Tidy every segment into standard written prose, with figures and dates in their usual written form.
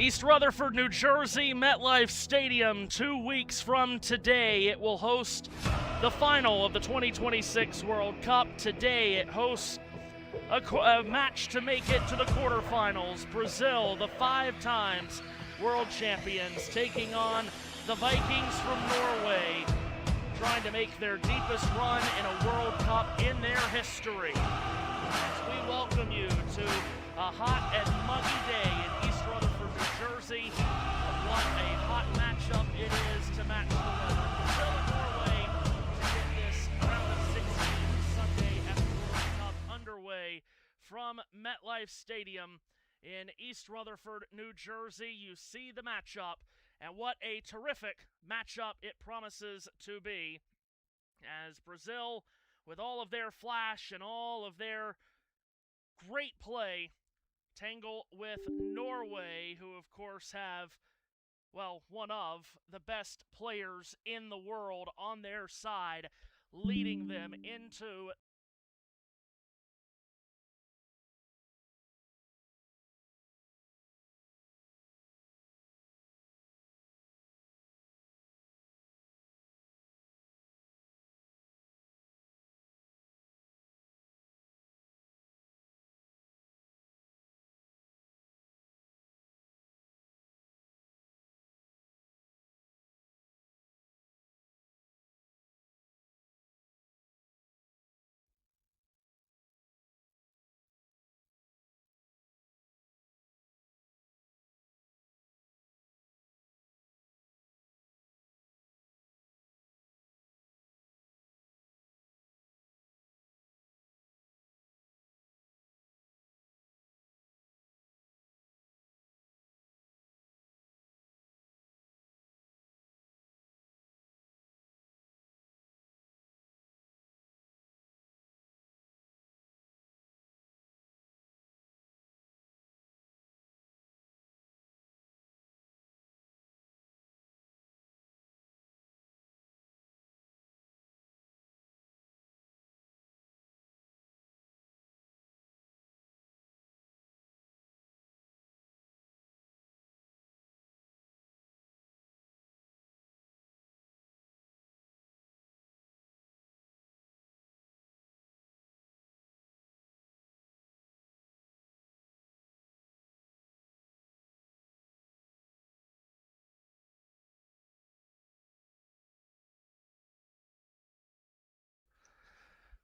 East Rutherford, New Jersey, MetLife Stadium. 2 weeks from today, it will host the final of the 2026 World Cup. Today, it hosts a match to make it to the quarterfinals. Brazil, the 5 times world champions, taking on the Vikings from Norway, trying to make their deepest run in a World Cup in their history. As we welcome you to a hot and muggy day in East Rutherford, New Jersey. What a hot matchup it is to match the weather. Brazil and Norway to get this round of 16 Sunday at the World Cup underway from MetLife Stadium in East Rutherford, New Jersey. You see the matchup, and what a terrific matchup it promises to be, as Brazil, with all of their flash and all of their great play, tangle with Norway, who of course have, well, one of the best players in the world on their side, leading them into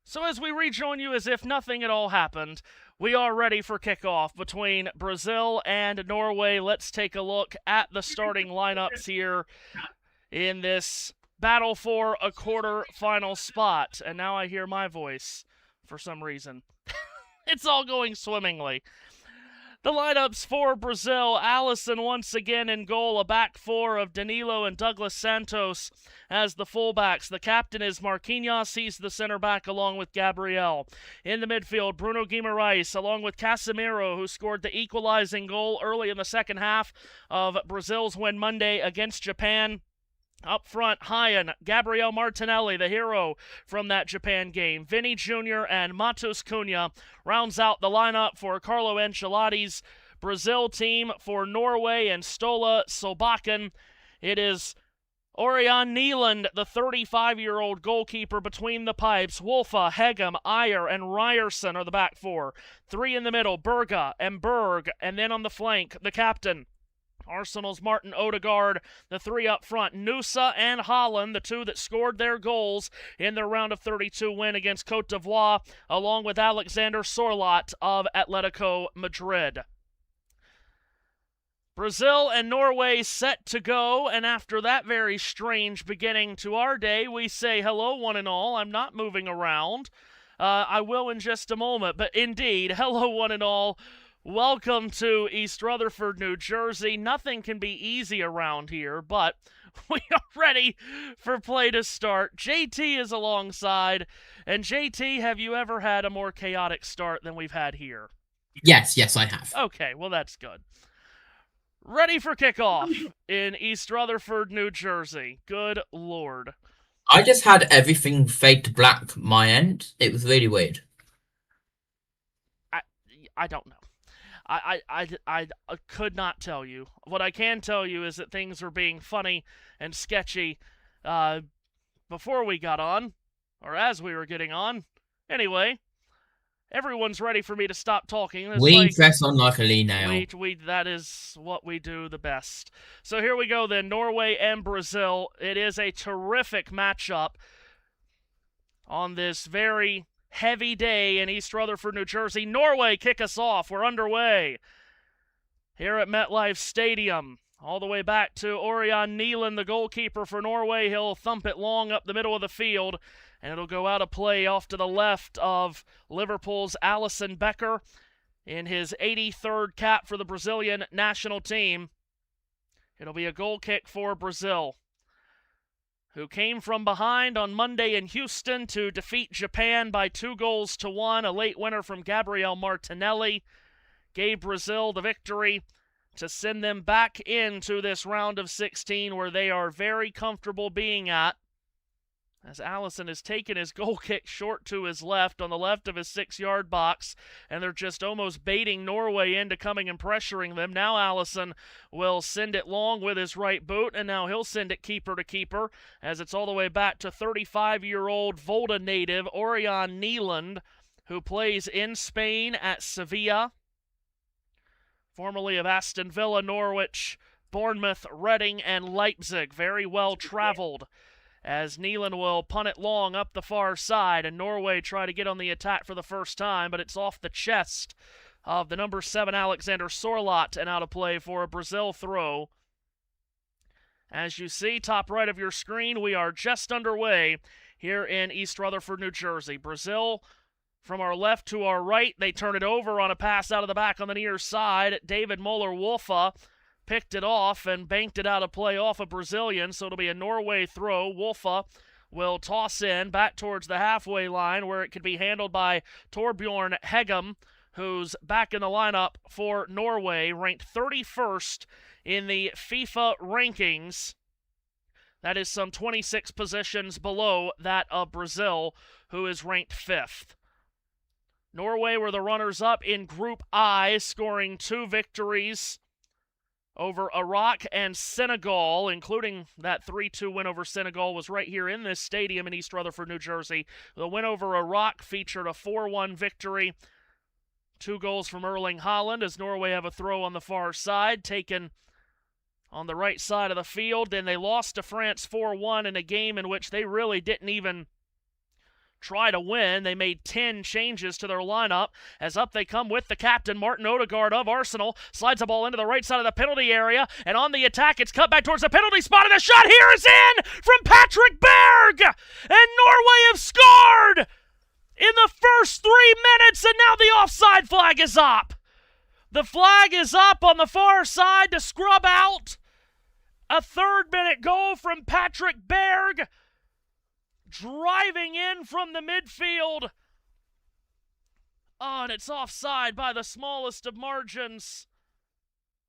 So as we rejoin you as if nothing at all happened, we are ready for kickoff between Brazil and Norway. Let's take a look at the starting lineups here in this battle for a quarter-final spot. And now I hear my voice for some reason. It's all going swimmingly. The lineups for Brazil: Alisson once again in goal, a back four of Danilo and Douglas Santos as the fullbacks. The captain is Marquinhos, he's the center back along with Gabriel. In the midfield, Bruno Guimaraes along with Casemiro, who scored the equalizing goal early in the second half of Brazil's win Monday against Japan. Up front, Hyan, Gabriel Martinelli, the hero from that Japan game. Vini Jr. and Matheus Cunha rounds out the lineup for Carlo Ancelotti's Brazil team. For Norway and Ståle Solbakken, it is Ørjan Nyland, the 35-year-old goalkeeper between the pipes. Wolfa, Hegem, Ayer, and Ryerson are the back four. 3 in the middle, Berge and Berg, and then on the flank, the captain, Arsenal's Martin Odegaard. The 3 up front, Nusa and Haaland, the 2 that scored their goals in their round of 32 win against Côte d'Ivoire, along with Alexander Sorloth of Atletico Madrid. Brazil and Norway set to go, and after that very strange beginning to our day, we say hello one and all. I'm not moving around. I will in just a moment, but indeed, hello one and all. Welcome to East Rutherford, New Jersey. Nothing can be easy around here, but we are ready for play to start. JT is alongside, and JT, have you ever had a more chaotic start than we've had here? Yes, I have. Okay, well, that's good. Ready for kickoff in East Rutherford, New Jersey. Good Lord. I just had everything fade to black my end. It was really weird. I don't know. I could not tell you. What I can tell you is that things were being funny and sketchy before we got on, or as we were getting on. Anyway, everyone's ready for me to stop talking. It's We like press on like a lean nail. that is what we do the best. So here we go then, Norway and Brazil. It is a terrific matchup on this very heavy day in East Rutherford, New Jersey. Norway kick us off. We're underway here at MetLife Stadium. All the way back to Ørjan Nyland, the goalkeeper for Norway. He'll thump it long up the middle of the field, and it'll go out of play off to the left of Liverpool's Alisson Becker in his 83rd cap for the Brazilian national team. It'll be a goal kick for Brazil, who came from behind on Monday in Houston to defeat Japan by 2-1. A late winner from Gabriel Martinelli gave Brazil the victory to send them back into this round of 16 where they are very comfortable being at, as Alisson has taken his goal kick short to his left on the left of his 6-yard box, and they're just almost baiting Norway into coming and pressuring them. Now Alisson will send it long with his right boot, and now he'll send it keeper to keeper, as it's all the way back to 35-year-old Volta native Ørjan Nyland, who plays in Spain at Sevilla, formerly of Aston Villa, Norwich, Bournemouth, Reading, and Leipzig. Very well traveled, as Nyland will punt it long up the far side, and Norway try to get on the attack for the first time, but it's off the chest of the number 7 Alexander Sorloth and out of play for a Brazil throw. As you see, top right of your screen, we are just underway here in East Rutherford, New Jersey. Brazil from our left to our right, they turn it over on a pass out of the back on the near side. David Müller-Wolfe picked it off and banked it out of play off a Brazilian, so it'll be a Norway throw. Wolfe will toss in back towards the halfway line where it could be handled by Torbjorn Hegem, who's back in the lineup for Norway, ranked 31st in the FIFA rankings. That is some 26 positions below that of Brazil, who is ranked 5th. Norway were the runners-up in Group I, scoring 2 victories over Iraq and Senegal, including that 3-2 win over Senegal was right here in this stadium in East Rutherford, New Jersey. The win over Iraq featured a 4-1 victory. 2 goals from Erling Haaland, as Norway have a throw on the far side, taken on the right side of the field. Then they lost to France 4-1 in a game in which they really didn't even try to win. They made 10 changes to their lineup, as up they come with the captain, Martin Odegaard of Arsenal. Slides the ball into the right side of the penalty area, and on the attack, it's cut back towards the penalty spot, and the shot here is in from Patrick Berg! And Norway have scored in the first 3 minutes, and now the offside flag is up. The flag is up on the far side to scrub out a 3rd-minute goal from Patrick Berg, driving in from the midfield. Oh, and it's offside by the smallest of margins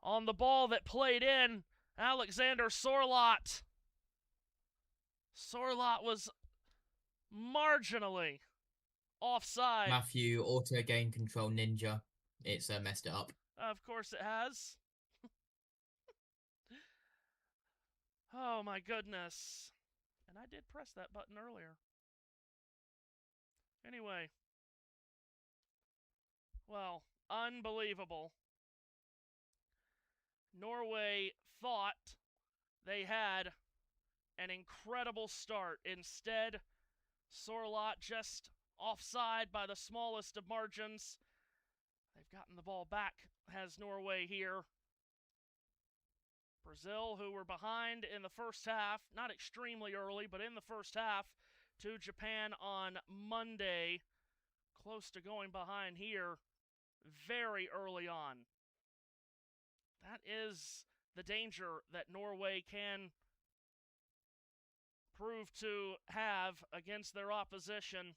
on the ball that played in Alexander Sorloth. Sorloth was marginally offside. Matthew, auto gain control ninja. It's messed it up. Of course it has. Oh my goodness. And I did press that button earlier. Anyway. Well, unbelievable. Norway thought they had an incredible start. Instead, Sorloth just offside by the smallest of margins. They've gotten the ball back, has Norway here. Brazil, who were behind in the first half, not extremely early, but in the first half, to Japan on Monday. Close to going behind here very early on. That is the danger that Norway can prove to have against their opposition.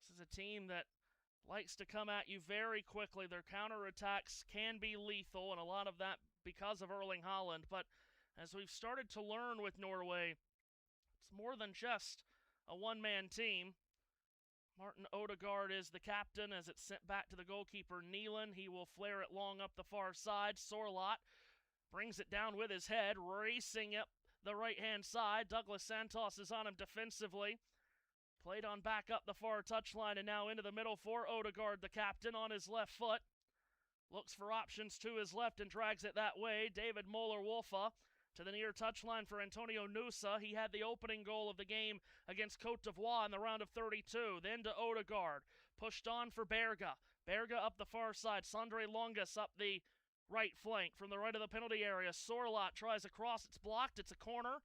This is a team that likes to come at you very quickly. Their counterattacks can be lethal, and a lot of that because of Erling Haaland. But as we've started to learn with Norway, it's more than just a one-man team. Martin Odegaard is the captain as it's sent back to the goalkeeper, Nealon. He will flare it long up the far side. Sorlot brings it down with his head, racing up the right-hand side. Douglas Santos is on him defensively. Played on back up the far touchline and now into the middle for Odegaard, the captain, on his left foot. Looks for options to his left and drags it that way. David Moller-Wolfa to the near touchline for Antonio Nusa. He had the opening goal of the game against Cote d'Ivoire in the round of 32. Then to Odegaard. Pushed on for Berga. Berga up the far side. Sondre Longus up the right flank from the right of the penalty area. Sorlot tries a cross. It's blocked. It's a corner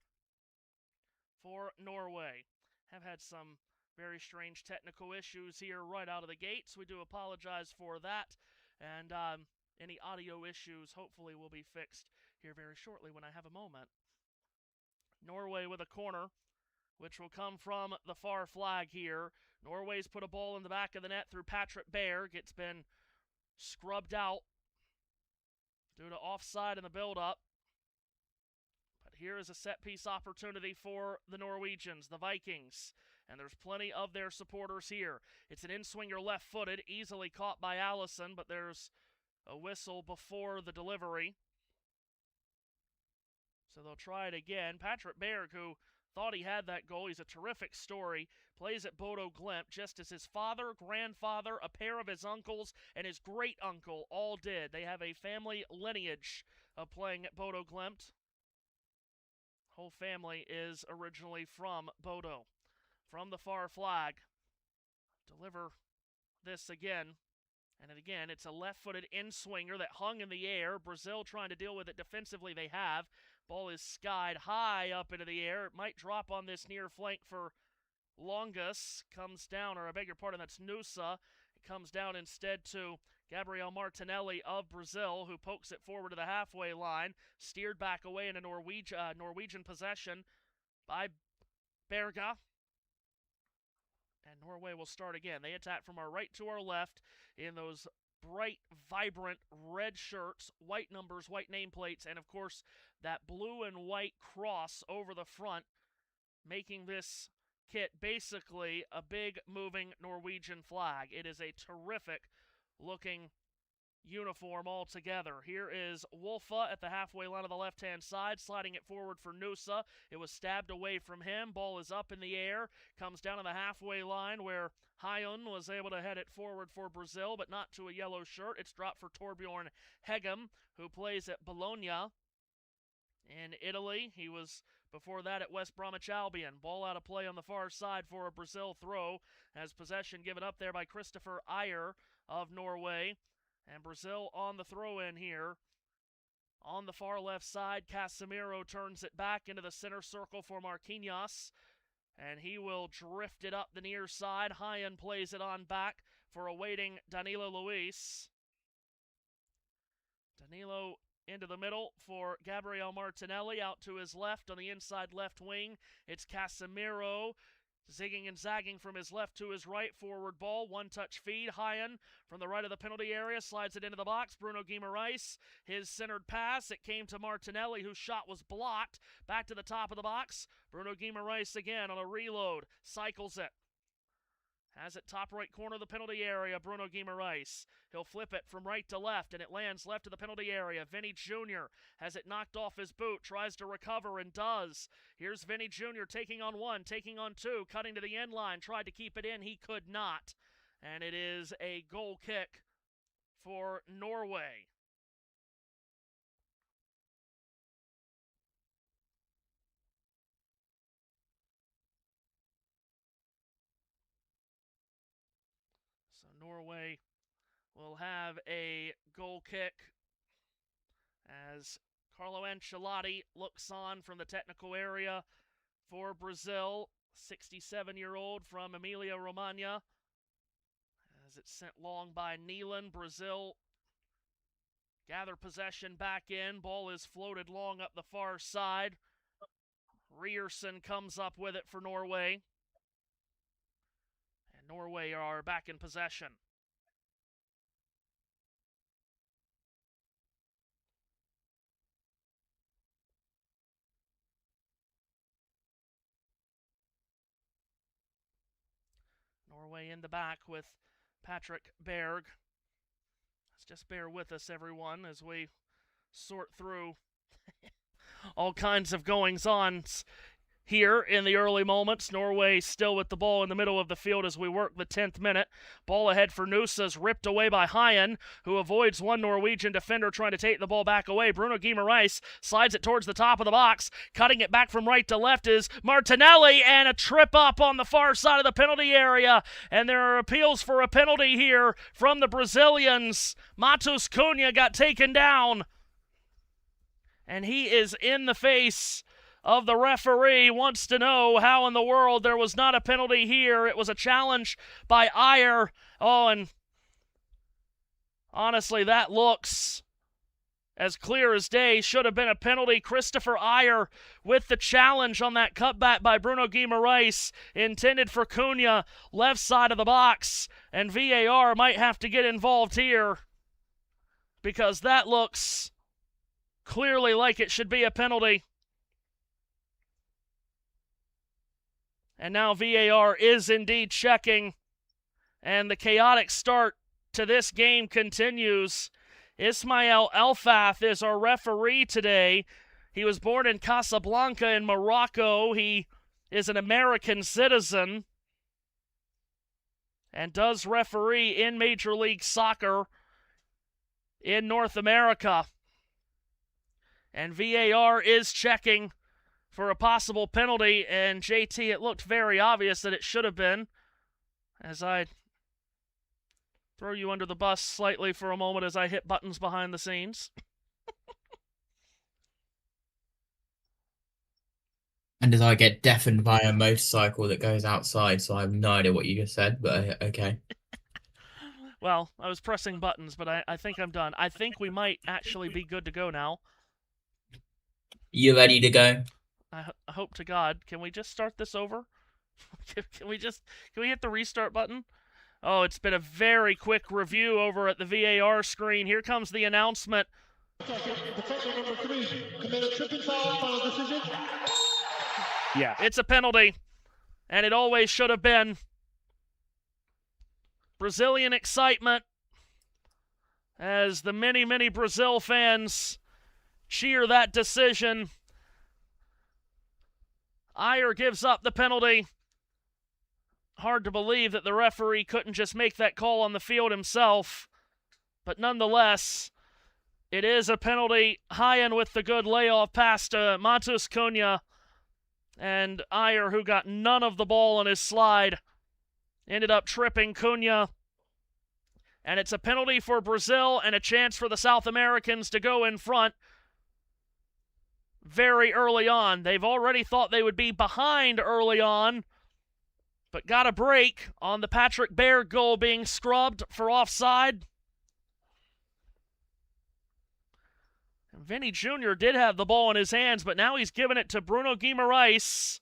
for Norway. Have had some very strange technical issues here right out of the gates. We do apologize for that. And any audio issues hopefully will be fixed here very shortly when I have a moment. Norway with a corner, which will come from the far flag here. Norway's put a ball in the back of the net through Patrick Berg. It's been scrubbed out due to offside in the build-up. But here is a set-piece opportunity for the Norwegians, the Vikings. And there's plenty of their supporters here. It's an in-swinger left-footed, easily caught by Allison, but there's a whistle before the delivery. So they'll try it again. Patrick Berg, who thought he had that goal, he's a terrific story, plays at Bodo Glimt, just as his father, grandfather, a pair of his uncles, and his great-uncle all did. They have a family lineage of playing at Bodo Glimt. Whole family is originally from Bodo. From the far flag, deliver this again. And again, it's a left-footed in-swinger that hung in the air. Brazil trying to deal with it defensively. They have. Ball is skied high up into the air. It might drop on this near flank for Longus. Comes down, or I beg your pardon, that's Nusa. It comes down instead to Gabriel Martinelli of Brazil, who pokes it forward to the halfway line. Steered back away in a Norwegian possession by Berga. And Norway will start again. They attack from our right to our left in those bright, vibrant red shirts, white numbers, white nameplates, and of course that blue and white cross over the front, making this kit basically a big moving Norwegian flag. It is a terrific looking uniform altogether. Here is Wolfa at the halfway line of the left-hand side, sliding it forward for Nusa. It was stabbed away from him. Ball is up in the air, comes down to the halfway line where Hyun was able to head it forward for Brazil, but not to a yellow shirt. It's dropped for Torbjorn Hegem, who plays at Bologna in Italy. He was before that at West Bromwich Albion. Ball out of play on the far side for a Brazil throw, as possession given up there by Christopher Ayer of Norway. And Brazil on the throw-in here. On the far left side, Casemiro turns it back into the center circle for Marquinhos. And he will drift it up the near side. Hyun plays it on back for awaiting Danilo Luis. Danilo into the middle for Gabriel Martinelli. Out to his left on the inside left wing. It's Casemiro. Zigging and zagging from his left to his right, forward ball, one-touch feed. Hyun from the right of the penalty area, slides it into the box. Bruno Guimaraes, his centered pass. It came to Martinelli, whose shot was blocked. Back to the top of the box. Bruno Guimaraes again on a reload, cycles it. Has it top right corner of the penalty area, Bruno Guimaraes. He'll flip it from right to left, and it lands left of the penalty area. Vinny Jr. has it knocked off his boot, tries to recover, and does. Here's Vinny Jr. taking on one, taking on two, cutting to the end line, tried to keep it in, he could not. And it is a goal kick for Norway. So Norway will have a goal kick as Carlo Ancelotti looks on from the technical area for Brazil. 67-year-old from Emilia-Romagna. As it's sent long by Nealon, Brazil gather possession back in. Ball is floated long up the far side. Ryerson comes up with it for Norway. And Norway are back in possession. Norway in the back with Patrick Berg. Let's just bear with us, everyone, as we sort through all kinds of goings-ons here in the early moments. Norway still with the ball in the middle of the field as we work the 10th minute. Ball ahead for Nusa's ripped away by Haaland, who avoids one Norwegian defender trying to take the ball back away. Bruno Guimaraes slides it towards the top of the box. Cutting it back from right to left is Martinelli, and a trip up on the far side of the penalty area. And there are appeals for a penalty here from the Brazilians. Matheus Cunha got taken down, and he is in the face of the referee. Wants to know how in the world there was not a penalty here. It was a challenge by Ayer. Oh, and honestly, that looks as clear as day. Should have been a penalty. Christopher Ayer with the challenge on that cutback by Bruno Guimaraes, intended for Cunha, left side of the box. And VAR might have to get involved here, because that looks clearly like it should be a penalty. And now VAR is indeed checking, and the chaotic start to this game continues. Ismail Elfath is our referee today. He was born in Casablanca in Morocco. He is an American citizen and does referee in Major League Soccer in North America. And VAR is checking for a possible penalty, and JT, it looked very obvious that it should have been, as I throw you under the bus slightly for a moment as I hit buttons behind the scenes. And as I get deafened by a motorcycle that goes outside, so I have no idea what you just said, but okay. Well, I was pressing buttons, but I think I'm done. I think we might actually be good to go now. You ready to go? I hope to God. Can we just start this over? Can we hit the restart button? Oh, it's been a very quick review over at the VAR screen. Here comes the announcement. Yeah. It's a penalty, and it always should have been. Brazilian excitement as the many, many Brazil fans cheer that decision. Ayer gives up the penalty. Hard to believe that the referee couldn't just make that call on the field himself. But nonetheless, it is a penalty. Haaland with the good layoff pass to Matheus Cunha. And Ayer, who got none of the ball on his slide, ended up tripping Cunha. And it's a penalty for Brazil and a chance for the South Americans to go in front very early on. They've already thought they would be behind early on, but got a break on the Patrick Berg goal being scrubbed for offside. And Vinny Jr. did have the ball in his hands, but now he's given it to Bruno Guimaraes,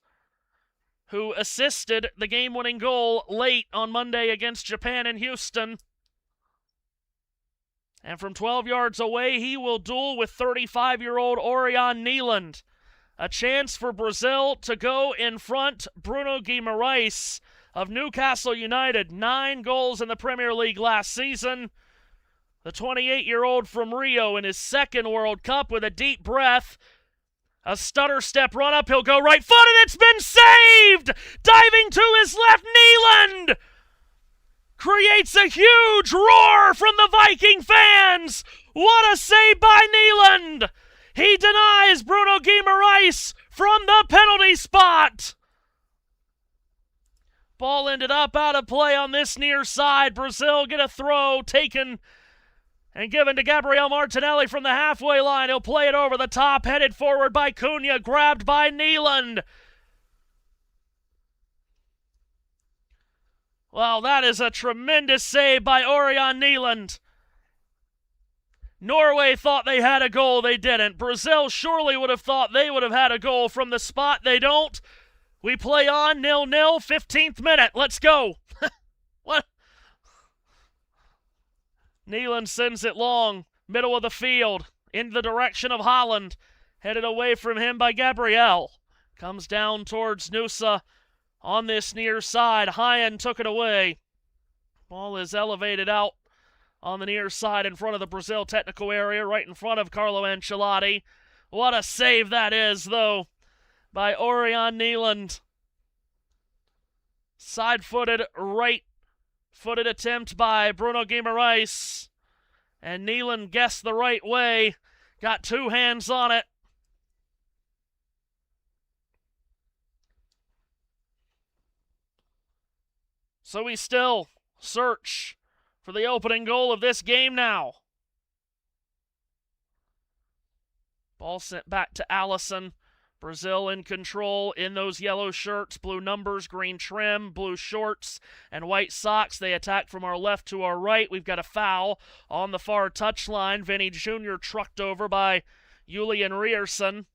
who assisted the game-winning goal late on Monday against Japan in Houston. And from 12 yards away, he will duel with 35-year-old Erling Haaland. A chance for Brazil to go in front. Bruno Guimaraes of Newcastle United, 9 goals in the Premier League last season. The 28-year-old from Rio in his second World Cup with a deep breath. A stutter step run up, he'll go right foot, and it's been saved! Diving to his left, Haaland creates a huge roar from the Viking fans. What a save by Haaland! He denies Bruno Guimaraes from the penalty spot. Ball ended up out of play on this near side. Brazil get a throw taken and given to Gabriel Martinelli from the halfway line. He'll play it over the top, headed forward by Cunha, grabbed by Haaland. Well, that is a tremendous save by Erling Haaland. Norway thought they had a goal, they didn't. Brazil surely would have thought they would have had a goal from the spot, they don't. We play on, 0-0, 15th minute, let's go. What? Haaland sends it long, middle of the field, in the direction of Haaland. Headed away from him by Gabriel. Comes down towards Nusa. on this near side. Haaland took it away. Ball is elevated out on the near side in front of the Brazil technical area, right in front of Carlo Ancelotti. What a save that is, though, by Erling Haaland. Side-footed, right-footed attempt by Bruno Guimaraes. And Haaland guessed the right way. Got two hands on it. So we still search for the opening goal of this game now. Ball sent back to Alisson. Brazil in control in those yellow shirts, blue numbers, green trim, blue shorts, and white socks. They attack from our left to our right. We've got a foul on the far touchline. Vinny Jr. trucked over by Julian Ryerson.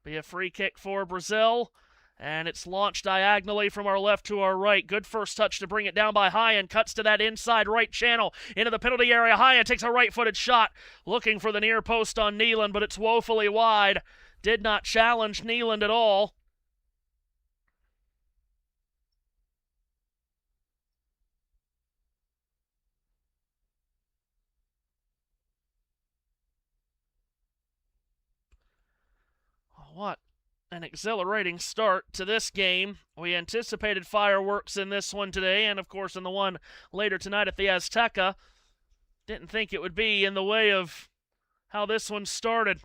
Be a free kick for Brazil. And it's launched diagonally from our left to our right. Good first touch to bring it down by Haaland. Cuts to that inside right channel into the penalty area. Haaland takes a right-footed shot, looking for the near post on Haaland, but it's woefully wide. Did not challenge Haaland at all. What an exhilarating start to this game. We anticipated fireworks in this one today, and of course in the one later tonight at the Azteca. Didn't think it would be in the way of how this one started.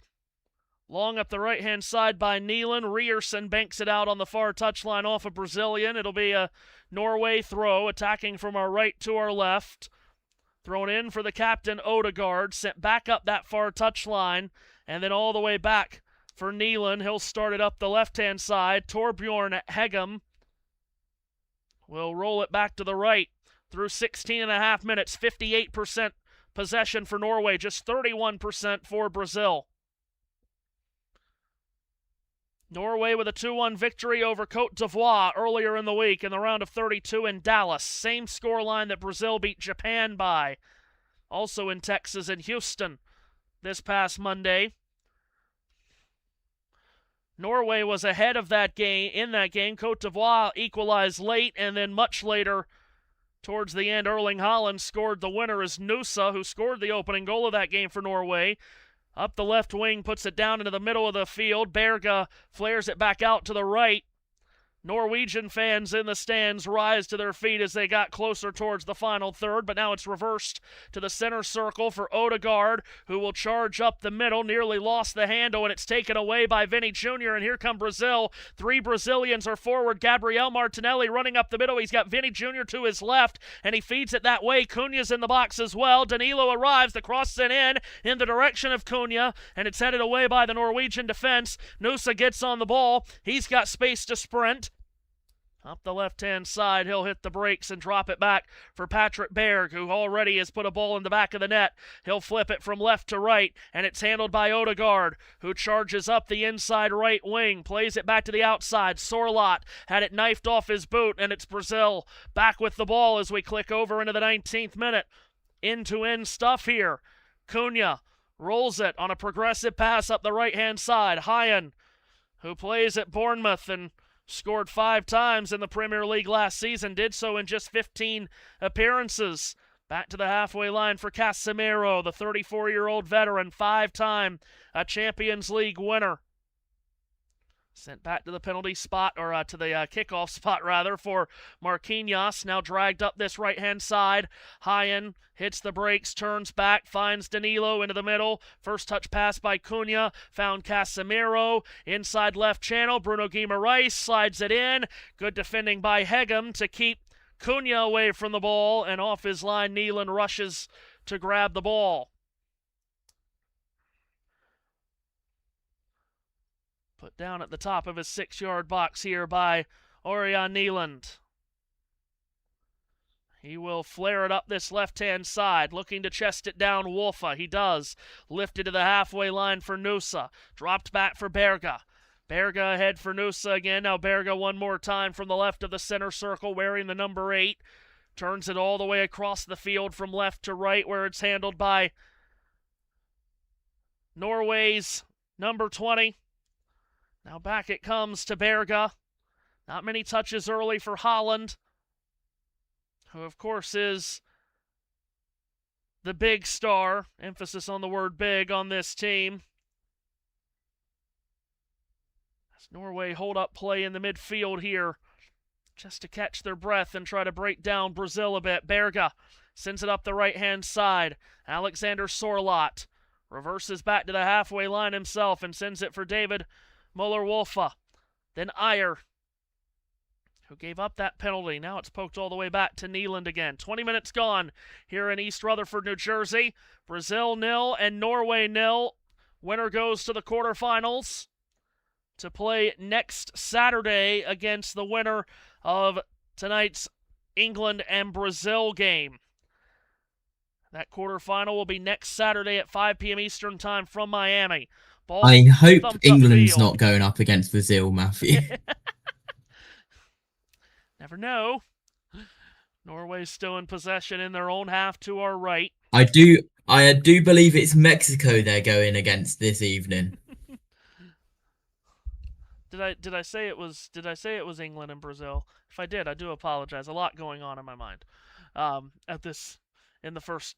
Long up the right-hand side by Haaland. Ryerson banks it out on the far touchline off a Brazilian. It'll be a Norway throw, attacking from our right to our left. Thrown in for the captain, Odegaard. Sent back up that far touchline, and then all the way back for Haaland. He'll start it up the left-hand side. Torbjorn Hegem will roll it back to the right through 16 and a half minutes. 58% possession for Norway, just 31% for Brazil. Norway with a 2-1 victory over Côte d'Ivoire earlier in the week in the round of 32 in Dallas. Same scoreline that Brazil beat Japan by, also in Texas and Houston this past Monday. Norway was ahead of that game. In that game, Côte d'Ivoire equalized late, and then much later, towards the end, Erling Haaland scored the winner as Nusa, who scored the opening goal of that game for Norway. Up the left wing, puts it down into the middle of the field. Berge flares it back out to the right. Norwegian fans in the stands rise to their feet as they got closer towards the final third, but now it's reversed to the center circle for Odegaard, who will charge up the middle, nearly lost the handle, and it's taken away by Vinny Jr., and here come Brazil. Three Brazilians are forward. Gabriel Martinelli running up the middle. He's got Vinny Jr. to his left, and he feeds it that way. Cunha's in the box as well. Danilo arrives. The cross sent in the direction of Cunha, and it's headed away by the Norwegian defense. Nusa gets on the ball. He's got space to sprint. Up the left-hand side, he'll hit the brakes and drop it back for Patrick Berg, who already has put a ball in the back of the net. He'll flip it from left to right, and it's handled by Odegaard, who charges up the inside right wing, plays it back to the outside. Sorloth had it knifed off his boot, and it's Brazil back with the ball as we click over into the 19th minute. End-to-end stuff here. Cunha rolls it on a progressive pass up the right-hand side. Haaland, who plays at Bournemouth and scored 5 times in the Premier League last season, did so in just 15 appearances. Back to the halfway line for Casemiro, the 34-year-old veteran, 5-time Champions League winner. Sent back to the penalty spot, or to the kickoff spot, rather, for Marquinhos. Now dragged up this right-hand side. Haaland hits the brakes, turns back, finds Danilo into the middle. First touch pass by Cunha, found Casemiro. Inside left channel, Bruno Guimaraes slides it in. Good defending by Hegem to keep Cunha away from the ball, and off his line, Haaland rushes to grab the ball. Put down at the top of his 6-yard box here by Erling Haaland. He will flare it up this left-hand side, looking to chest it down Wolfa. He does. Lifted to the halfway line for Nusa. Dropped back for Berge. Berge ahead for Nusa again. Now Berge one more time from the left of the center circle, wearing the number 8. Turns it all the way across the field from left to right, where it's handled by Norway's number 20. Now back it comes to Berge. Not many touches early for Haaland, who of course is the big star, emphasis on the word big on this team. As Norway hold up play in the midfield here, just to catch their breath and try to break down Brazil a bit. Berga sends it up the right-hand side. Alexander Sorloth reverses back to the halfway line himself and sends it for David Muller-Wolfe. Then Ayer, who gave up that penalty. Now it's poked all the way back to Neeland again. 20 minutes gone here in East Rutherford, New Jersey. Brazil 0 and Norway 0. Winner goes to the quarterfinals to play next Saturday against the winner of tonight's England and Brazil game. That quarterfinal will be next Saturday at 5 p.m. Eastern Time from Miami. Ball I hope thumped England's upfield. not going up against Brazil, Matthew. Never know. Norway's still in possession in their own half to our right. I do believe it's Mexico they're going against this evening. Did I say it was England and Brazil? If I did, I do apologize. A lot going on in my mind in the first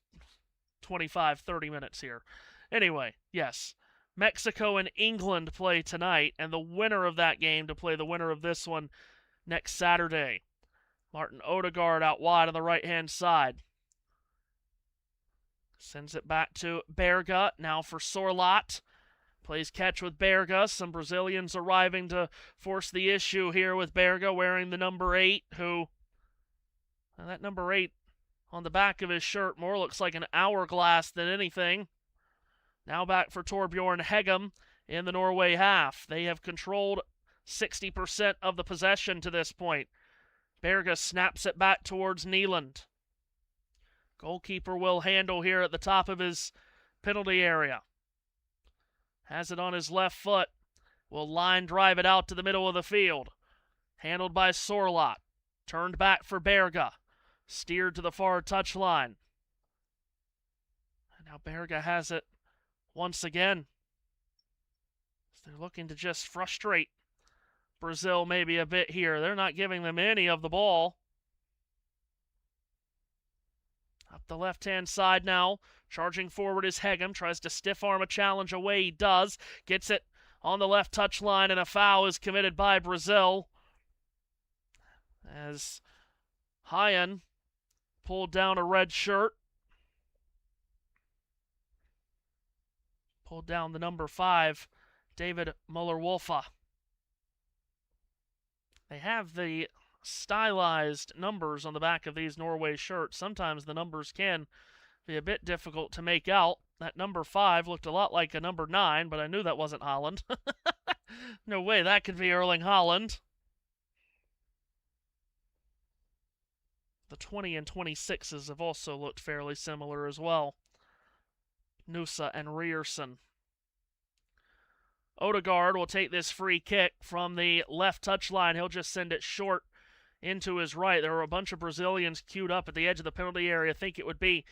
25-30 minutes here. Anyway, yes. Mexico and England play tonight, and the winner of that game to play the winner of this one next Saturday. Martin Odegaard out wide on the right-hand side. Sends it back to Berga, now for Sorloth. Plays catch with Berga. Some Brazilians arriving to force the issue here with Berga wearing the number 8, that number 8 on the back of his shirt more looks like an hourglass than anything. Now back for Torbjorn Hegem in the Norway half. They have controlled 60% of the possession to this point. Berga snaps it back towards Neeland. Goalkeeper will handle here at the top of his penalty area. Has it on his left foot. Will line drive it out to the middle of the field. Handled by Sorloth. Turned back for Berga. Steered to the far touchline. And now Berga has it once again. They're looking to just frustrate Brazil maybe a bit here. They're not giving them any of the ball. Up the left-hand side now. Charging forward is Hegem. Tries to stiff arm a challenge away. He does. Gets it on the left touchline, and a foul is committed by Brazil. As Haaland pulled down a red shirt. Pulled down the number 5, David Muller-Wolfe. They have the stylized numbers on the back of these Norway shirts. Sometimes the numbers can be a bit difficult to make out. That number 5 looked a lot like a number 9, but I knew that wasn't Haaland. No way that could be Erling Haaland. The 20 and 26s have also looked fairly similar as well. Nusa and Ryerson. Odegaard will take this free kick from the left touchline. He'll just send it short into his right. There were a bunch of Brazilians queued up at the edge of the penalty area. I think it would be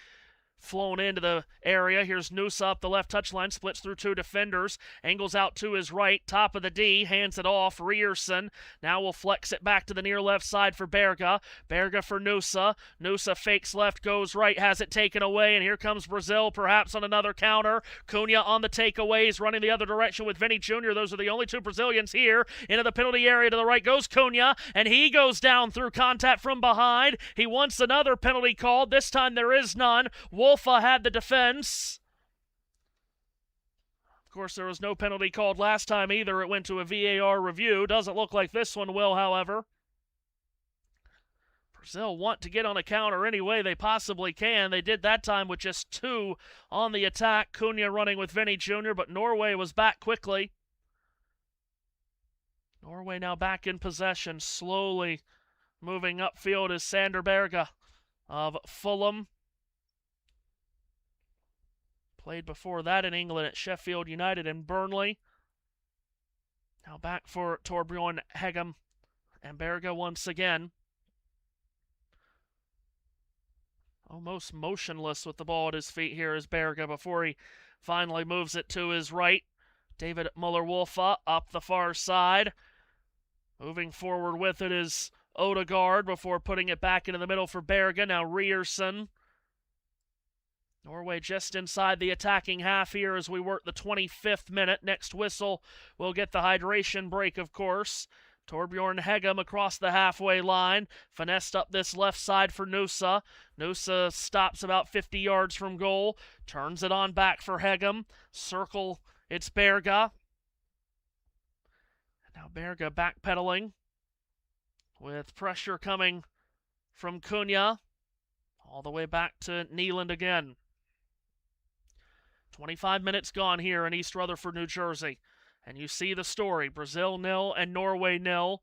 flown into the area. Here's Nusa up the left touchline, splits through 2 defenders, angles out to his right, top of the D, hands it off. Ryerson now will flex it back to the near left side for Berga. Berga for Nusa. Nusa fakes left, goes right, has it taken away, and here comes Brazil, perhaps on another counter. Cunha on the takeaways, running the other direction with Vinny Jr. Those are the only 2 Brazilians here. Into the penalty area to the right goes Cunha, and he goes down through contact from behind. He wants another penalty called. This time there is none. Wolfe had the defense. Of course, there was no penalty called last time either. It went to a VAR review. Doesn't look like this one will, however. Brazil want to get on a counter any way they possibly can. They did that time with just 2 on the attack. Cunha running with Vinny Jr., but Norway was back quickly. Norway now back in possession, slowly moving upfield is Sander Berge of Fulham. Played before that in England at Sheffield United and Burnley. Now back for Torbjorn Hegem and Berge once again. Almost motionless with the ball at his feet here is Berge before he finally moves it to his right. David Muller-Wolfe up the far side. Moving forward with it is Odegaard before putting it back into the middle for Berge. Now Ryerson. Norway just inside the attacking half here as we work the 25th minute. Next whistle, we'll get the hydration break, of course. Torbjorn Hegem across the halfway line. Finessed up this left side for Nusa. Nusa stops about 50 yards from goal. Turns it on back for Hegem. Circle, it's Berge. Now Berge backpedaling with pressure coming from Cunha. All the way back to Neeland again. 25 minutes gone here in East Rutherford, New Jersey. And you see the story. Brazil 0 and Norway 0.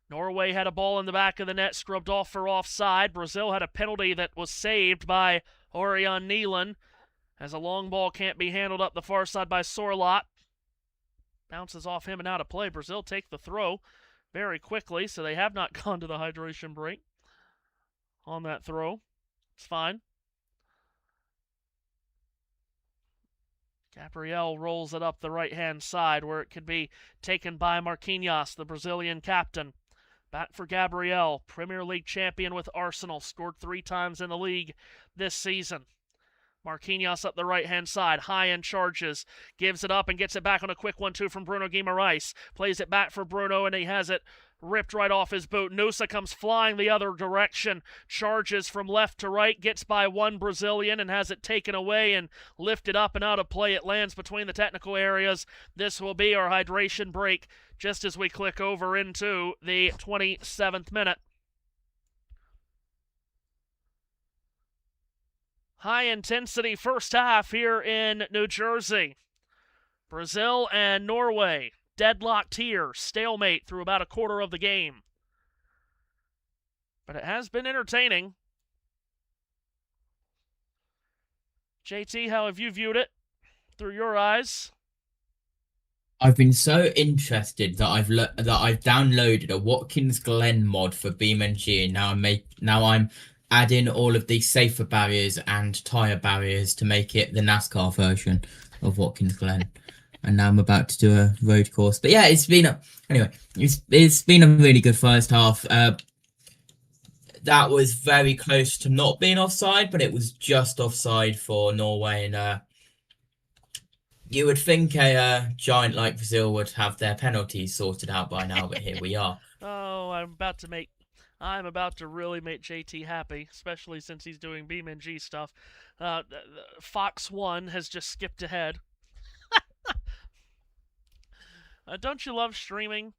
Norway had a ball in the back of the net, scrubbed off for offside. Brazil had a penalty that was saved by Orion Neeland, as a long ball can't be handled up the far side by Sorlot. Bounces off him and out of play. Brazil take the throw very quickly, so they have not gone to the hydration break on that throw. It's fine. Gabriel rolls it up the right-hand side where it could be taken by Marquinhos, the Brazilian captain. Back for Gabriel, Premier League champion with Arsenal, scored 3 times in the league this season. Marquinhos up the right-hand side, high-end charges, gives it up and gets it back on a quick 1-2 from Bruno Guimaraes. Plays it back for Bruno and he has it ripped right off his boot. Nusa comes flying the other direction, charges from left to right, gets by one Brazilian and has it taken away and lifted up and out of play. It lands between the technical areas. This will be our hydration break just as we click over into the 27th minute. High-intensity first half here in New Jersey. Brazil and Norway deadlocked here, stalemate through about a quarter of the game. But it has been entertaining. JT, how have you viewed it through your eyes? I've been so interested that I've downloaded a Watkins Glen mod for BeamNG, and now I'm adding all of the safer barriers and tire barriers to make it the NASCAR version of Watkins Glen. And now I'm about to do a road course. But yeah, it's been a really good first half. That was very close to not being offside, but it was just offside for Norway. And you would think a giant like Brazil would have their penalties sorted out by now, but here we are. Oh, I'm about to really make JT happy, especially since he's doing BeamNG stuff. Fox 1 has just skipped ahead. Don't you love streaming?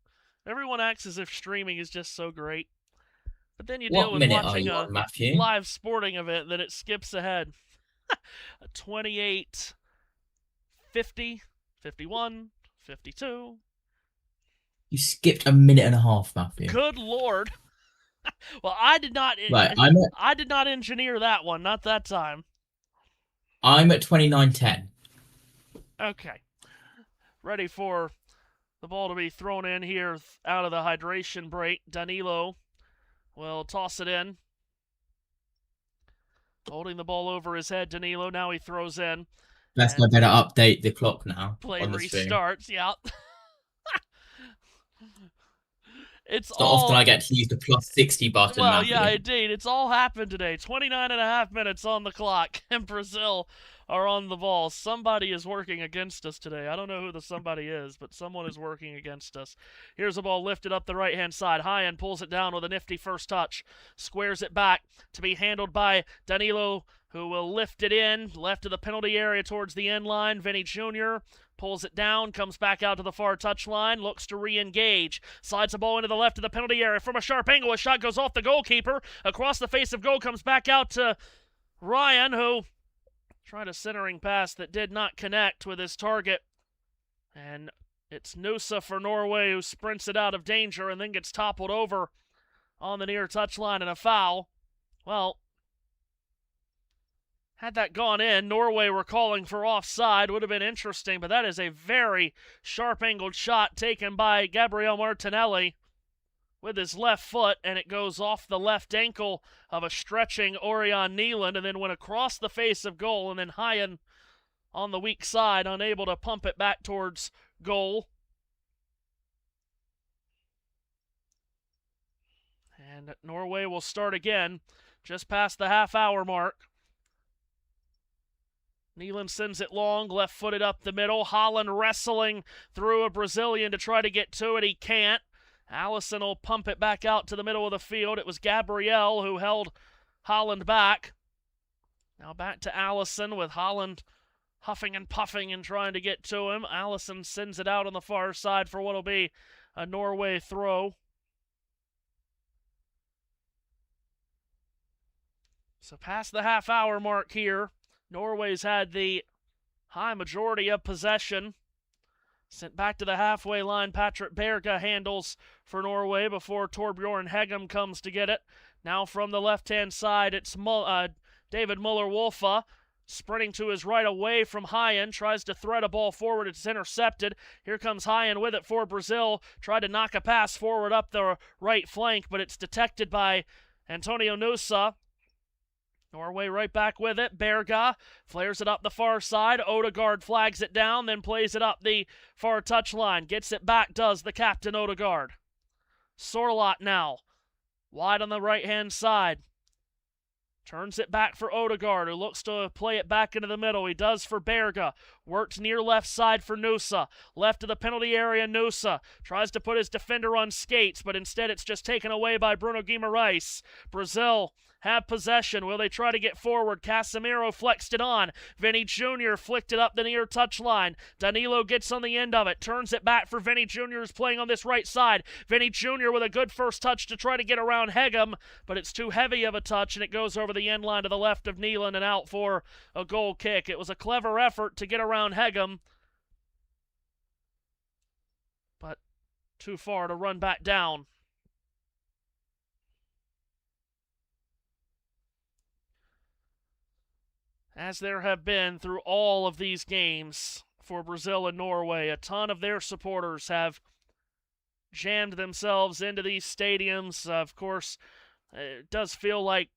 Everyone acts as if streaming is just so great. But then you deal with watching a live sporting event, then it skips ahead. 28, 50, 51, 52. You skipped a minute and a half, Matthew. Good Lord. Well, I did not engineer that one, not that time. I'm at 29:10. Okay. Ready for the ball to be thrown in here out of the hydration break. Danilo will toss it in. Holding the ball over his head, Danilo. Now he throws in. I better update the clock now. Play restarts, yeah. It's not often I get to use the +60 button. Well, yeah, indeed. It's all happened today. 29.5 minutes on the clock, and Brazil are on the ball. Somebody is working against us today. I don't know who the somebody is, but someone is working against us. Here's a ball lifted up the right-hand side. Haaland pulls it down with a nifty first touch. Squares it back to be handled by Danilo, who will lift it in, left of the penalty area towards the end line. Vinny Jr. pulls it down, comes back out to the far touchline, looks to re-engage, slides the ball into the left of the penalty area from a sharp angle. A shot goes off the goalkeeper, across the face of goal, comes back out to Ryan, who tried a centering pass that did not connect with his target. And it's Nusa for Norway, who sprints it out of danger and then gets toppled over on the near touchline and a foul. Well, had that gone in, Norway were calling for offside. Would have been interesting, but that is a very sharp-angled shot taken by Gabriel Martinelli with his left foot, and it goes off the left ankle of a stretching Orion Neeland and then went across the face of goal, and then Haaland on the weak side, unable to pump it back towards goal. And Norway will start again just past the half-hour mark. Haaland sends it long, left-footed up the middle. Haaland wrestling through a Brazilian to try to get to it. He can't. Alisson will pump it back out to the middle of the field. It was Gabriel who held Haaland back. Now back to Alisson with Haaland huffing and puffing and trying to get to him. Alisson sends it out on the far side for what will be a Norway throw. So past the half-hour mark here, Norway's had the high majority of possession. Sent back to the halfway line, Patrick Berge handles for Norway before Torbjorn Hegem comes to get it. Now from the left-hand side, it's David Muller-Wolfe sprinting to his right away from Haaland. Tries to thread a ball forward. It's intercepted. Here comes Haaland with it for Brazil. Tried to knock a pass forward up the right flank, but it's detected by Antonio Nusa. Norway right back with it. Berge flares it up the far side. Odegaard flags it down, then plays it up the far touchline. Gets it back, does the captain Odegaard. Sorloth now. Wide on the right-hand side. Turns it back for Odegaard, who looks to play it back into the middle. He does for Berge. Works near left side for Nusa. Left of the penalty area, Nusa tries to put his defender on skates, but instead it's just taken away by Bruno Guimarães. Brazil have possession. Will they try to get forward? Casemiro flexed it on. Vinny Jr. flicked it up the near touchline. Danilo gets on the end of it. Turns it back for Vinny Jr. who's playing on this right side. Vinny Jr. with a good first touch to try to get around Hegem, but it's too heavy of a touch, and it goes over the end line to the left of Haaland and out for a goal kick. It was a clever effort to get around Hegem, but too far to run back down. As there have been through all of these games for Brazil and Norway, a ton of their supporters have jammed themselves into these stadiums. Of course, it does feel like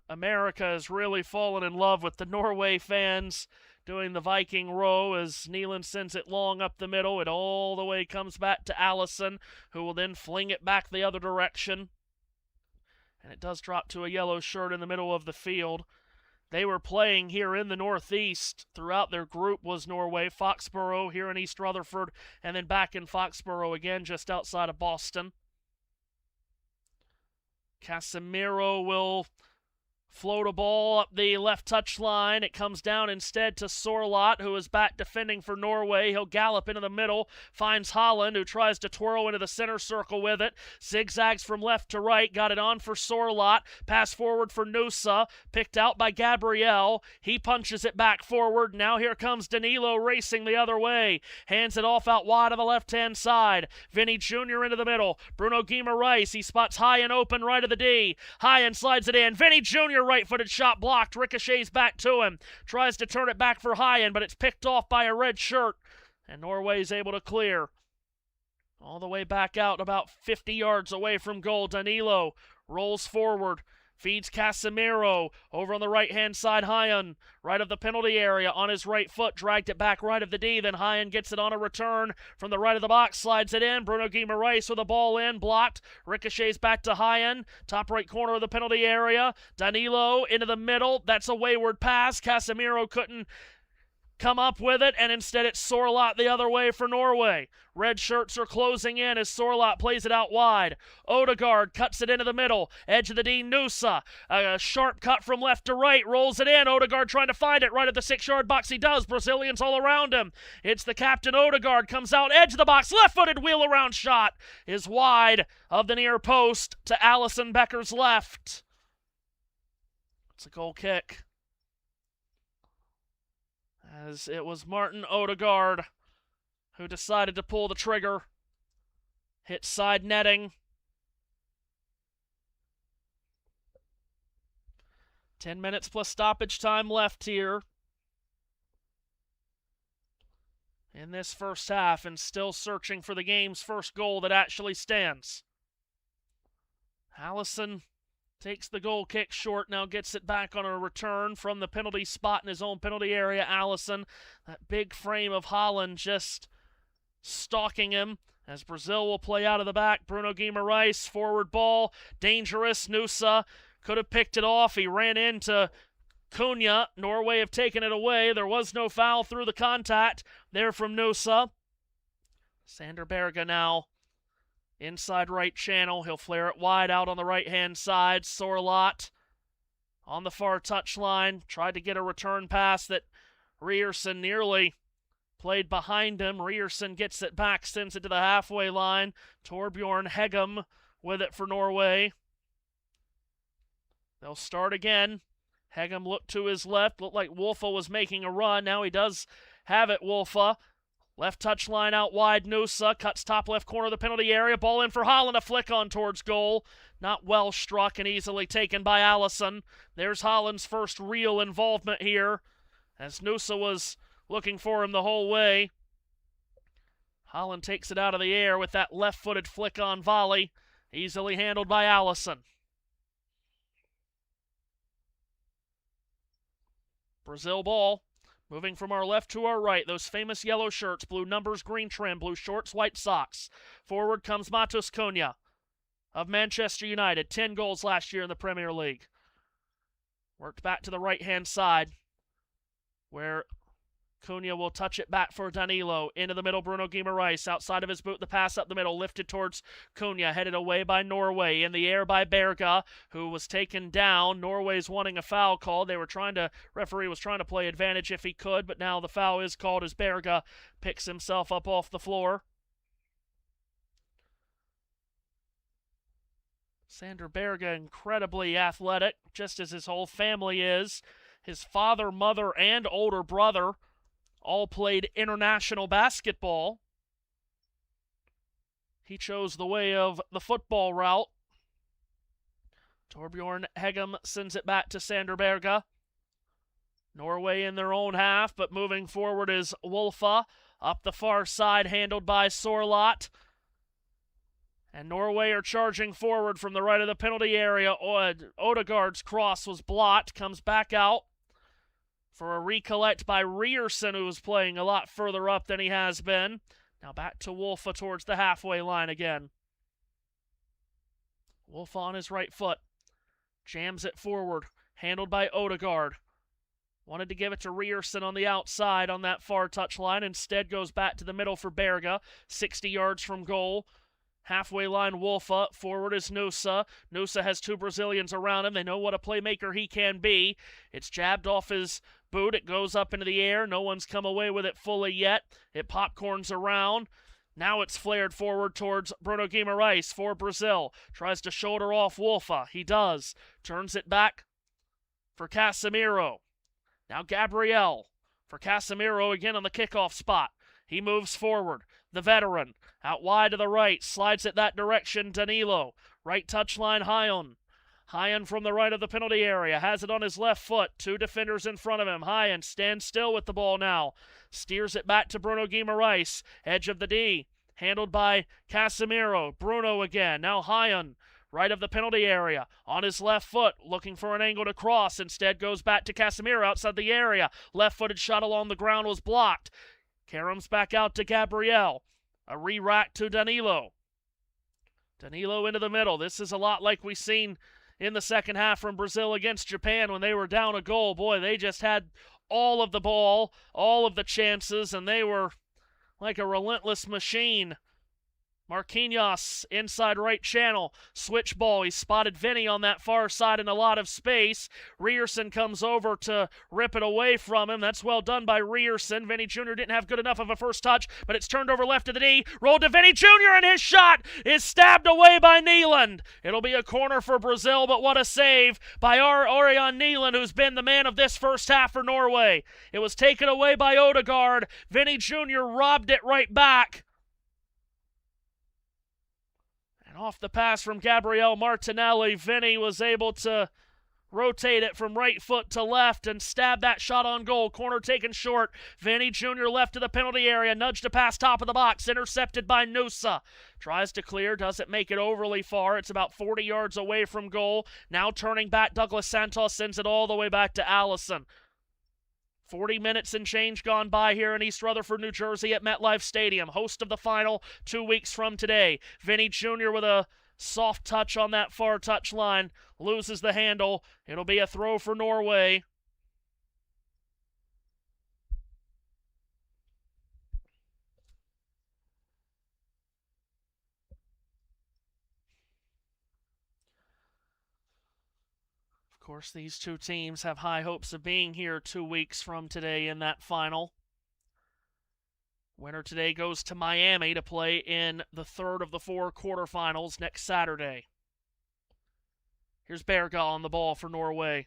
America has really fallen in love with the Norway fans doing the Viking row as Haaland sends it long up the middle. It all the way comes back to Alisson, who will then fling it back the other direction. And it does drop to a yellow shirt in the middle of the field. They were playing here in the Northeast. Throughout their group was Norway, Foxborough here in East Rutherford, and then back in Foxborough again just outside of Boston. Casemiro will float a ball up the left touch line. It comes down instead to Sorloth, who is back defending for Norway. He'll gallop into the middle, finds Haaland, who tries to twirl into the center circle with it. Zigzags from left to right, got it on for Sorloth. Pass forward for Nusa, picked out by Gabriel. He punches it back forward. Now here comes Danilo racing the other way. Hands it off out wide on the left-hand side. Vinny Jr. into the middle. Bruno Guimarães, he spots Haaland open right of the D. Haaland slides it in. Vinny Jr. right-footed shot blocked. Ricochets back to him. Tries to turn it back for Haaland, but it's picked off by a red shirt. And Norway's able to clear. All the way back out, about 50 yards away from goal. Danilo rolls forward. Feeds Casemiro. Over on the right-hand side, Haaland. Right of the penalty area on his right foot. Dragged it back right of the D. Then Haaland gets it on a return from the right of the box. Slides it in. Bruno Guimarães with the ball in. Blocked. Ricochets back to Haaland. Top right corner of the penalty area. Danilo into the middle. That's a wayward pass. Casemiro couldn't come up with it, and instead it's Sorloth the other way for Norway. Red shirts are closing in as Sorloth plays it out wide. Odegaard cuts it into the middle. Edge of the D, Nusa. A sharp cut from left to right. Rolls it in. Odegaard trying to find it right at the 6-yard box. He does. Brazilians all around him. It's the captain Odegaard. Comes out. Edge of the box. Left-footed wheel around shot is wide of the near post to Alisson Becker's left. It's a goal kick, as it was Martin Odegaard who decided to pull the trigger. Hit side netting. 10 minutes plus stoppage time left here in this first half, and still searching for the game's first goal that actually stands. Alisson takes the goal kick short, now gets it back on a return from the penalty spot in his own penalty area. Alisson, that big frame of Haaland just stalking him as Brazil will play out of the back. Bruno Guimaraes, forward ball, dangerous. Nusa could have picked it off. He ran into Cunha. Norway have taken it away. There was no foul through the contact there from Nusa. Sander Berge now inside right channel. He'll flare it wide out on the right-hand side. Sorlot on the far touchline. Tried to get a return pass that Ryerson nearly played behind him. Ryerson gets it back, sends it to the halfway line. Torbjorn Hegem with it for Norway. They'll start again. Hegem looked to his left. Looked like Wolfa was making a run. Now he does have it, Wolfa. Left touchline out wide. Nusa cuts top left corner of the penalty area. Ball in for Haaland. A flick on towards goal. Not well struck and easily taken by Allison. There's Haaland's first real involvement here, as Nusa was looking for him the whole way. Haaland takes it out of the air with that left-footed flick on volley. Easily handled by Allison. Brazil ball. Moving from our left to our right, those famous yellow shirts, blue numbers, green trim, blue shorts, white socks. Forward comes Matheus Cunha of Manchester United, 10 goals last year in the Premier League. Worked back to the right-hand side, where Cunha will touch it back for Danilo. Into the middle, Bruno Guimaraes. Outside of his boot, the pass up the middle, lifted towards Cunha, headed away by Norway. In the air by Berge, who was taken down. Norway's wanting a foul called. Referee was trying to play advantage if he could, but now the foul is called as Berge picks himself up off the floor. Sander Berge, incredibly athletic, just as his whole family is. His father, mother, and older brother all played international basketball. He chose the way of the football route. Torbjorn Hegem sends it back to Sander Berge. Norway in their own half, but moving forward is Wolfa. Up the far side, handled by Sorlot. And Norway are charging forward from the right of the penalty area. Odegaard's cross was blocked, comes back out for a recollect by Ryerson, who was playing a lot further up than he has been. Now back to Wolfa towards the halfway line again. Wolfa on his right foot. Jams it forward. Handled by Odegaard. Wanted to give it to Ryerson on the outside on that far touchline. Instead goes back to the middle for Berge. 60 yards from goal. Halfway line, Wolfa. Forward is Nusa. Nusa has two Brazilians around him. They know what a playmaker he can be. It's jabbed off his boot. It goes up into the air. No one's come away with it fully yet. It popcorns around. Now it's flared forward towards Bruno Guimaraes for Brazil. Tries to shoulder off Wolfa. He does. Turns it back for Casemiro. Now Gabriel for Casemiro again on the kickoff spot. He moves forward. The veteran out wide to the right, slides it that direction. Danilo, right touchline, Haaland. Haaland from the right of the penalty area, has it on his left foot. Two defenders in front of him. Haaland stands still with the ball now. Steers it back to Bruno Guimaraes, edge of the D, handled by Casemiro. Bruno again, now Haaland, right of the penalty area, on his left foot, looking for an angle to cross. Instead goes back to Casemiro outside the area. Left-footed shot along the ground was blocked. Karam's back out to Gabriel. A re-rack to Danilo. Danilo into the middle. This is a lot like we've seen in the second half from Brazil against Japan when they were down a goal. Boy, they just had all of the ball, all of the chances, and they were like a relentless machine. Marquinhos inside right channel. Switch ball. He spotted Vinny on that far side in a lot of space. Ryerson comes over to rip it away from him. That's well done by Ryerson. Vinny Jr. didn't have good enough of a first touch, but it's turned over left to the D. Rolled to Vinny Jr. and his shot is stabbed away by Nieland. It'll be a corner for Brazil, but what a save by Orion Nieland, who's been the man of this first half for Norway. It was taken away by Odegaard. Vinny Jr. robbed it right back. Off the pass from Gabriel Martinelli, Vinny was able to rotate it from right foot to left and stab that shot on goal. Corner taken short. Vinny Jr. left to the penalty area, nudged to pass top of the box, intercepted by Nusa. Tries to clear, doesn't make it overly far. It's about 40 yards away from goal. Now turning back, Douglas Santos sends it all the way back to Allison. 40 minutes and change gone by here in East Rutherford, New Jersey at MetLife Stadium. Host of the final 2 weeks from today. Vinny Jr. with a soft touch on that far touch line. Loses the handle. It'll be a throw for Norway. Of course, these two teams have high hopes of being here 2 weeks from today in that final. Winner today goes to Miami to play in the third of the 4 quarterfinals next Saturday. Here's Berga on the ball for Norway.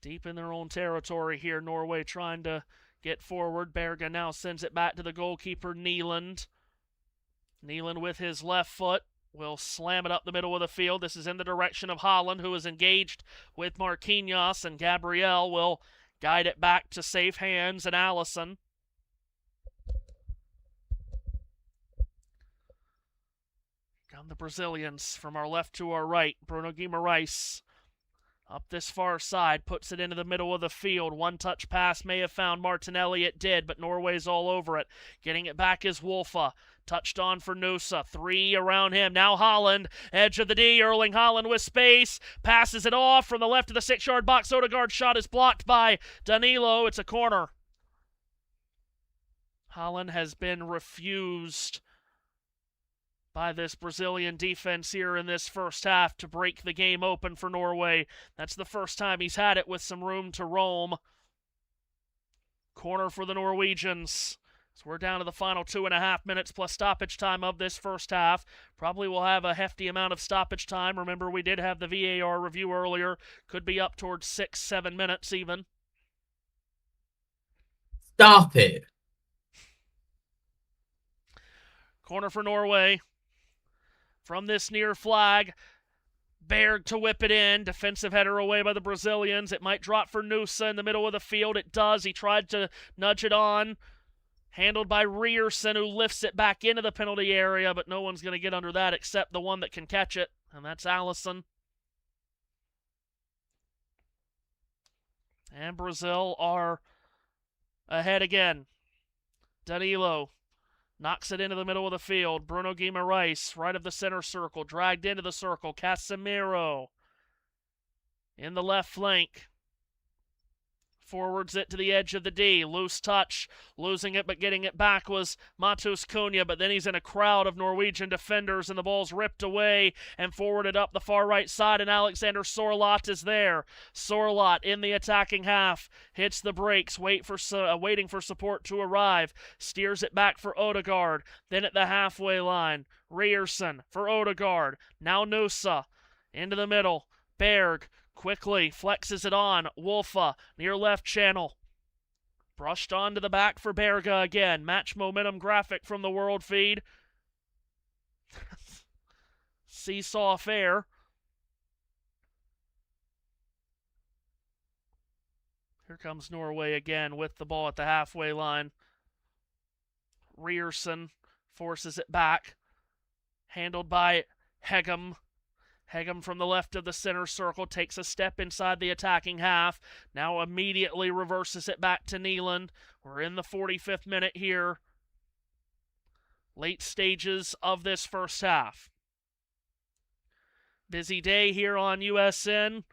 Deep in their own territory here, Norway trying to get forward. Berga now sends it back to the goalkeeper, Nyland. Nyland with his left foot will slam it up the middle of the field. This is in the direction of Haaland, who is engaged with Marquinhos, and Gabriel will guide it back to safe hands and Allison. Come the Brazilians from our left to our right. Bruno Guimarães up this far side, puts it into the middle of the field. One-touch pass may have found Martinelli. It did, but Norway's all over it. Getting it back is Wolfa. Touched on for Nusa. 3 around him. Now Haaland, edge of the D. Erling Haaland with space. Passes it off from the left of the 6-yard box. Odegaard's shot is blocked by Danilo. It's a corner. Haaland has been refused by this Brazilian defense here in this first half to break the game open for Norway. That's the first time he's had it with some room to roam. Corner for the Norwegians. So we're down to the final 2.5 minutes plus stoppage time of this first half. Probably will have a hefty amount of stoppage time. Remember, we did have the VAR review earlier. Could be up towards 6-7 minutes even. Stop it. Corner for Norway. From this near flag, Berg to whip it in. Defensive header away by the Brazilians. It might drop for Nusa in the middle of the field. It does. He tried to nudge it on. Handled by Ryerson, who lifts it back into the penalty area, but no one's going to get under that except the one that can catch it, and that's Allison. And Brazil are ahead again. Danilo knocks it into the middle of the field. Bruno Guimarães, right of the center circle, dragged into the circle. Casemiro in the left flank. Forwards it to the edge of the D. Loose touch. Losing it but getting it back was Matheus Cunha, but then he's in a crowd of Norwegian defenders and the ball's ripped away and forwarded up the far right side, and Alexander Sorloth is there. Sorloth in the attacking half. Hits the brakes, waiting for support to arrive. Steers it back for Odegaard. Then at the halfway line, Ryerson for Odegaard. Now Nusa into the middle. Berg quickly flexes it on. Wolfa near left channel. Brushed onto the back for Berga again. Match momentum graphic from the world feed. Seesaw affair. Here comes Norway again with the ball at the halfway line. Ryerson forces it back. Handled by Hegem. Hegem from the left of the center circle takes a step inside the attacking half. Now immediately reverses it back to Nyland. We're in the 45th minute here. Late stages of this first half. Busy day here on USN.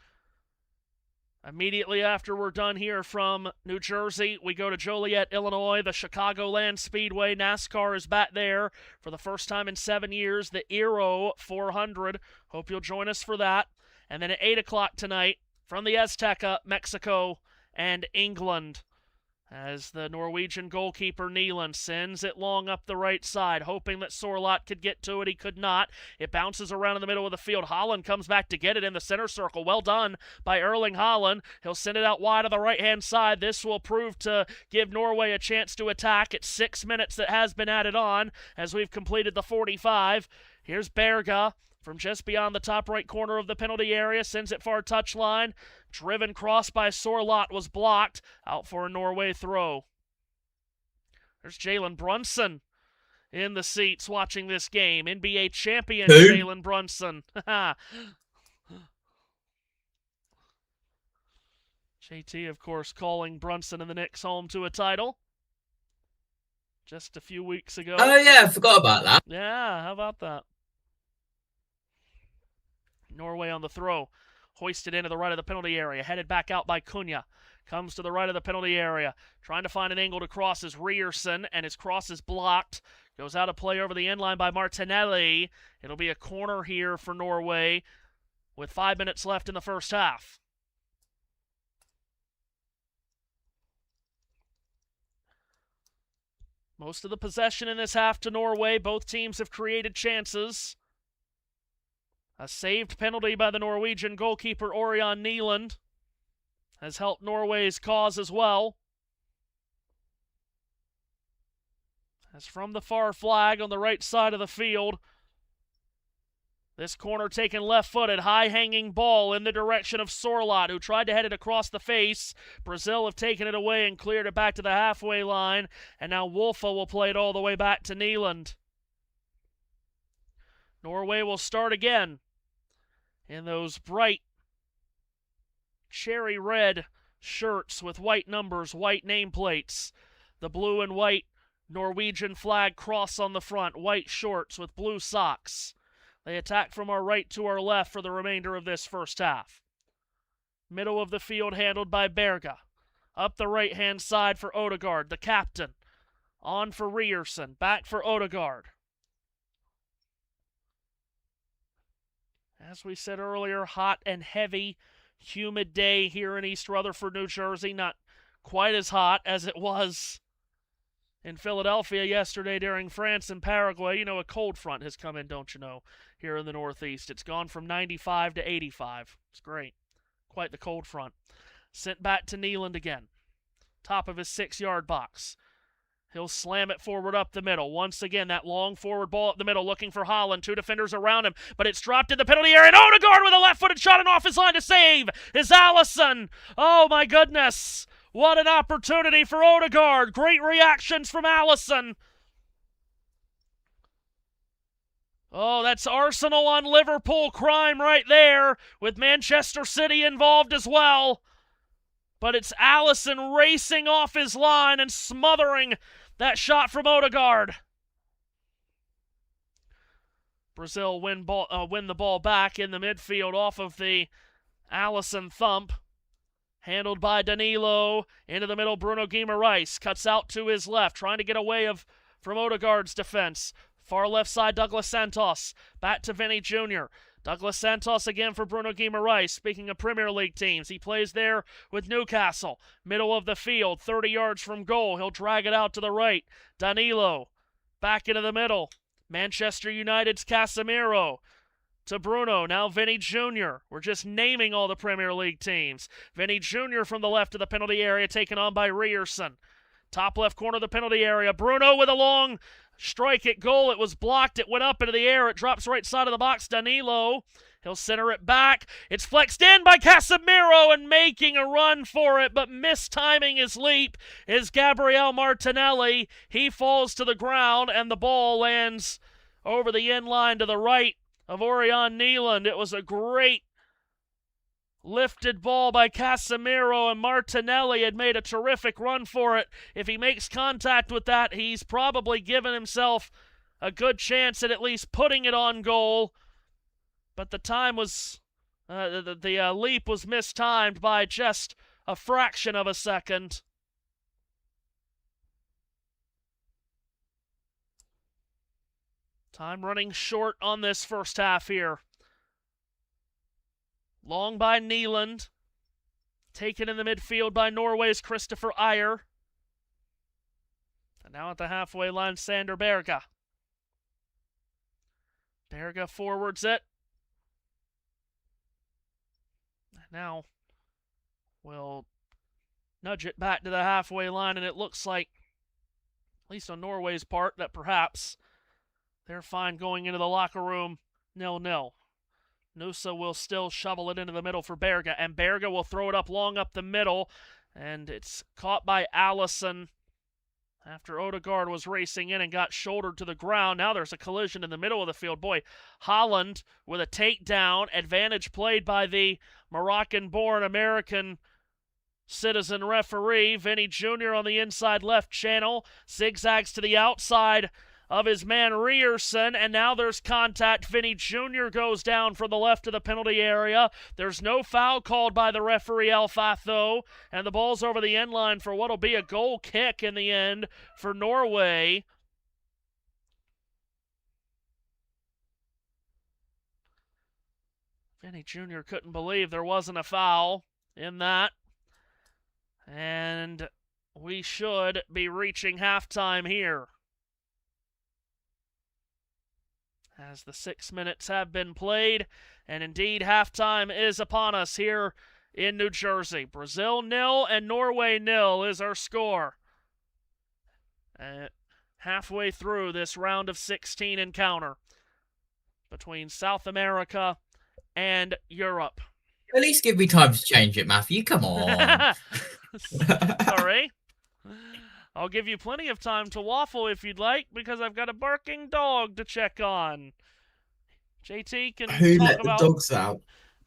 Immediately after we're done here from New Jersey, we go to Joliet, Illinois. The Chicagoland Speedway. NASCAR is back there for the first time in 7 years. The Aero 400. Hope you'll join us for that. And then at 8 o'clock tonight, from the Azteca, Mexico and England, as the Norwegian goalkeeper Nyland sends it long up the right side, hoping that Sorloth could get to it. He could not. It bounces around in the middle of the field. Haaland comes back to get it in the center circle. Well done by Erling Haaland. He'll send it out wide on the right-hand side. This will prove to give Norway a chance to attack. It's 6 minutes that has been added on as we've completed the 45. Here's Berga from just beyond the top right corner of the penalty area. Sends it far touchline. Driven cross by Sorloth was blocked. Out for a Norway throw. There's Jalen Brunson in the seats watching this game. NBA champion Jalen Brunson. JT, of course, calling Brunson and the Knicks home to a title just a few weeks ago. Oh yeah, I forgot about that. Yeah, how about that? Norway on the throw. Hoisted into the right of the penalty area. Headed back out by Cunha. Comes to the right of the penalty area. Trying to find an angle to cross is Ryerson, and his cross is blocked. Goes out of play over the end line by Martinelli. It'll be a corner here for Norway with 5 minutes left in the first half. Most of the possession in this half to Norway. Both teams have created chances. A saved penalty by the Norwegian goalkeeper Erling Haaland has helped Norway's cause as well. As from the far flag on the right side of the field, this corner taken left-footed, high-hanging ball in the direction of Sorlot, who tried to head it across the face. Brazil have taken it away and cleared it back to the halfway line, and now Wolfe will play it all the way back to Haaland. Norway will start again in those bright cherry red shirts with white numbers, white nameplates. The blue and white Norwegian flag cross on the front, white shorts with blue socks. They attack from our right to our left for the remainder of this first half. Middle of the field handled by Berge. Up the right-hand side for Odegaard, the captain. On for Ryerson, back for Odegaard. As we said earlier, hot and heavy, humid day here in East Rutherford, New Jersey. Not quite as hot as it was in Philadelphia yesterday during France and Paraguay. You know, a cold front has come in, don't you know, here in the Northeast. It's gone from 95 to 85. It's great. Quite the cold front. Sent back to Haaland again. Top of his 6-yard box. He'll slam it forward up the middle. Once again, that long forward ball up the middle, looking for Haaland. 2 defenders around him, but it's dropped in the penalty area. And Odegaard with a left-footed shot and off his line to save is Alisson. Oh, my goodness. What an opportunity for Odegaard. Great reactions from Alisson. Oh, that's Arsenal on Liverpool crime right there, with Manchester City involved as well. But it's Alisson racing off his line and smothering that shot from Odegaard. Brazil win the ball back in the midfield off of the Alisson thump. Handled by Danilo. Into the middle, Bruno Guimaraes. Cuts out to his left, trying to get away from Odegaard's defense. Far left side, Douglas Santos. Back to Vinny Jr. Douglas Santos again for Bruno Guimaraes. Speaking of Premier League teams, he plays there with Newcastle. Middle of the field, 30 yards from goal. He'll drag it out to the right. Danilo. Back into the middle. Manchester United's Casemiro. To Bruno, now Vinny Jr. We're just naming all the Premier League teams. Vinny Jr. from the left of the penalty area, taken on by Ryerson. Top left corner of the penalty area. Bruno with a long strike at goal. It was blocked. It went up into the air. It drops right side of the box. Danilo. He'll center it back. It's flexed in by Casemiro and making a run for it, but mistiming his leap is Gabriel Martinelli. He falls to the ground, and the ball lands over the end line to the right of Erling Haaland. It was a great lifted ball by Casemiro, and Martinelli had made a terrific run for it. If he makes contact with that, he's probably given himself a good chance at least putting it on goal. But the time was, the leap was mistimed by just a fraction of a second. Time running short on this first half here. Long by Haaland. Taken in the midfield by Norway's Christopher Ayer. And now at the halfway line, Sander Berge. Berge forwards it. Now we'll nudge it back to the halfway line, and it looks like, at least on Norway's part, that perhaps they're fine going into the locker room 0-0. Nusa will still shovel it into the middle for Berge, and Berge will throw it up long up the middle, and it's caught by Alisson after Odegaard was racing in and got shouldered to the ground. Now there's a collision in the middle of the field. Boy, Haaland with a takedown. Advantage played by the Moroccan-born American citizen referee. Vinny Jr. on the inside left channel, zigzags to the outside of his man Ryerson, and now there's contact. Vinny Jr. goes down for the left of the penalty area. There's no foul called by the referee El Fatho, and the ball's over the end line for what'll be a goal kick in the end for Norway. Vinny Jr. couldn't believe there wasn't a foul in that. And we should be reaching halftime here, as the 6 minutes have been played, and indeed halftime is upon us here in New Jersey. Brazil 0 and Norway 0 is our score. Halfway through this round of 16 encounter between South America and Europe. At least give me time to change it, Matthew. Come on. Sorry. I'll give you plenty of time to waffle if you'd like, because I've got a barking dog to check on. JT can Who talk let about the dogs out?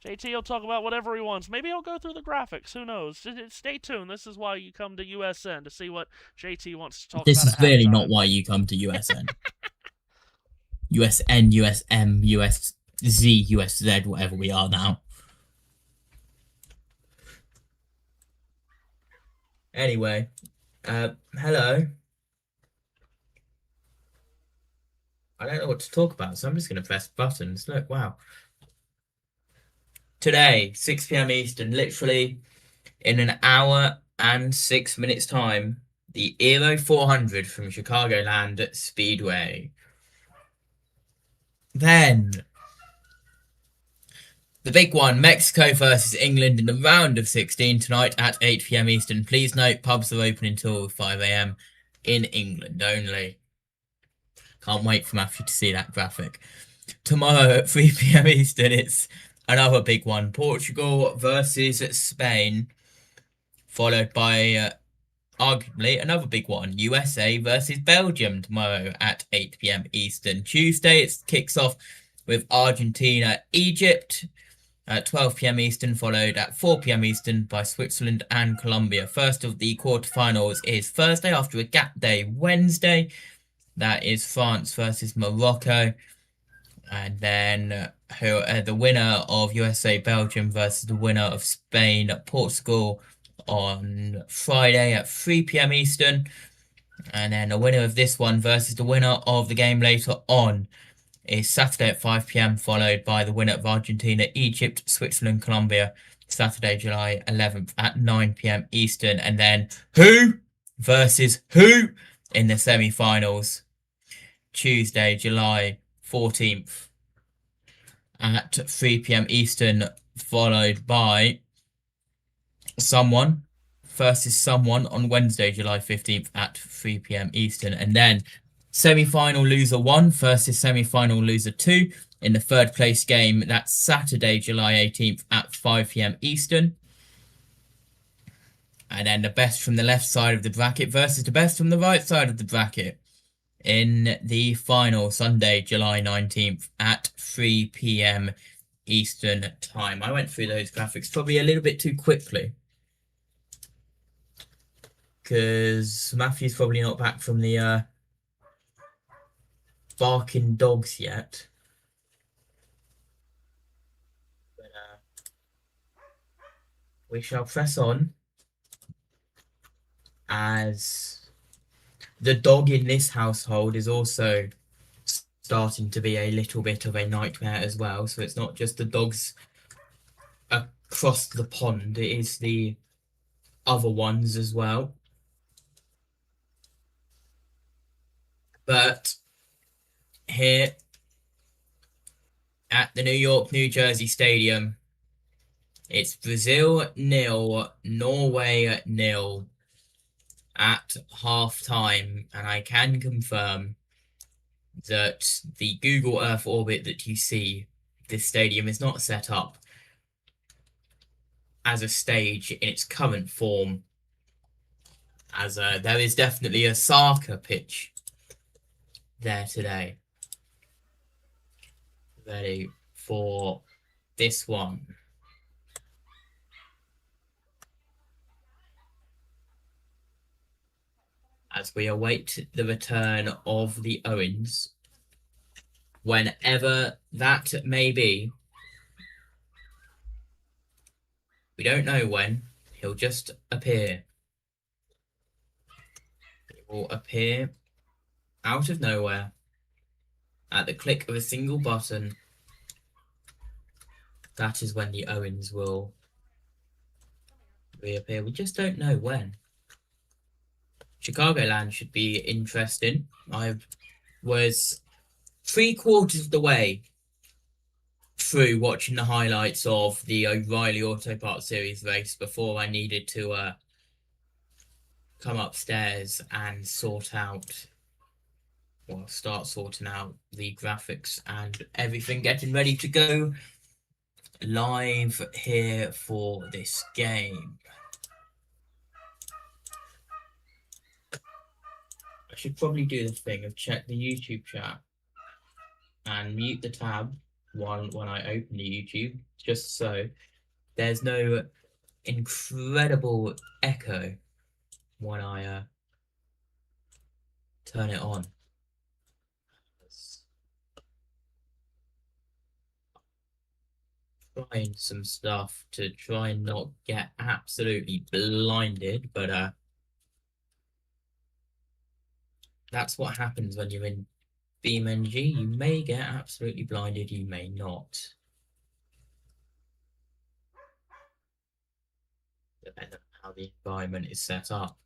JT will talk about whatever he wants. Maybe I'll go through the graphics. Who knows? Stay tuned. This is why you come to USN, to see what JT wants to talk This about. is really not why you come to USN. USN, USM, USZ, USZ, whatever we are now. Anyway, hello. I don't know what to talk about, so I'm just going to press buttons. Look, wow. Today, 6 p.m. Eastern, literally in an hour and 6 minutes time, the Euro 400 from Chicagoland Speedway. Then, the big one, Mexico versus England in the round of 16 tonight at 8 p.m. Eastern. Please note, pubs are open until 5 a.m. in England only. Can't wait for Matthew to see that graphic. Tomorrow at 3 p.m. Eastern, it's another big one. Portugal versus Spain, followed by arguably another big one. USA versus Belgium tomorrow at 8 p.m. Eastern. Tuesday, it kicks off with Argentina, Egypt at 12 p.m. Eastern, followed at 4 p.m. Eastern by Switzerland and Colombia. First of the quarterfinals is Thursday after a gap day Wednesday. That is France versus Morocco. And then the winner of USA Belgium versus the winner of Spain Portugal on Friday at 3 p.m. Eastern. And then the winner of this one versus the winner of the game later on is Saturday at 5 p.m. followed by the winner of Argentina, Egypt, Switzerland, Colombia, Saturday, July 11th at 9 p.m. Eastern. And then who versus who in the semi-finals? Tuesday, July 14th at 3 p.m. Eastern, followed by someone versus someone on Wednesday, July 15th at 3 p.m. Eastern. And then semi-final loser 1 versus semi-final loser 2 in the third place game. That's Saturday, July 18th at 5 p.m. Eastern. And then the best from the left side of the bracket versus the best from the right side of the bracket in the final, Sunday, July 19th at 3 p.m. Eastern time. I went through those graphics probably a little bit too quickly, because Matthew's probably not back from the barking dogs yet. But we shall press on, as the dog in this household is also starting to be a little bit of a nightmare as well. So it's not just the dogs across the pond, it is the other ones as well. But here at the New York, New Jersey Stadium, it's Brazil 0, Norway 0 at half-time, and I can confirm that the Google Earth orbit that you see, this stadium is not set up as a stage in its current form, as there is definitely a soccer pitch there today, ready for this one. as we await the return of the Owens, whenever that may be. We don't know when. He'll just appear. He will appear out of nowhere at the click of a single button. That is when the Owens will reappear. We just don't know when. Chicagoland should be interesting. I was 3/4 of the way through watching the highlights of the O'Reilly Auto Parts Series race before I needed to come upstairs and start sorting out the graphics and everything, getting ready to go live here for this game. I should probably do the thing of check the YouTube chat and mute the tab when I open the YouTube, just so there's no incredible echo when I turn it on. Trying some stuff to try and not get absolutely blinded, but that's what happens when you're in BeamNG. You may get absolutely blinded, you may not, depending on how the environment is set up.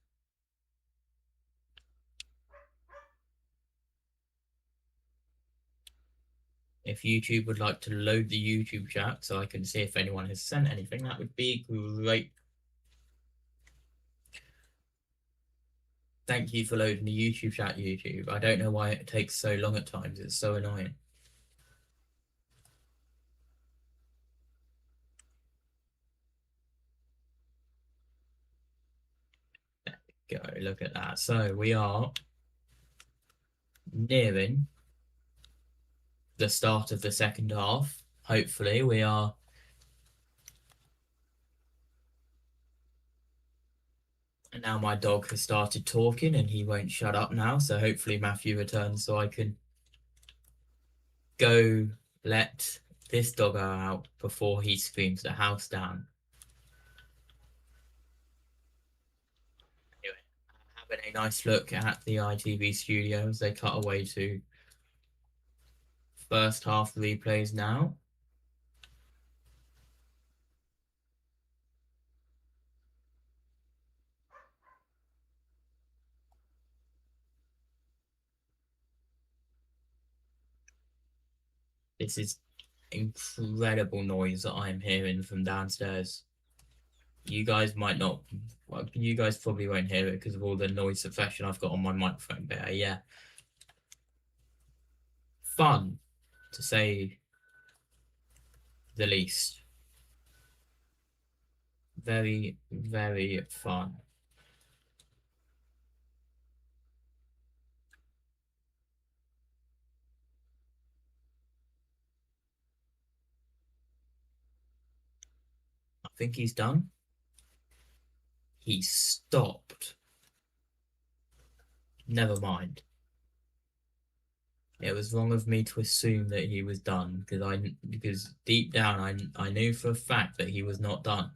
If YouTube would like to load the YouTube chat so I can see if anyone has sent anything, that would be great. Thank you for loading the YouTube chat, YouTube. I don't know why it takes so long at times. It's so annoying. There we go. Look at that. So we are nearing the start of the second half. Hopefully we are. And now my dog has started talking and he won't shut up now. So hopefully Matthew returns so I can go let this doggo out before he screams the house down. Anyway, having a nice look at the ITV studios. They cut away to first half replays now. This is incredible noise that I'm hearing from downstairs. You guys might not, well, you guys probably won't hear it because of all the noise suppression I've got on my microphone, but yeah. Fun, to say the least. Very, very fun. I think he's done. He stopped. Never mind. It was wrong of me to assume that he was done because deep down I knew for a fact that he was not done.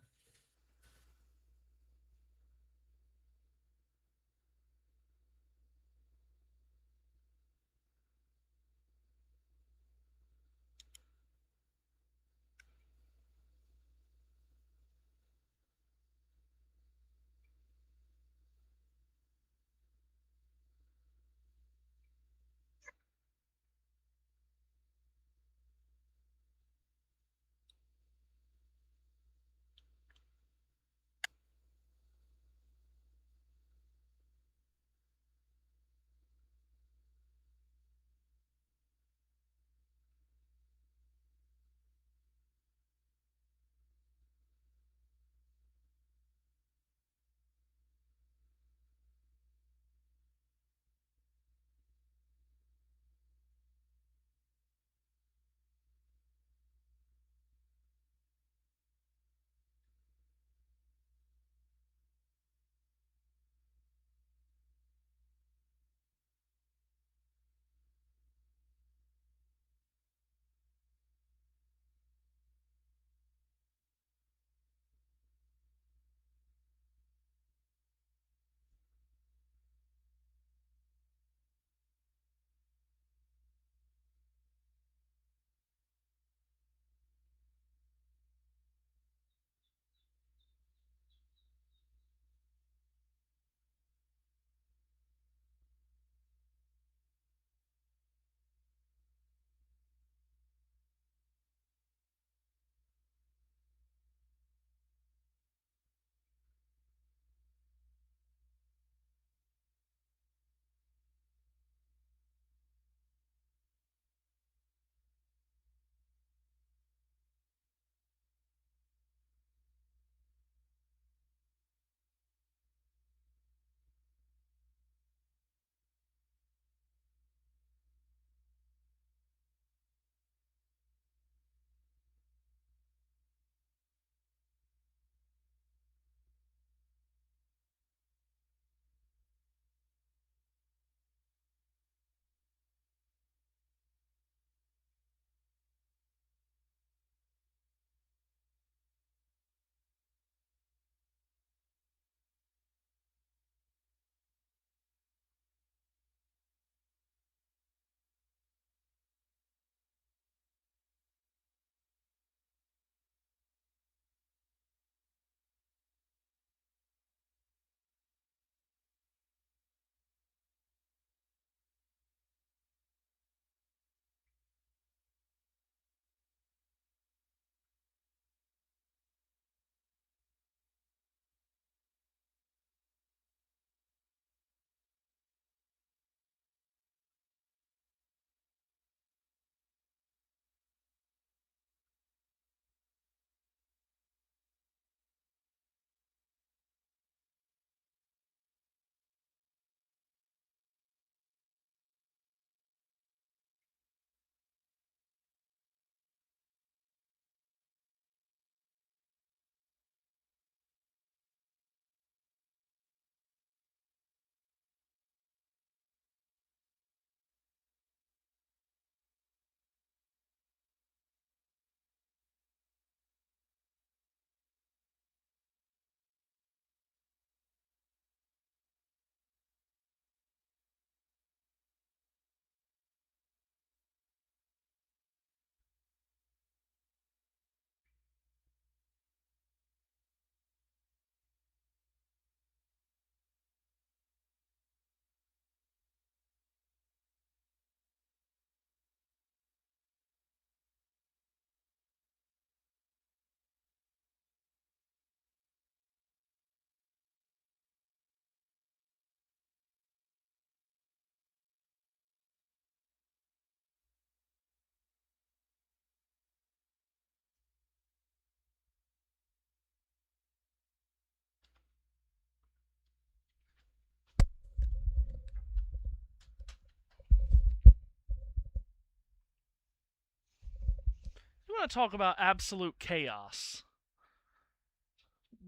want to talk about absolute chaos.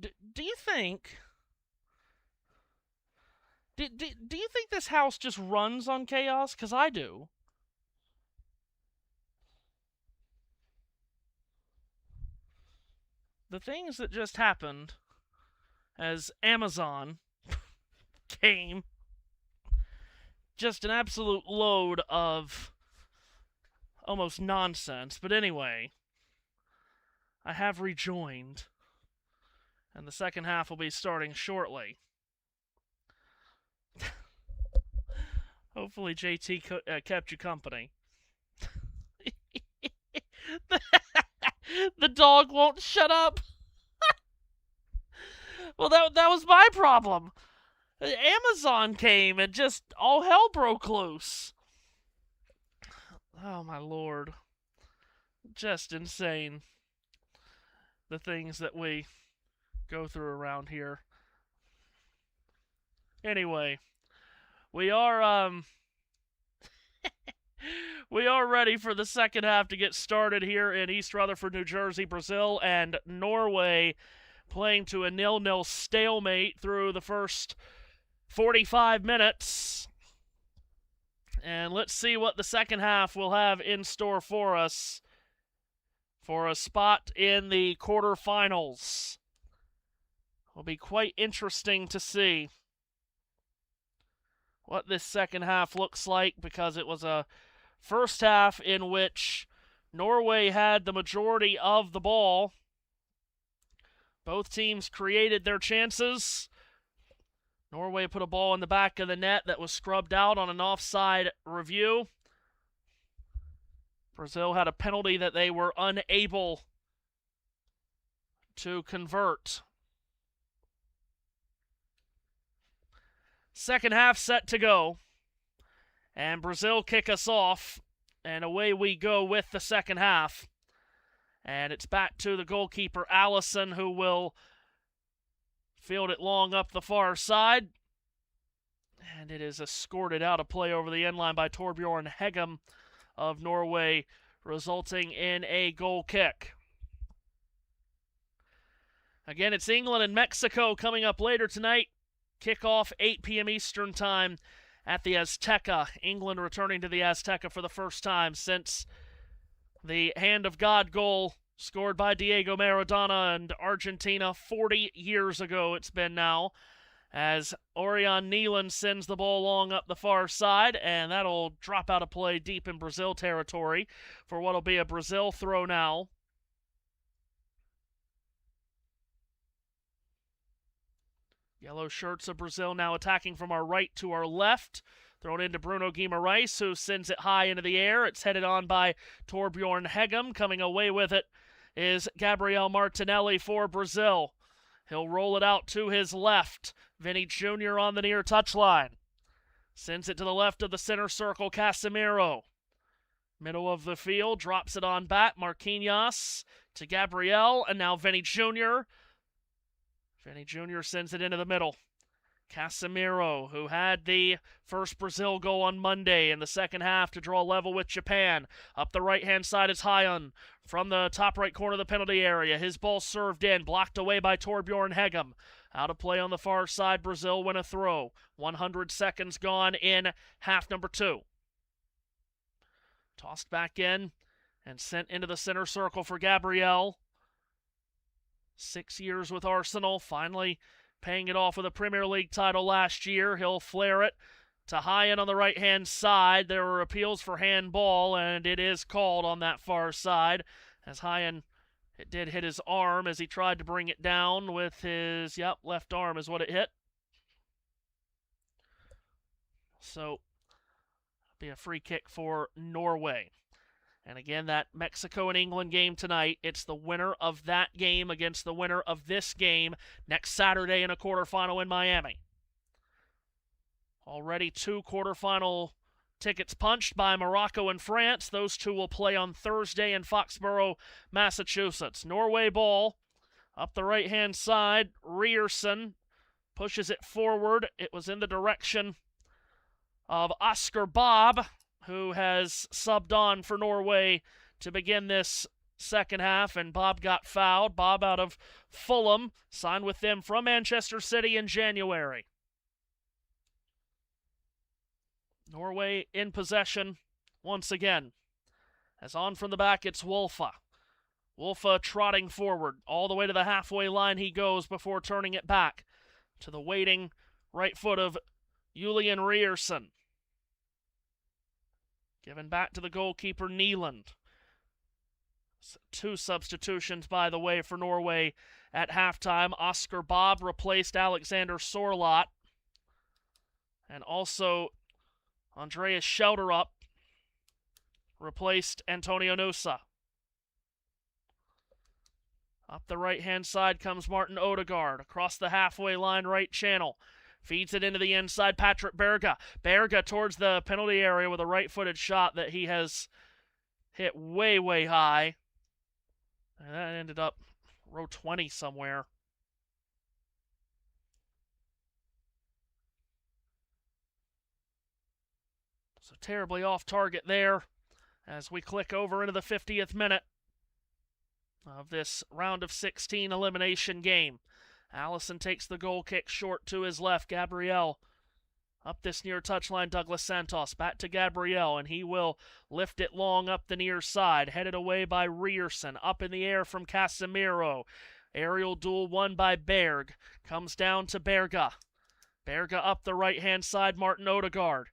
Do you think... Do you think this house just runs on chaos? Because I do. The things that just happened as Amazon came, just an absolute load of almost nonsense. But anyway, I have rejoined, and the second half will be starting shortly. Hopefully JT kept you company. The dog won't shut up. Well, that was my problem. Amazon came and just all hell broke loose. Oh, my Lord. Just insane. The things that we go through around here. Anyway, we are we are ready for the second half to get started here in East Rutherford, New Jersey. Brazil and Norway playing to a 0-0 stalemate through the first 45 minutes. And let's see what the second half will have in store for us for a spot in the quarterfinals. Will be quite interesting to see what this second half looks like, because it was a first half in which Norway had the majority of the ball. Both teams created their chances. Norway put a ball in the back of the net that was scrubbed out on an offside review. Brazil had a penalty that they were unable to convert. Second half set to go. And Brazil kick us off. And away we go with the second half. And it's back to the goalkeeper, Allison, who will field it long up the far side. And it is escorted out of play over the end line by Torbjorn Hegem of Norway, resulting in a goal kick. Again, it's England and Mexico coming up later tonight. Kickoff 8 p.m. Eastern Time at the Azteca. England returning to the Azteca for the first time since the Hand of God goal scored by Diego Maradona and Argentina 40 years ago it's been now, as Orion Nealon sends the ball long up the far side, and that'll drop out of play deep in Brazil territory for what'll be a Brazil throw now. Yellow shirts of Brazil now attacking from our right to our left. Thrown into Bruno Guimaraes, who sends it high into the air. It's headed on by Torbjorn Hegem. Coming away with it is Gabriel Martinelli for Brazil. He'll roll it out to his left. Vinny Jr. on the near touchline. Sends it to the left of the center circle, Casemiro. Middle of the field, drops it on back. Marquinhos to Gabriel, and now Vinny Jr. Vinny Jr. sends it into the middle. Casemiro, who had the first Brazil goal on Monday in the second half to draw level with Japan. Up the right-hand side is Haaland from the top right corner of the penalty area. His ball served in, blocked away by Torbjorn Hegem. Out of play on the far side, Brazil win a throw. 100 seconds gone in half number 2. Tossed back in and sent into the center circle for Gabriel. 6 years with Arsenal, finally paying it off with a Premier League title last year. He'll flare it to Haaland on the right-hand side. There were appeals for handball, and it is called on that far side, as Haaland, it did hit his arm as he tried to bring it down with his, left arm is what it hit. So, it'll be a free kick for Norway. And again, that Mexico and England game tonight, it's the winner of that game against the winner of this game next Saturday in a quarterfinal in Miami. Already 2 quarterfinal tickets punched by Morocco and France. Those two will play on Thursday in Foxborough, Massachusetts. Norway ball up the right-hand side. Ryerson pushes it forward. It was in the direction of Oscar Bob, who has subbed on for Norway to begin this second half, and Bob got fouled. Bob out of Fulham, signed with them from Manchester City in January. Norway in possession once again. As on from the back, it's Wolfa. Wolfa trotting forward. All the way to the halfway line he goes before turning it back to the waiting right foot of Julian Ryerson. Given back to the goalkeeper, Nyland. 2 substitutions, by the way, for Norway at halftime. Oscar Bob replaced Alexander Sorlot. And also Andreas Schelderup replaced Antonio Nusa. Up the right-hand side comes Martin Odegaard. Across the halfway line, right channel. Feeds it into the inside, Patrick Berga. Berga towards the penalty area with a right-footed shot that he has hit way, way high. And that ended up row 20 somewhere. So terribly off target there as we click over into the 50th minute of this round of 16 elimination game. Allison takes the goal kick short to his left. Gabriel up this near touchline. Douglas Santos back to Gabriel, and he will lift it long up the near side. Headed away by Ryerson. Up in the air from Casemiro. Aerial duel won by Berg. Comes down to Berga. Berga up the right-hand side. Martin Odegaard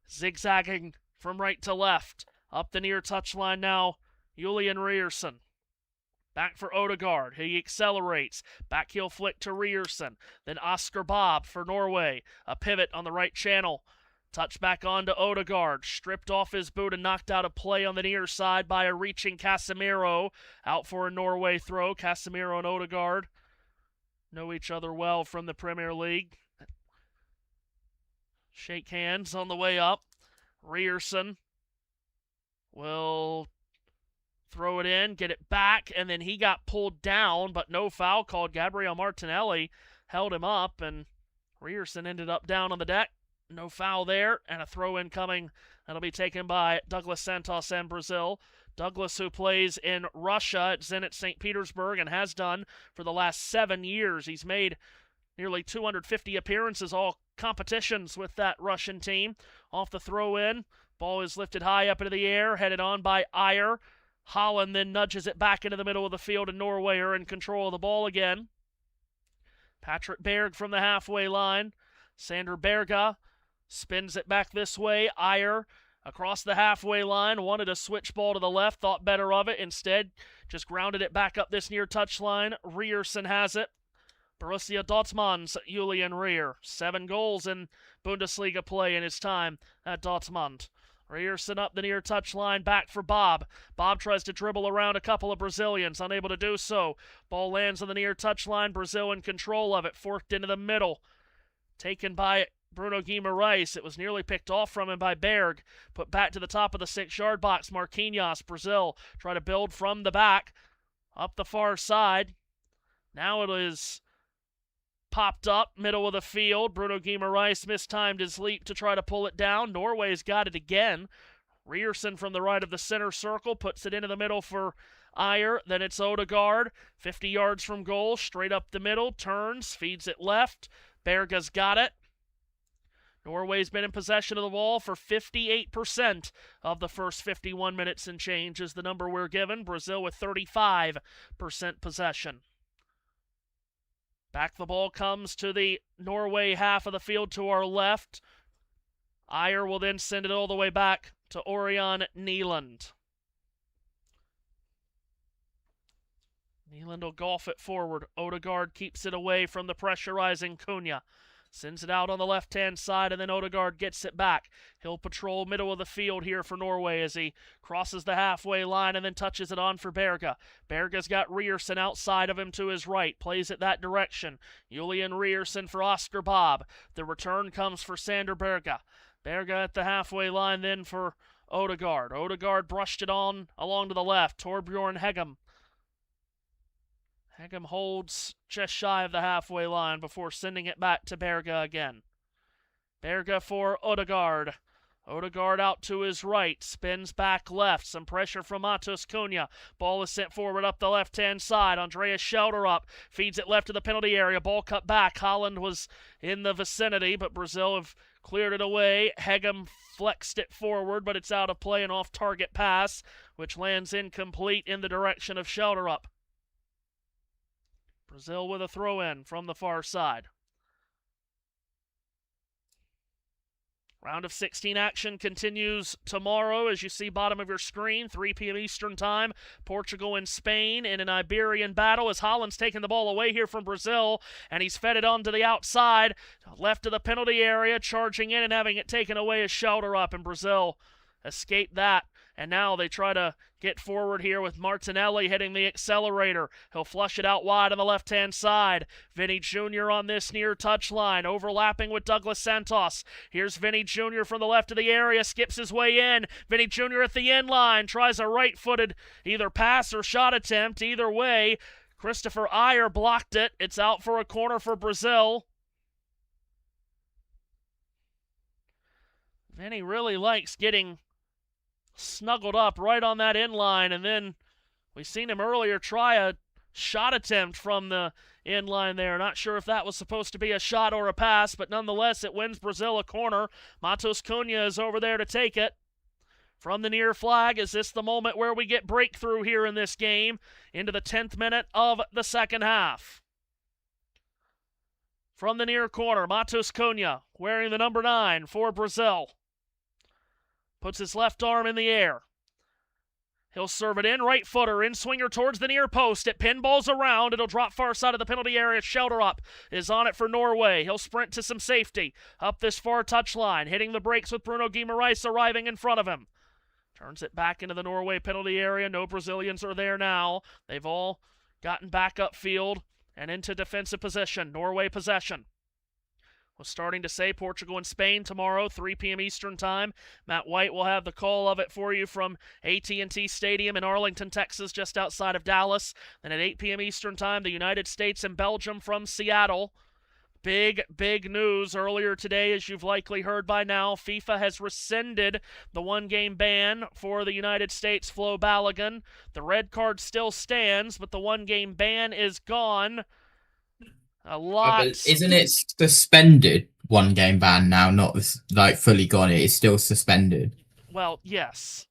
zigzagging from right to left. Up the near touchline now. Julian Ryerson. Back for Odegaard. He accelerates. Back heel flick to Ryerson. Then Oscar Bob for Norway. A pivot on the right channel. Touch back on to Odegaard. Stripped off his boot and knocked out of play on the near side by a reaching Casemiro. Out for a Norway throw. Casemiro and Odegaard know each other well from the Premier League. Shake hands on the way up. Ryerson will throw it in, get it back, and then he got pulled down, but no foul called. Gabriel Martinelli held him up, and Ryerson ended up down on the deck. No foul there, and a throw-in coming. That'll be taken by Douglas Santos and Brazil. Douglas, who plays in Russia at Zenit St. Petersburg and has done for the last 7 years. He's made nearly 250 appearances, all competitions with that Russian team. Off the throw-in, ball is lifted high up into the air, headed on by Ayer. Haaland then nudges it back into the middle of the field, and Norway are in control of the ball again. Patrick Berg from the halfway line. Sander Berga spins it back this way. Ayer across the halfway line, wanted a switch ball to the left, thought better of it. Instead, just grounded it back up this near touchline. Ryerson has it. Borussia Dortmund's Julian Ryer. 7 goals in Bundesliga play in his time at Dortmund. Ryerson up the near touchline, back for Bob. Bob tries to dribble around a couple of Brazilians, unable to do so. Ball lands on the near touchline, Brazil in control of it, forked into the middle. Taken by Bruno Guimaraes. It was nearly picked off from him by Berg. Put back to the top of the 6-yard box. Marquinhos, Brazil, try to build from the back. Up the far side. Now it is popped up, middle of the field. Bruno Guimaraes mistimed his leap to try to pull it down. Norway's got it again. Ryerson from the right of the center circle puts it into the middle for Ayer. Then it's Odegaard, 50 yards from goal, straight up the middle, turns, feeds it left. Berga's got it. Norway's been in possession of the ball for 58% of the first 51 minutes and change is the number we're given. Brazil with 35% possession. Back the ball comes to the Norway half of the field to our left. Ayer will then send it all the way back to Orion Nyland. Nyland will golf it forward. Odegaard keeps it away from the pressurizing Cunha. Sends it out on the left-hand side, and then Odegaard gets it back. He'll patrol middle of the field here for Norway as he crosses the halfway line and then touches it on for Berga. Berga's got Ryerson outside of him to his right. Plays it that direction. Julian Ryerson for Oscar Bob. The return comes for Sander Berga. Berga at the halfway line then for Odegaard. Odegaard brushed it on along to the left. Torbjorn Hegem. Hegem holds just shy of the halfway line before sending it back to Berga again. Berga for Odegaard. Odegaard out to his right, spins back left, some pressure from Matheus Cunha. Ball is sent forward up the left-hand side. Andreas Schelderup feeds it left to the penalty area. Ball cut back. Haaland was in the vicinity, but Brazil have cleared it away. Hegem flexed it forward, but it's out of play, an off-target pass, which lands incomplete in the direction of Schelderup. Brazil with a throw-in from the far side. Round of 16 action continues tomorrow, as you see bottom of your screen, 3 p.m. Eastern Time. Portugal and Spain in an Iberian battle as Haaland's taking the ball away here from Brazil, and he's fed it on to the outside, left of the penalty area, charging in and having it taken away is Schelderup, and Brazil escaped that. And now they try to get forward here with Martinelli hitting the accelerator. He'll flush it out wide on the left-hand side. Vinny Jr. on this near touchline, overlapping with Douglas Santos. Here's Vinny Jr. from the left of the area, skips his way in. Vinny Jr. at the end line, tries a right-footed either pass or shot attempt. Either way, Christopher Ayer blocked it. It's out for a corner for Brazil. Vinny really likes getting snuggled up right on that end line, and then we seen him earlier try a shot attempt from the end line there. Not sure if that was supposed to be a shot or a pass, but nonetheless it wins Brazil a corner. Matheus Cunha is over there to take it from the near flag. Is this the moment where we get breakthrough here in this game into the 10th minute of the second half? From the near corner, Matheus Cunha wearing the number 9 for Brazil. Puts his left arm in the air. He'll serve it in, right footer, in swinger towards the near post. It pinballs around. It'll drop far side of the penalty area. Schelderup is on it for Norway. He'll sprint to some safety. Up this far touchline, hitting the brakes with Bruno Guimaraes arriving in front of him. Turns it back into the Norway penalty area. No Brazilians are there now. They've all gotten back upfield and into defensive position. Norway possession. Was starting to say Portugal and Spain tomorrow, 3 p.m. Eastern Time. Matt White will have the call of it for you from AT&T Stadium in Arlington, Texas, just outside of Dallas. Then at 8 p.m. Eastern Time, the United States and Belgium from Seattle. Big news earlier today, as you've likely heard by now. FIFA has rescinded the one-game ban for the United States' Flo Balogun. The red card still stands, but the one-game ban is gone. A lot. Isn't it suspended, one game ban now, not like fully gone? It is still suspended. Well, yes,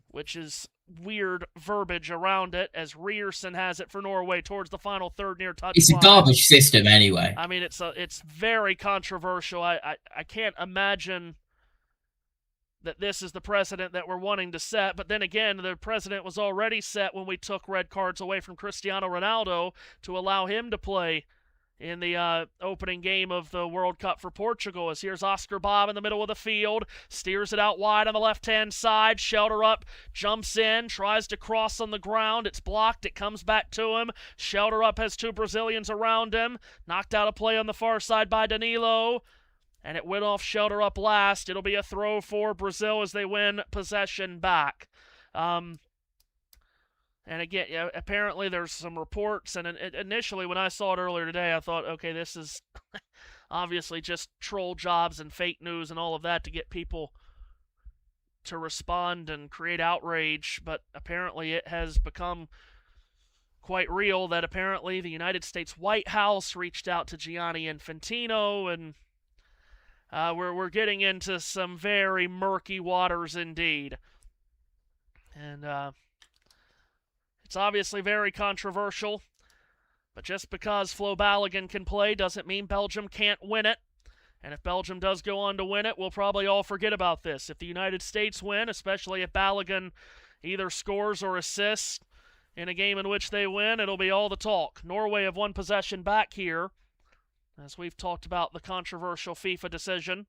which is weird verbiage around it, as Ryerson has it for Norway towards the final third near touchline. It's a garbage system anyway. I mean, it's very controversial. I can't imagine that this is the precedent that we're wanting to set, but then again, the precedent was already set when we took red cards away from Cristiano Ronaldo to allow him to play in the opening game of the World Cup for Portugal. As here's Oscar Bob in the middle of the field, steers it out wide on the left-hand side. Schelderup jumps in, tries to cross on the ground. It's blocked. It comes back to him. Schelderup has 2 Brazilians around him. Knocked out a play on the far side by Danilo, and it went off Schelderup last. It'll be a throw for Brazil as they win possession back. And again, apparently there's some reports, and initially when I saw it earlier today, I thought, okay, this is obviously just troll jobs and fake news and all of that to get people to respond and create outrage, but apparently it has become quite real that apparently the United States White House reached out to Gianni Infantino, and we're getting into some very murky waters indeed. And it's obviously very controversial, but just because Flo Balogun can play doesn't mean Belgium can't win it. And if Belgium does go on to win it, we'll probably all forget about this. If the United States win, especially if Balogun either scores or assists in a game in which they win, it'll be all the talk. Norway have won possession back here, as we've talked about the controversial FIFA decision.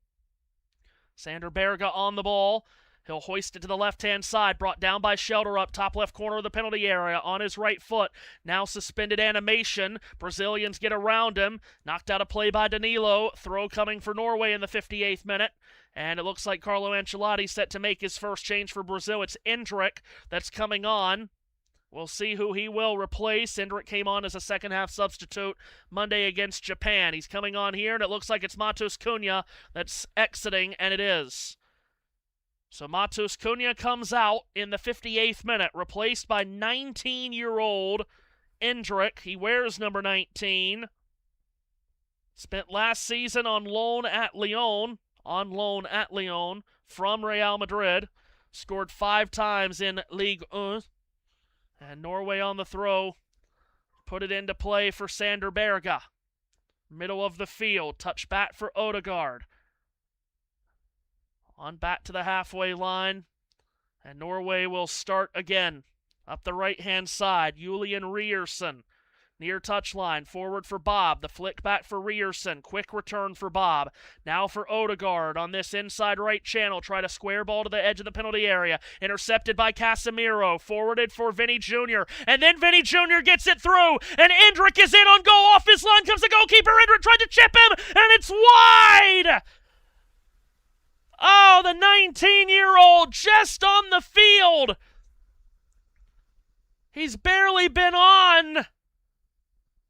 Sander Berge on the ball. He'll hoist it to the left-hand side, brought down by Schelderup, top left corner of the penalty area, on his right foot. Now suspended animation. Brazilians get around him. Knocked out a play by Danilo. Throw coming for Norway in the 58th minute. And it looks like Carlo Ancelotti set to make his first change for Brazil. It's Endrick that's coming on. We'll see who he will replace. Endrick came on as a second-half substitute Monday against Japan. He's coming on here, and it looks like it's Matheus Cunha that's exiting, and it is. So Matheus Cunha comes out in the 58th minute, replaced by 19-year-old Endrick. He wears number 19. Spent last season on loan at Lyon from Real Madrid. Scored 5 times in Ligue 1. And Norway on the throw. Put it into play for Sander Berge. Middle of the field. Touch back for Odegaard. On back to the halfway line. And Norway will start again. Up the right-hand side. Julian Ryerson. Near touchline, forward for Bob. The flick back for Ryerson. Quick return for Bob. Now for Odegaard on this inside right channel. Try to square ball to the edge of the penalty area. Intercepted by Casemiro. Forwarded for Vinny Jr. And then Vinny Jr. gets it through. And Endrick is in on goal. Off his line comes the goalkeeper. Endrick tried to chip him. And it's wide! Oh, the 19-year-old just on the field. He's barely been on.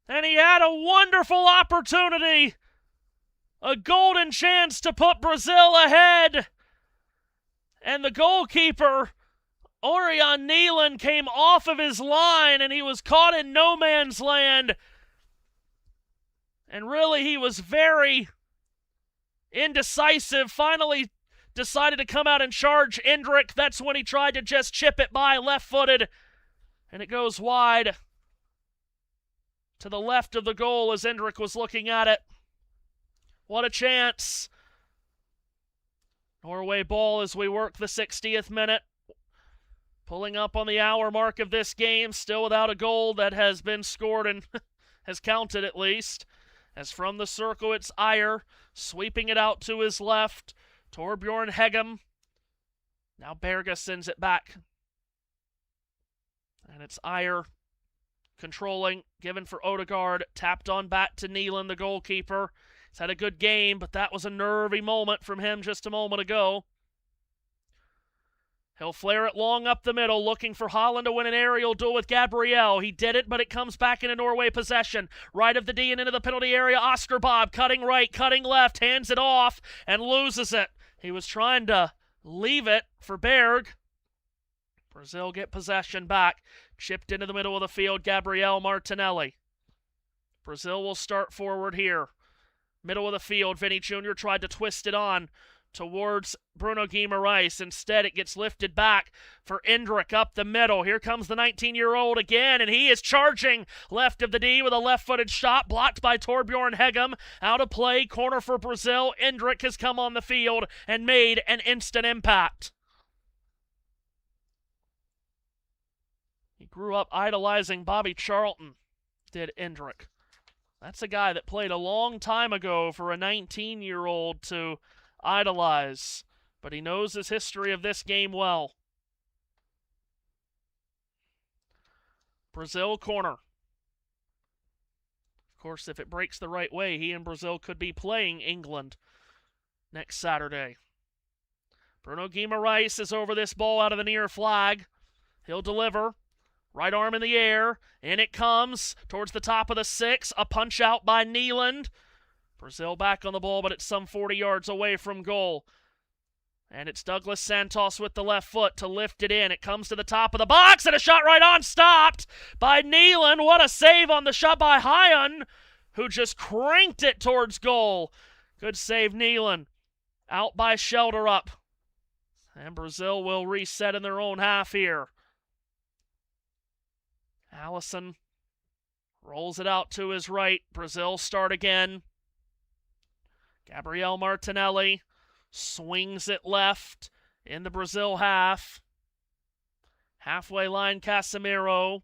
And he had a wonderful opportunity. A golden chance to put Brazil ahead. And the goalkeeper, Orion Neelan, came off of his line and he was caught in no man's land. And really, he was very indecisive. Finally decided to come out and charge Endrick. That's when he tried to just chip it by left-footed. And it goes wide. To the left of the goal as Endrick was looking at it. What a chance. Norway ball as we work the 60th minute. Pulling up on the hour mark of this game. Still without a goal that has been scored and has counted at least. As from the circle it's Ayer. Sweeping it out to his left. Torbjorn Hegem. Now Berge sends it back. And it's Ayer. Controlling, given for Odegaard, tapped on back to Neelan, the goalkeeper. He's had a good game, but that was a nervy moment from him just a moment ago. He'll flare it long up the middle, looking for Haaland to win an aerial duel with Gabriel. He did it, but it comes back into Norway possession. Right of the D and into the penalty area. Oscar Bob cutting right, cutting left, hands it off, and loses it. He was trying to leave it for Berg. Brazil get possession back. Chipped into the middle of the field, Gabriel Martinelli. Brazil will start forward here. Middle of the field, Vinny Jr. tried to twist it on towards Bruno Guimaraes. Instead, it gets lifted back for Endrick up the middle. Here comes the 19-year-old again, and he is charging left of the D with a left-footed shot, blocked by Torbjorn Hegem. Out of play, corner for Brazil. Endrick has come on the field and made an instant impact. He grew up idolizing Bobby Charlton, did Endrick. That's a guy that played a long time ago for a 19-year-old to idolize, but he knows his history of this game well. Brazil corner. Of course, if it breaks the right way, he and Brazil could be playing England next Saturday. Bruno Guimaraes is over this ball out of the near flag. He'll deliver. Right arm in the air. In it comes towards the top of the 6. A punch out by Neeland. Brazil back on the ball, but it's some 40 yards away from goal. And it's Douglas Santos with the left foot to lift it in. It comes to the top of the box, and a shot right on, stopped by Neeland. What a save on the shot by Hyan, who just cranked it towards goal. Good save, Neeland. Out by Shelterup. And Brazil will reset in their own half here. Allison rolls it out to his right. Brazil start again. Gabriel Martinelli swings it left in the Brazil half. Halfway line, Casemiro.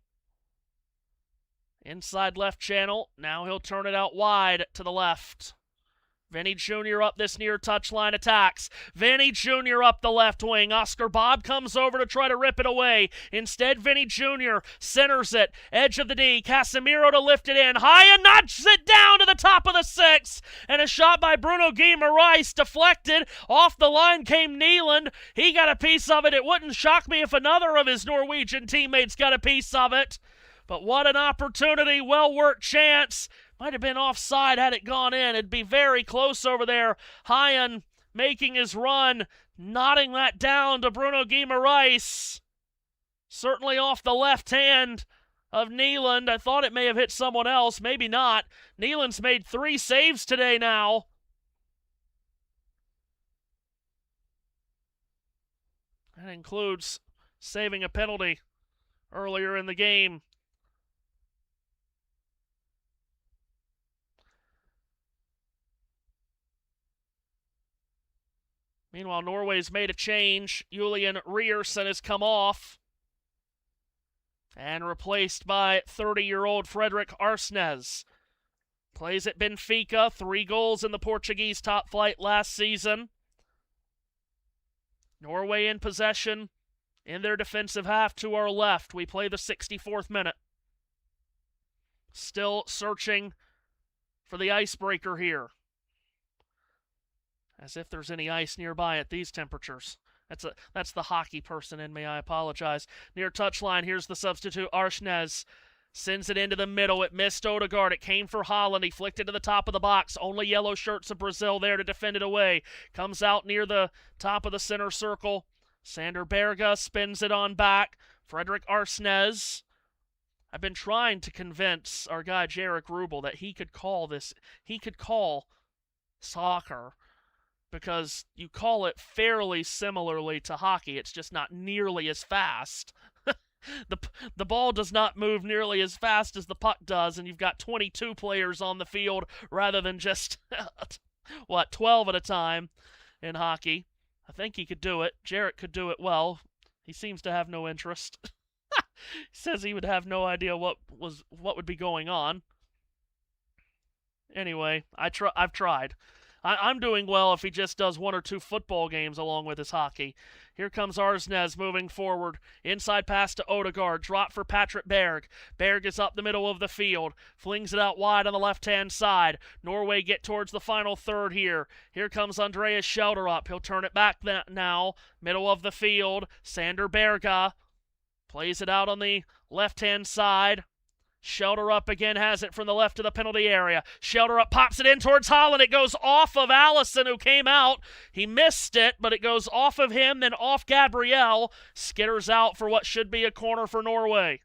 Inside left channel. Now he'll turn it out wide to the left. Vinny Jr. up this near touchline, attacks. Vinny Jr. up the left wing. Oscar Bob comes over to try to rip it away. Instead, Vinny Jr. centers it. Edge of the D. Casemiro to lift it in. Haya knocks it down to the top of the 6. And a shot by Bruno Guimaraes deflected. Off the line came Neeland. He got a piece of it. It wouldn't shock me if another of his Norwegian teammates got a piece of it. But what an opportunity. Well-worked chance. Might have been offside had it gone in. It'd be very close over there. Hyan making his run Nodding that down to Bruno Guimaraes. Certainly off the left hand of Nyland. I thought it may have hit someone else. Maybe not. Nyland's made 3 saves today now. That includes saving a penalty earlier in the game. Meanwhile, Norway's made a change. Julian Ryerson has come off and replaced by 30-year-old Fredrik Arsnes. Plays at Benfica, 3 goals in the Portuguese top flight last season. Norway in possession in their defensive half to our left. We play the 64th minute. Still searching for the icebreaker here. As if there's any ice nearby at these temperatures. That's the hockey person in me, I apologize. Near touchline, here's the substitute, Arsnes. Sends it into the middle. It missed Odegaard. It came for Haaland. He flicked it to the top of the box. Only yellow shirts of Brazil there to defend it away. Comes out near the top of the center circle. Sander Berge spins it on back. Fredrik Arsnes. I've been trying to convince our guy Jarek Rubel that he could call soccer, because you call it fairly similarly to hockey. It's just not nearly as fast. The ball does not move nearly as fast as the puck does, and you've got 22 players on the field rather than just, 12 at a time in hockey. I think he could do it. Jarrett could do it well. He seems to have no interest. He says he would have no idea what would be going on. Anyway, I've tried. I'm doing well if he just does 1 or 2 football games along with his hockey. Here comes Arsnes moving forward. Inside pass to Odegaard. Drop for Patrick Berg. Berg is up the middle of the field. Flings it out wide on the left-hand side. Norway get towards the final third here. Here comes Andreas Schelderup. He'll turn it back now. Middle of the field. Sander Berge plays it out on the left-hand side. Schelderup again has it from the left of the penalty area. Schelderup pops it in towards Haaland. It goes off of Allison, who came out. He missed it, but it goes off of him, then off Gabriel. Skitters out for what should be a corner for Norway.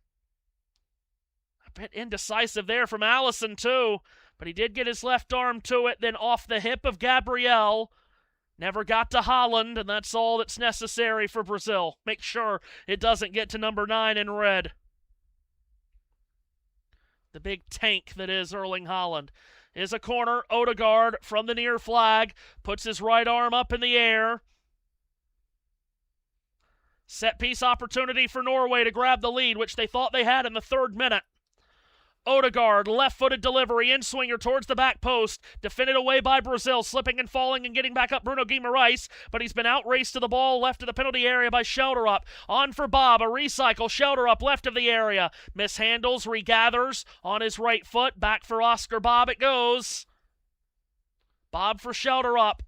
A bit indecisive there from Allison, too, but he did get his left arm to it, then off the hip of Gabriel. Never got to Haaland, and that's all that's necessary for Brazil. Make sure it doesn't get to number 9 in red. The big tank that is Erling Haaland. Is a corner. Odegaard from the near flag. Puts his right arm up in the air. Set piece opportunity for Norway to grab the lead, which they thought they had in the 3rd minute. Odegaard, left-footed delivery, in-swinger towards the back post, defended away by Brazil, slipping and falling and getting back up Bruno Guimaraes, but he's been outraced to the ball left of the penalty area by Schelderup. On for Bob, a recycle, Schelderup left of the area, mishandles, regathers on his right foot, back for Oscar Bob it goes. Bob for Schelderup.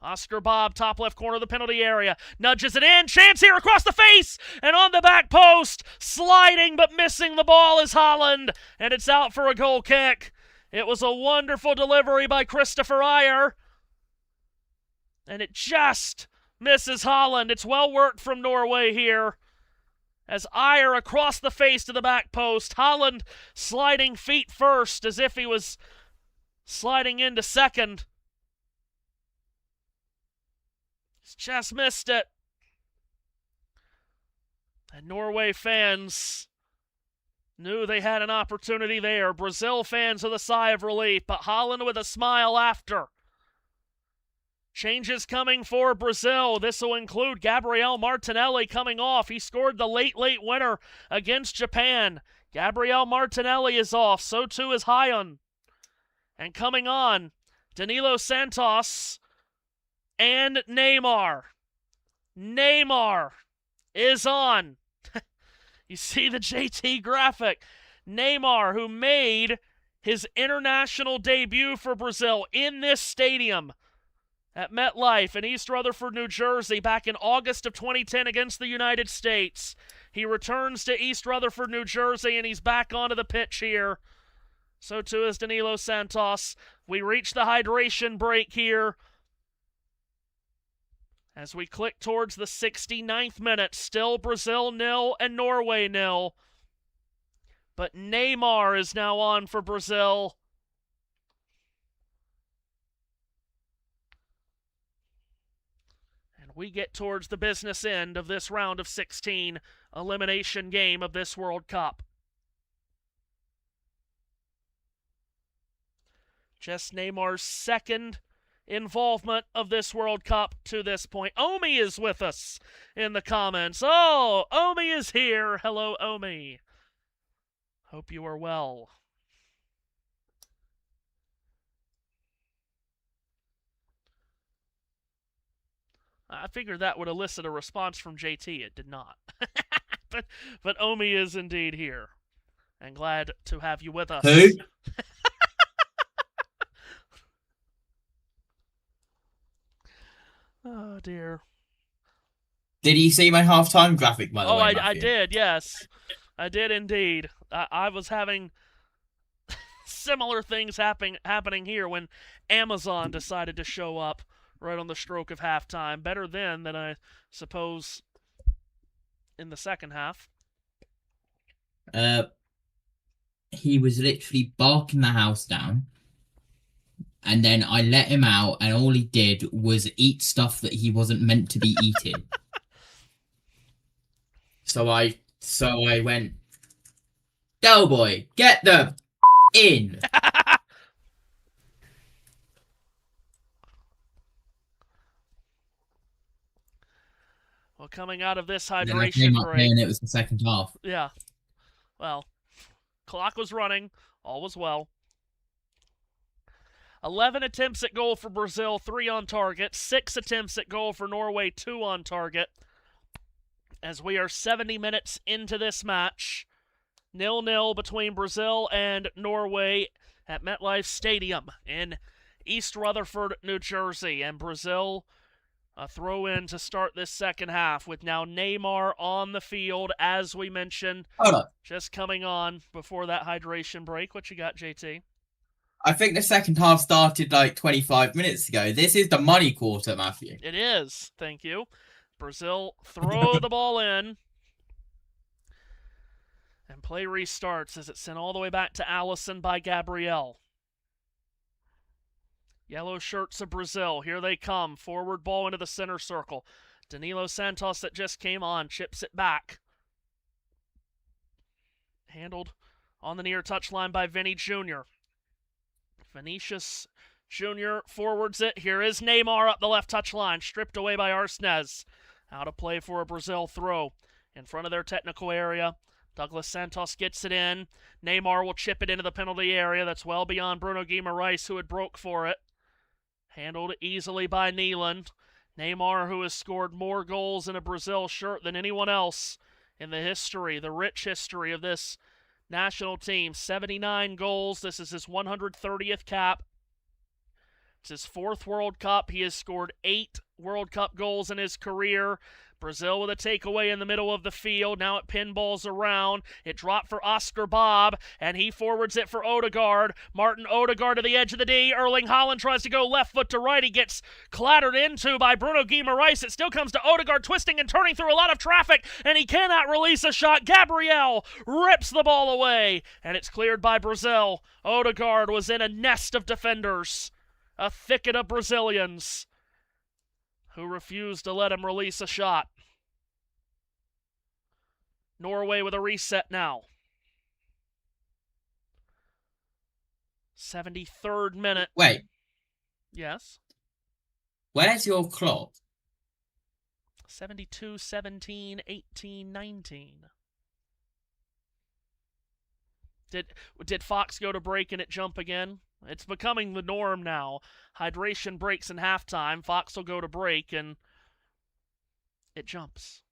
Oscar Bob, top left corner of the penalty area, nudges it in, chance here across the face, and on the back post, sliding but missing the ball is Haaland, and it's out for a goal kick. It was a wonderful delivery by Christopher Ayer, and it just misses Haaland. It's well worked from Norway here, as Ayer across the face to the back post, Haaland sliding feet first as if he was sliding into second. Just missed it. And Norway fans knew they had an opportunity there. Brazil fans with a sigh of relief, but Haaland with a smile after. Changes coming for Brazil. This will include Gabriel Martinelli coming off. He scored the late winner against Japan. Gabriel Martinelli is off. So too is Haaland. And coming on, Danilo Santos and Neymar. Neymar is on. You see the JT graphic. Neymar, who made his international debut for Brazil in this stadium at MetLife in East Rutherford, New Jersey, back in August of 2010 against the United States. He returns to East Rutherford, New Jersey, and he's back onto the pitch here. So too is Danilo Santos. We reach the hydration break here. As we click towards the 69th minute, still Brazil 0 and Norway 0. But Neymar is now on for Brazil. And we get towards the business end of this round of 16 elimination game of this World Cup. Just Neymar's second involvement of this World Cup to this point. Omi is with us in the comments. Oh, Omi is here. Hello, Omi. Hope you are well. I figured that would elicit a response from JT. It did not. but Omi is indeed here. And glad to have you with us. Who? Oh, dear. Did you see my halftime graphic, by the way, I Matthew? did, yes. I did indeed. I was having similar things happening here when Amazon decided to show up right on the stroke of halftime. Better then than I suppose in the second half. He was literally barking the house down. And then I let him out, and all he did was eat stuff that he wasn't meant to be eating. So I went, Del boy, get the in. Well, coming out of this And then I hydration came up break. here and it was the second half. Yeah. Well, clock was running. All was well. 11 attempts at goal for Brazil, 3 on target. 6 attempts at goal for Norway, 2 on target. As we are 70 minutes into this match, 0-0 between Brazil and Norway at MetLife Stadium in East Rutherford, New Jersey. And Brazil a throw-in to start this second half with now Neymar on the field, as we mentioned. Hold on. Just coming on before that hydration break. What you got, JT? I think the second half started like 25 minutes ago. This is the money quarter, Matthew. It is. Thank you. Brazil throw the ball in. And play restarts as it's sent all the way back to Allison by Gabriel. Yellow shirts of Brazil. Here they come. Forward ball into the center circle. Danilo Santos that just came on. Chips it back. Handled on the near touchline by Vinny Jr. Vinicius Jr. forwards it. Here is Neymar up the left touchline. Stripped away by Arsnes. Out of play for a Brazil throw. In front of their technical area. Douglas Santos gets it in. Neymar will chip it into the penalty area. That's well beyond Bruno Guimaraes, who had broke for it. Handled easily by Neeland. Neymar, who has scored more goals in a Brazil shirt than anyone else in the history, the rich history of this national team. 79 goals. This is his 130th cap. It's his 4th World Cup. He has scored 8 World Cup goals in his career. Brazil with a takeaway in the middle of the field. Now it pinballs around. It dropped for Oscar Bob, and he forwards it for Odegaard. Martin Odegaard to the edge of the D. Erling Haaland tries to go left foot to right. He gets clattered into by Bruno Guimaraes. It still comes to Odegaard, twisting and turning through a lot of traffic, and he cannot release a shot. Gabriel rips the ball away, and it's cleared by Brazil. Odegaard was in a nest of defenders, a thicket of Brazilians who refused to let him release a shot. Norway with a reset now. 73rd minute. Wait, Yes. where's your clock? 72, 17, 18, 19. Did Fox go to break and it jump again? It's becoming the norm now. Hydration breaks in halftime. Fox will go to break and it jumps.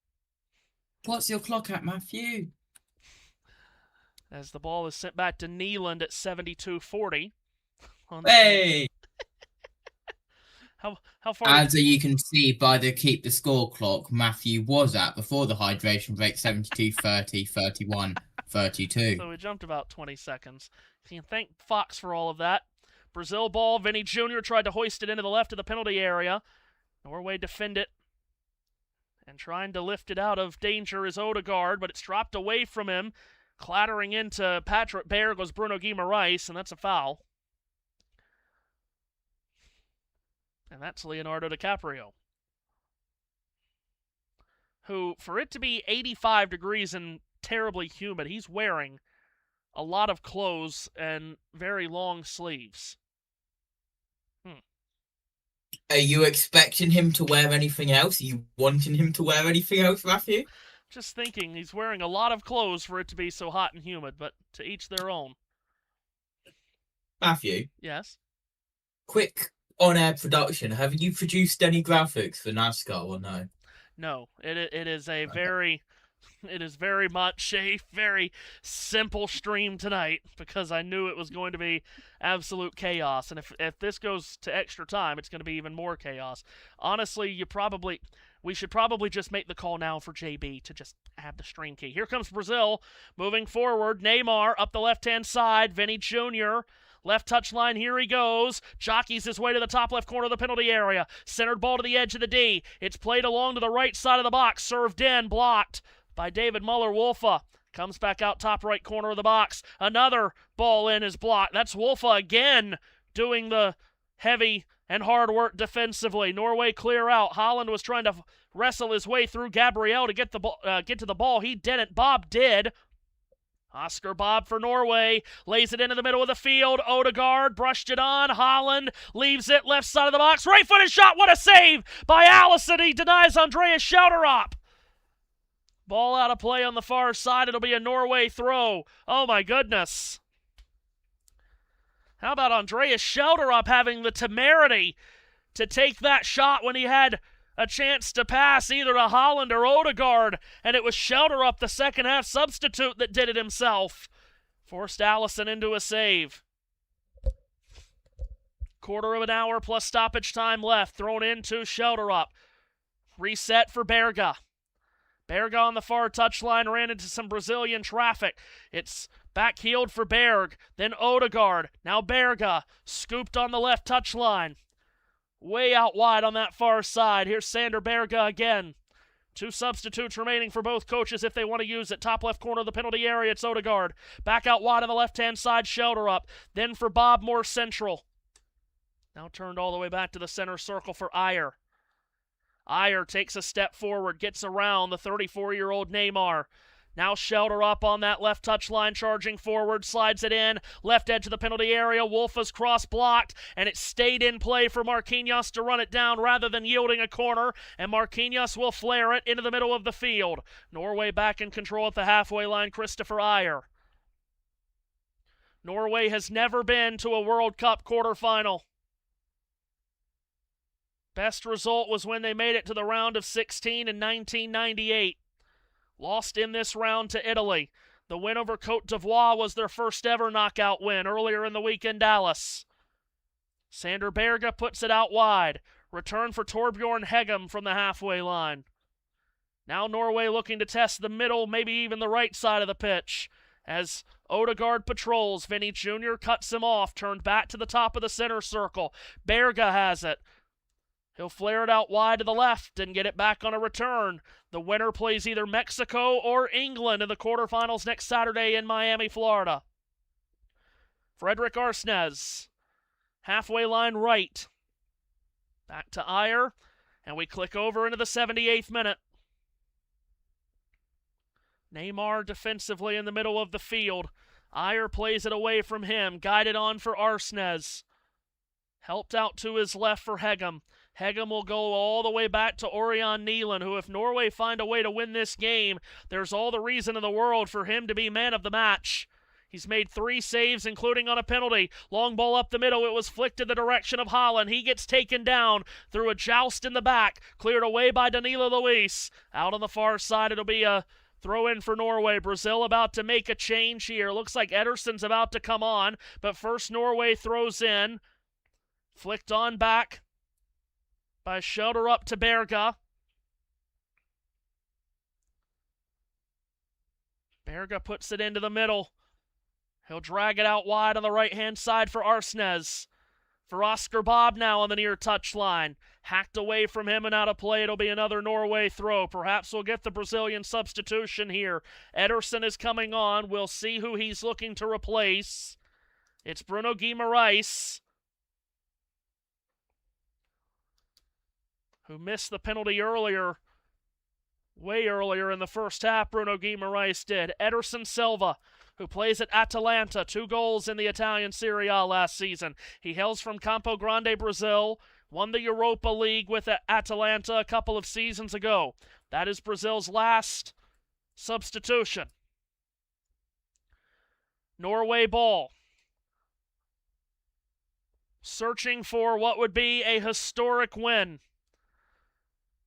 What's your clock at, Matthew? As the ball is sent back to Neeland at 72:40. Hey! How far? As you can see by the keep the score clock, Matthew was at before the hydration break 72, 30, 31, 32. So we jumped about 20 seconds. You can thank Fox for all of that. Brazil ball. Vinny Jr. tried to hoist it into the left of the penalty area. Norway defend it And trying to lift it out of danger is Odegaard, but it's dropped away from him. Clattering into Patrick Berg was Bruno Guimaraes, and that's a foul. And that's Leonardo DiCaprio, who, for it to be 85 degrees and terribly humid, he's wearing a lot of clothes and very long sleeves. Are you expecting him to wear anything else? Are you wanting him to wear anything else, Matthew? Just thinking, he's wearing a lot of clothes for it to be so hot and humid, but to each their own. Matthew? Yes? Quick on-air production. Have you produced any graphics for NASCAR or no? No. It is a very... It is very much a very simple stream tonight because I knew it was going to be absolute chaos. And if this goes to extra time, it's going to be even more chaos. Honestly, we should probably just make the call now for JB to just have the stream key. Here comes Brazil moving forward. Neymar up the left-hand side. Vinny Jr. Left touchline, here he goes. Jockeys his way to the top left corner of the penalty area. Centered ball to the edge of the D. It's played along to the right side of the box. Served in, blocked by David Muller-Wolfe. Comes back out top right corner of the box. Another ball in is blocked. That's Wolfe again doing the heavy and hard work defensively. Norway clear out. Haaland was trying to wrestle his way through Gabriel to get to the ball. He didn't. Bob did. Oscar Bob for Norway. Lays it into the middle of the field. Odegaard brushed it on. Haaland leaves it left side of the box. Right-footed shot. What a save by Allison. He denies Andreas Schouderop. Ball out of play on the far side. It'll be a Norway throw. Oh, my goodness. How about Andreas Schouderop having the temerity to take that shot when he had a chance to pass either to Haaland or Odegaard, and it was Schouderop, the second-half substitute, that did it himself. Forced Allison into a save. Quarter of an hour plus stoppage time left. Thrown into Schouderop. Reset for Berga. Berga on the far touchline ran into some Brazilian traffic. It's backheeled for Berg, then Odegaard, now Berga, scooped on the left touchline. Way out wide on that far side. Here's Sander Berga again. Two substitutes remaining for both coaches if they want to use it. Top left corner of the penalty area, it's Odegaard. Back out wide on the left-hand side, Schouderop. Then for Bob, more central. Now turned all the way back to the center circle for Ayer. Ayer takes a step forward, gets around the 34-year-old Neymar. Now Schouderop on that left touchline, charging forward, slides it in, left edge of the penalty area. Wolfe's cross blocked, and it stayed in play for Marquinhos to run it down rather than yielding a corner, and Marquinhos will flare it into the middle of the field. Norway back in control at the halfway line, Christopher Ayer. Norway has never been to a World Cup quarterfinal. Best result was when they made it to the round of 16 in 1998. Lost in this round to Italy. The win over Côte d'Ivoire was their first ever knockout win earlier in the week in Dallas. Sander Berga puts it out wide. Return for Torbjorn Hegem from the halfway line. Now Norway looking to test the middle, maybe even the right side of the pitch. As Odegaard patrols, Vinny Jr. cuts him off, turned back to the top of the center circle. Berga has it. He'll flare it out wide to the left and get it back on a return. The winner plays either Mexico or England in the quarterfinals next Saturday in Miami, Florida. Frederick Arsnes, halfway line right. Back to Ayer, and we click over into the 78th minute. Neymar defensively in the middle of the field. Ayer plays it away from him, guided on for Arsnes. Helped out to his left for Hegem. Hegem will go all the way back to Orion Neelan, who if Norway find a way to win this game, there's all the reason in the world for him to be man of the match. He's made 3 saves, including on a penalty. Long ball up the middle. It was flicked in the direction of Haaland. He gets taken down through a joust in the back. Cleared away by Danilo Luis. Out on the far side, it'll be a throw in for Norway. Brazil about to make a change here. Looks like Ederson's about to come on, but first Norway throws in. Flicked on back by Schouderop to Berga. Berga puts it into the middle. He'll drag it out wide on the right-hand side for Arsnes. for Oscar Bob now on the near touchline. Hacked away from him and out of play. It'll be another Norway throw. Perhaps we'll get the Brazilian substitution here. Ederson is coming on. We'll see who he's looking to replace. It's Bruno Guimaraes, who missed the penalty earlier. Way earlier in the first half, Bruno Guimaraes did. Ederson Silva, who plays at Atalanta, 2 goals in the Italian Serie A last season. He hails from Campo Grande, Brazil, won the Europa League with Atalanta a couple of seasons ago. That is Brazil's last substitution. Norway ball. Searching for what would be a historic win.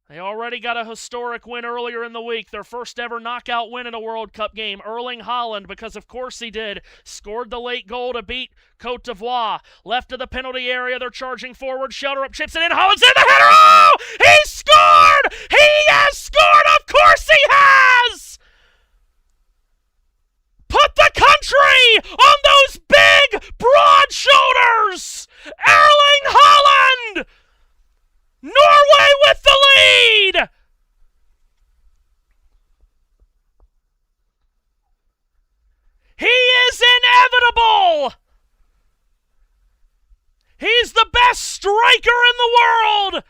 They already got a historic win earlier in the week, their first ever knockout win in a World Cup game. Erling Haaland, because of course he did, scored the late goal to beat Côte d'Ivoire. Left of the penalty area, they're charging forward. Shelterup chips it in. Haaland's in the header. Oh! He scored! He has scored! Of course he has! Put the country on those big, broad shoulders! Erling Haaland! Norway with the lead! He is inevitable! He's the best striker in the world!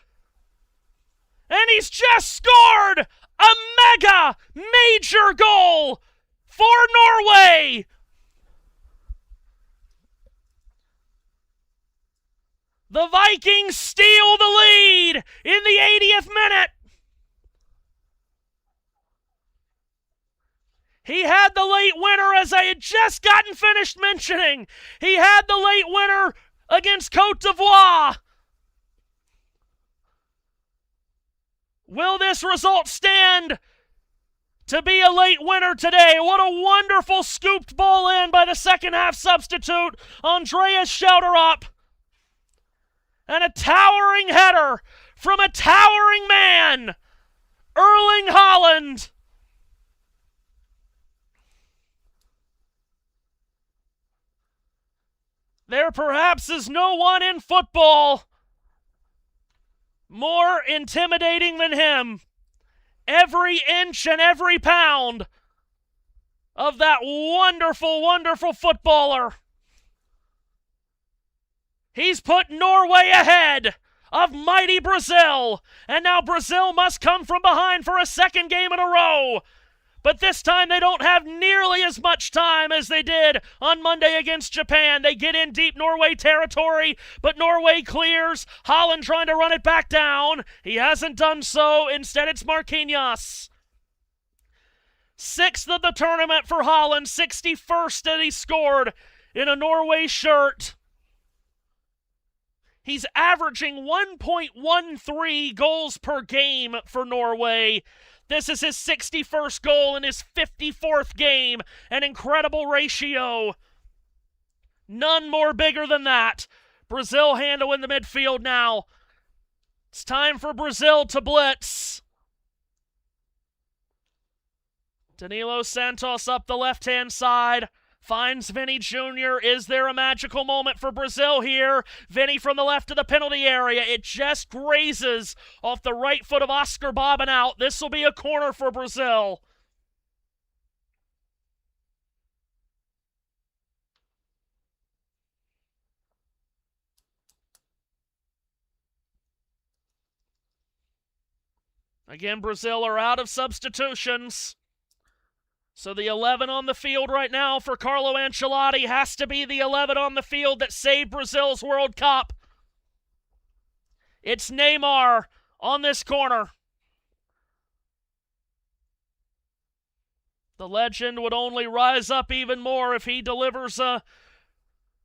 And he's just scored a mega, major goal for Norway! The Vikings steal the lead in the 80th minute. He had the late winner, as I had just gotten finished mentioning. He had the late winner against Côte d'Ivoire. Will this result stand to be a late winner today? What a wonderful scooped ball in by the second half substitute, Andreas Shelterup. And a towering header from a towering man, Erling Haaland. There perhaps is no one in football more intimidating than him. Every inch and every pound of that wonderful, wonderful footballer. He's put Norway ahead of mighty Brazil, and now Brazil must come from behind for a second game in a row. But this time they don't have nearly as much time as they did on Monday against Japan. They get in deep Norway territory, but Norway clears. Haaland trying to run it back down. He hasn't done so. Instead, it's Marquinhos. 6th of the tournament for Haaland, 61st that he scored in a Norway shirt. He's averaging 1.13 goals per game for Norway. This is his 61st goal in his 54th game. An incredible ratio. None more bigger than that. Brazil handle in the midfield now. It's time for Brazil to blitz. Danilo Santos up the left-hand side. Finds Vini Jr. Is there a magical moment for Brazil here? Vini from the left of the penalty area. It just grazes off the right foot of Oscar Bob and out. This will be a corner for Brazil. Again, Brazil are out of substitutions. So the 11 on the field right now for Carlo Ancelotti has to be the 11 on the field that saved Brazil's World Cup. It's Neymar on this corner. The legend would only rise up even more if he delivers a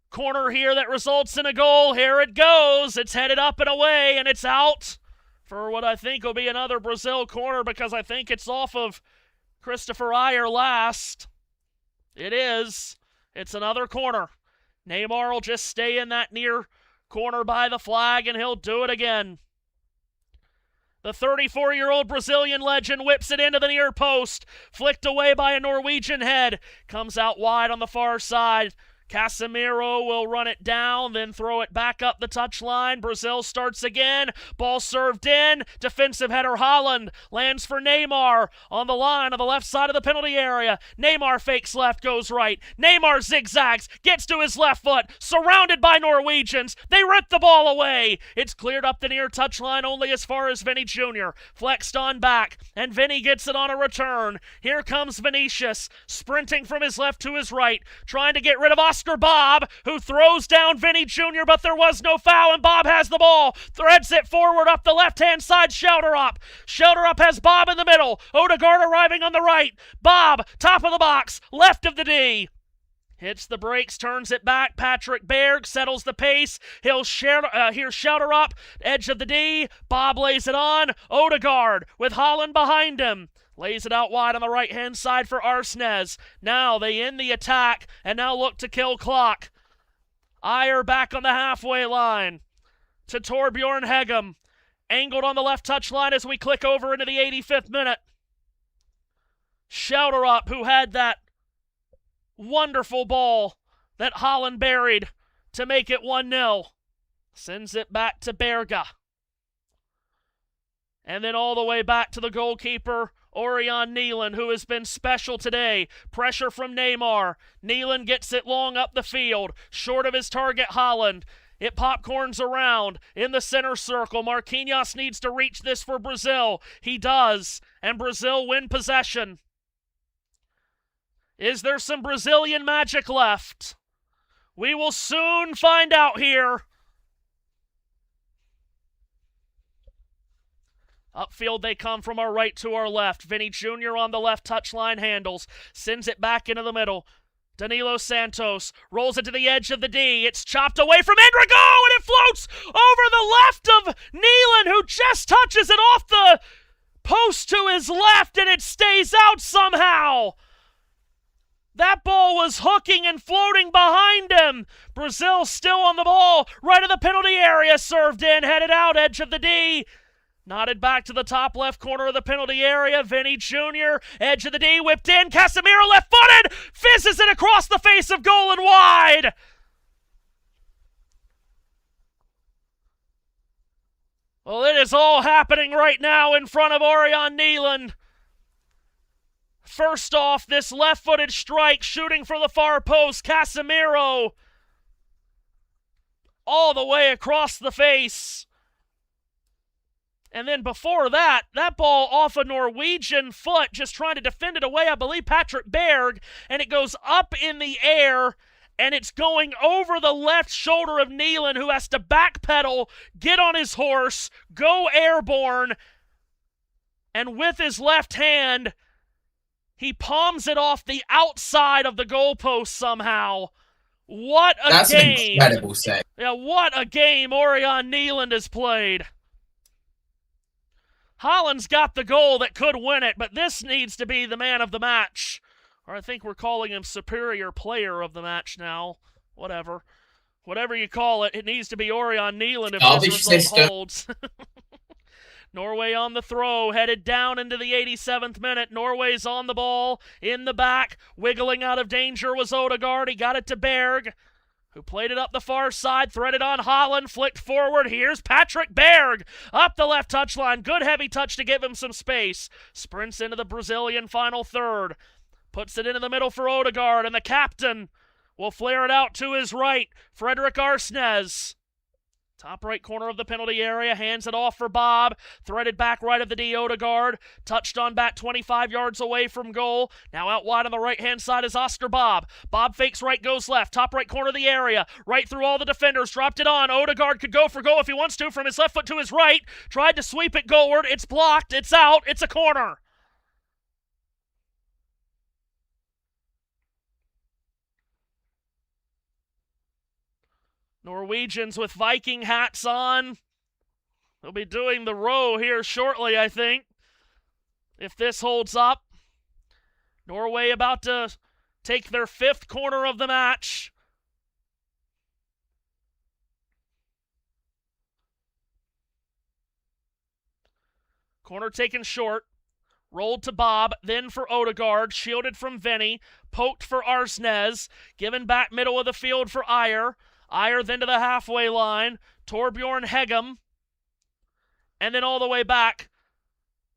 corner here that results in a goal. Here it goes. It's headed up and away, and it's out for what I think will be another Brazil corner, because I think it's off of Christopher Ayer last. It is. It's another corner. Neymar will just stay in that near corner by the flag, and he'll do it again. The 34-year-old Brazilian legend whips it into the near post. Flicked away by a Norwegian head. Comes out wide on the far side. Casemiro will run it down, then throw it back up the touchline. Brazil starts again. Ball served in. Defensive header Haaland lands for Neymar on the line on the left side of the penalty area. Neymar fakes left, goes right. Neymar zigzags, gets to his left foot, surrounded by Norwegians. They rip the ball away. It's cleared up the near touchline only as far as Vinny Jr. Flexed on back, and Vinny gets it on a return. Here comes Vinicius, sprinting from his left to his right, trying to get rid of Oscar Bob, who throws down Vinny Jr., but there was no foul, and Bob has the ball. Threads it forward up the left-hand side, Shouter up. Shouter up has Bob in the middle. Odegaard arriving on the right. Bob, top of the box, left of the D. Hits the brakes, turns it back. Patrick Berg settles the pace. Here's Shouter up, edge of the D. Bob lays it on. Odegaard with Haaland behind him. Lays it out wide on the right-hand side for Arsnes. Now they end the attack and now look to kill clock. Ayer back on the halfway line to Torbjorn Hegem. Angled on the left touchline as we click over into the 85th minute. Shouter up, who had that wonderful ball that Haaland buried to make it 1-0. Sends it back to Berga. And then all the way back to the goalkeeper, Orion Neelan, who has been special today. Pressure from Neymar. Neelan gets it long up the field, short of his target Haaland. It popcorns around in the center circle. Marquinhos needs to reach this for Brazil. He does, and Brazil win possession. Is there some Brazilian magic left? We will soon find out here. Upfield they come from our right to our left. Vinny Jr. on the left touchline handles. Sends it back into the middle. Danilo Santos rolls it to the edge of the D. It's chopped away from Enrico, and it floats over the left of Neelan, who just touches it off the post to his left, and it stays out somehow. That ball was hooking and floating behind him. Brazil still on the ball. Right of the penalty area. Served in, headed out, edge of the D. Nodded back to the top left corner of the penalty area. Vinny Jr., edge of the D, whipped in. Casemiro left-footed. Fizzes it across the face of goal and wide. Well, it is all happening right now in front of Orion Neelan. First off, this left-footed strike shooting for the far post. Casemiro all the way across the face. And then before that, that ball off a Norwegian foot, just trying to defend it away, I believe Patrick Berg, and it goes up in the air, and it's going over the left shoulder of Neelan, who has to backpedal, get on his horse, go airborne, and with his left hand, he palms it off the outside of the goalpost somehow. What a That's game. An incredible save. Yeah, what a game Orion Neelan has played. Haaland's got the goal that could win it, but this needs to be the man of the match. Or I think we're calling him superior player of the match now. Whatever. Whatever you call it, it needs to be Orion Neelan if this result holds. Norway on the throw, headed down into the 87th minute. Norway's on the ball, in the back. Wiggling out of danger was Odegaard. He got it to Berg, who played it up the far side, threaded on Haaland, flicked forward. Here's Patrick Berg up the left touchline. Good heavy touch to give him some space. Sprints into the Brazilian final third. Puts it into the middle for Odegaard, and the captain will flare it out to his right. Frederick Arsnes. Top right corner of the penalty area, hands it off for Bob. Threaded back right of the D, Odegaard. Touched on back 25 yards away from goal. Now out wide on the right-hand side is Oscar Bob. Bob fakes right, goes left. Top right corner of the area. Right through all the defenders. Dropped it on. Odegaard could go for goal if he wants to from his left foot to his right. Tried to sweep it goalward. It's blocked. It's out. It's a corner. Norwegians with Viking hats on. They'll be doing the row here shortly, I think, if this holds up. Norway about to take their 5th corner of the match. Corner taken short. Rolled to Bob, then for Odegaard, shielded from Vinny, poked for Arsnes, given back middle of the field for Ayer. Ayer then to the halfway line, Torbjorn Hegem, and then all the way back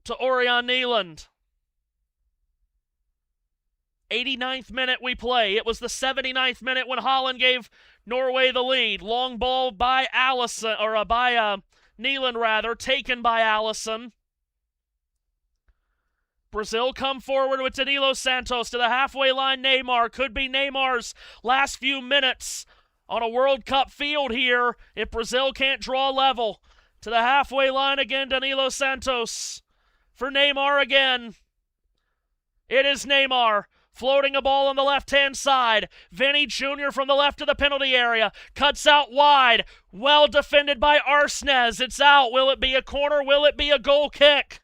to Orion Neeland. 89th minute we play. It was the 79th minute when Haaland gave Norway the lead. Long ball by Allison, or by Neeland rather, taken by Allison. Brazil come forward with Danilo Santos to the halfway line. Neymar, could be Neymar's last few minutes on a World Cup field here if Brazil can't draw level. To the halfway line again, Danilo Santos for Neymar again. It is Neymar floating a ball on the left-hand side. Vinny Jr. from the left of the penalty area. Cuts out wide. Well defended by Arsnes. It's out. Will it be a corner? Will it be a goal kick?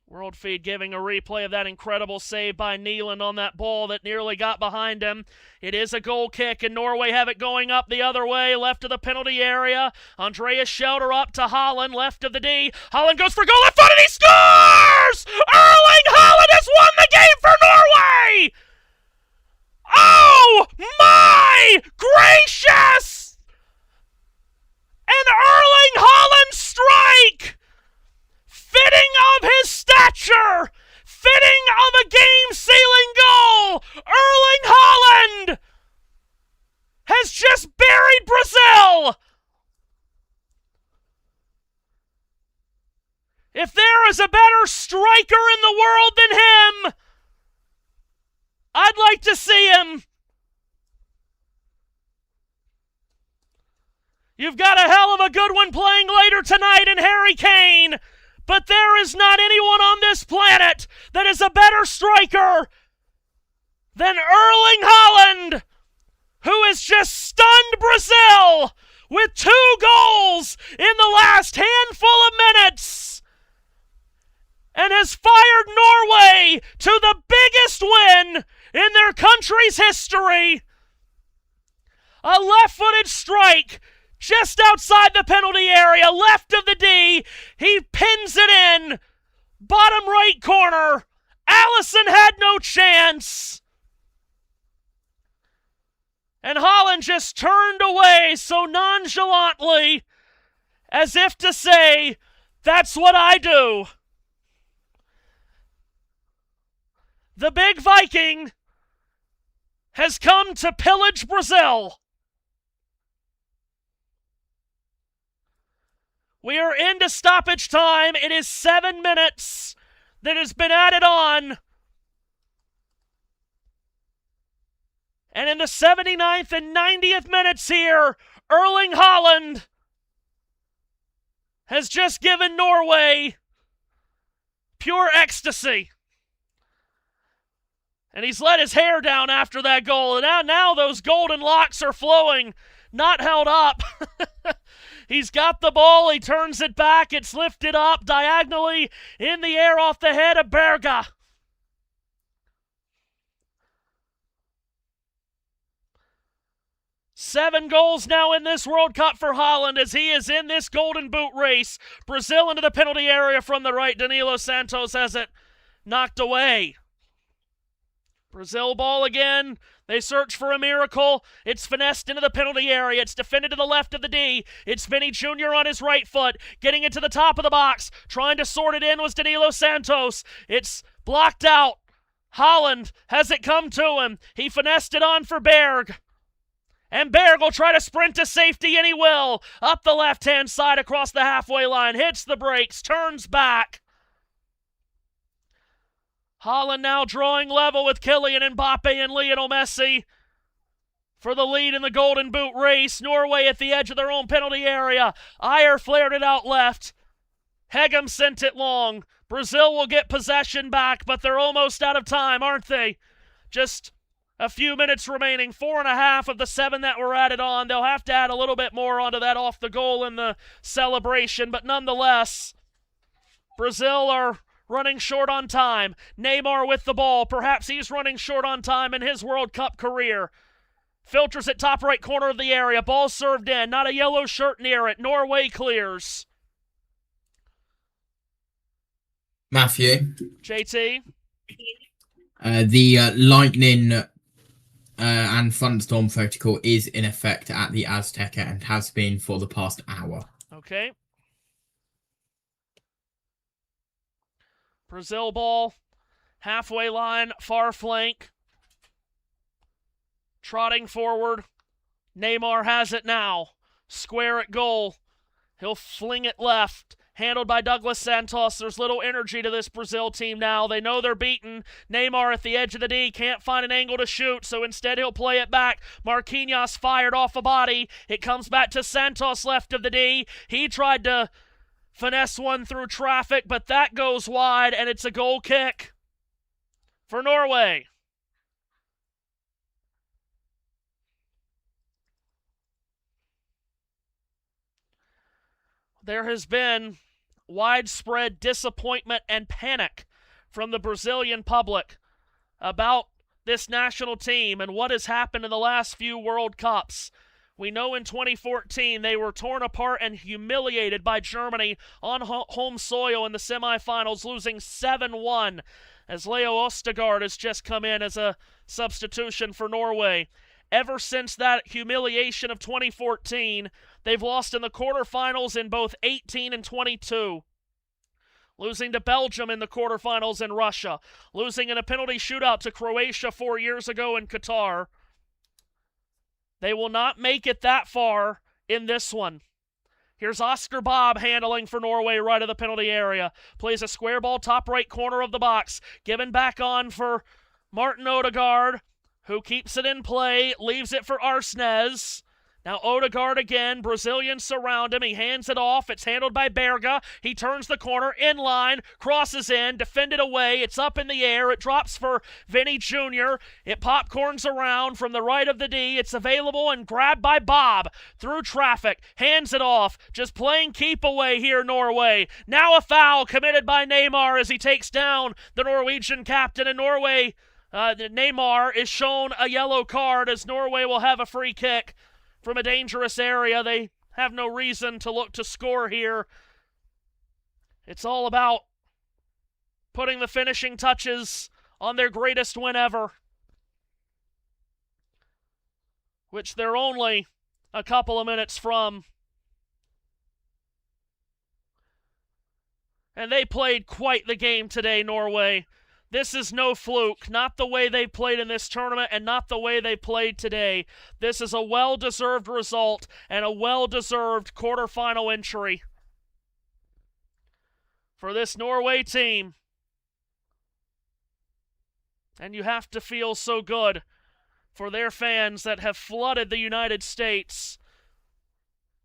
World Feed giving a replay of that incredible save by Neeland on that ball that nearly got behind him. It is a goal kick, and Norway have it going up the other way, left of the penalty area. Andreas Schelder up to Haaland, left of the D. Haaland goes for goal, left foot, and he scores! Erling Haaland has won the game for Norway! Oh my gracious! An Erling Haaland strike! Fitting of his stature, fitting of a game-sealing goal, Erling Haaland has just buried Brazil. If there is a better striker in the world than him, I'd like to see him. You've got a hell of a good one playing later tonight in Harry Kane. But there is not anyone on this planet that is a better striker than Erling Haaland, who has just stunned Brazil with 2 goals in the last handful of minutes and has fired Norway to the biggest win in their country's history. A left-footed strike just outside the penalty area, left of the D. He pins it in. Bottom right corner. Allison had no chance. And Haaland just turned away so nonchalantly, as if to say, that's what I do. The big Viking has come to pillage Brazil. We are into stoppage time. It is 7 minutes that has been added on. And in the 79th and 90th minutes here, Erling Haaland has just given Norway pure ecstasy. And he's let his hair down after that goal. And now those golden locks are flowing, not held up. He's got the ball, he turns it back, it's lifted up diagonally in the air off the head of Berga. Seven goals now in this World Cup for Haaland as he is in this Golden Boot race. Brazil into the penalty area from the right. Danilo Santos has it knocked away. Brazil ball again. They search for a miracle. It's finessed into the penalty area. It's defended to the left of the D. It's Vinny Jr. on his right foot, getting it to the top of the box. Trying to sort it in was Danilo Santos. It's blocked out. Haaland has it come to him. He finessed it on for Berg. And Berg will try to sprint to safety, and he will. Up the left-hand side across the halfway line. Hits the brakes, turns back. Haaland now drawing level with Kylian Mbappe and Lionel Messi for the lead in the Golden Boot race. Norway at the edge of their own penalty area. Ayer flared it out left. Hegem sent it long. Brazil will get possession back, but they're almost out of time, aren't they? Just a few minutes remaining. 4.5 of the 7 that were added on. They'll have to add a little bit more onto that off the goal in the celebration, but nonetheless, Brazil are running short on time. Neymar with the ball. Perhaps he's running short on time in his World Cup career. Filters at top right corner of the area. Ball served in. Not a yellow shirt near it. Norway clears. Matthew. JT? The lightning and thunderstorm protocol is in effect at the Azteca and has been for the past hour. Okay. Brazil ball. Halfway line, far flank. Trotting forward. Neymar has it now. Square at goal. He'll fling it left. Handled by Douglas Santos. There's little energy to this Brazil team now. They know they're beaten. Neymar at the edge of the D. Can't find an angle to shoot, so instead he'll play it back. Marquinhos fired off a body. It comes back to Santos left of the D. He tried to finesse one through traffic, but that goes wide, and it's a goal kick for Norway. There has been widespread disappointment and panic from the Brazilian public about this national team and what has happened in the last few World Cups. We know in 2014 they were torn apart and humiliated by Germany on home soil in the semifinals, losing 7-1 as Leo Østigard has just come in as a substitution for Norway. Ever since that humiliation of 2014, they've lost in the quarterfinals in both 18 and 22. Losing to Belgium in the quarterfinals in Russia. Losing in a penalty shootout to Croatia 4 years ago in Qatar. They will not make it that far in this one. Here's Oscar Bob handling for Norway right of the penalty area. Plays a square ball top right corner of the box. Given back on for Martin Ødegaard, who keeps it in play, leaves it for Arsnes. Now Ødegaard again, Brazilians surround him, he hands it off, it's handled by Berga, he turns the corner, in line, crosses in, defended away, it's up in the air, it drops for Vinny Jr., it popcorns around from the right of the D, it's available and grabbed by Bob, through traffic, hands it off, just playing keep away here, Norway. Now a foul committed by Neymar as he takes down the Norwegian captain, and Norway, Neymar is shown a yellow card as Norway will have a free kick from a dangerous area. They have no reason to look to score here. It's all about putting the finishing touches on their greatest win ever, which they're only a couple of minutes from. And they played quite the game today, Norway. This is no fluke, not the way they played in this tournament and not the way they played today. This is a well-deserved result and a well-deserved quarterfinal entry for this Norway team. And you have to feel so good for their fans that have flooded the United States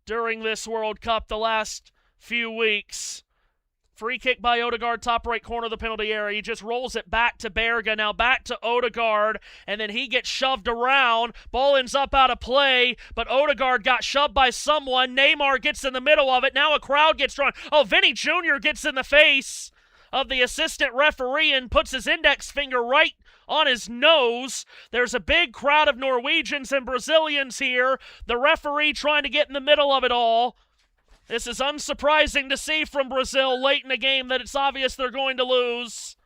during this World Cup the last few weeks. Free kick by Ødegaard, top right corner of the penalty area. He just rolls it back to Berga. Now back to Ødegaard, and then he gets shoved around. Ball ends up out of play, but Ødegaard got shoved by someone. Neymar gets in the middle of it. Now a crowd gets drawn. Oh, Vinny Jr. gets in the face of the assistant referee and puts his index finger right on his nose. There's a big crowd of Norwegians and Brazilians here. The referee trying to get in the middle of it all. This is unsurprising to see from Brazil late in a game that it's obvious they're going to lose.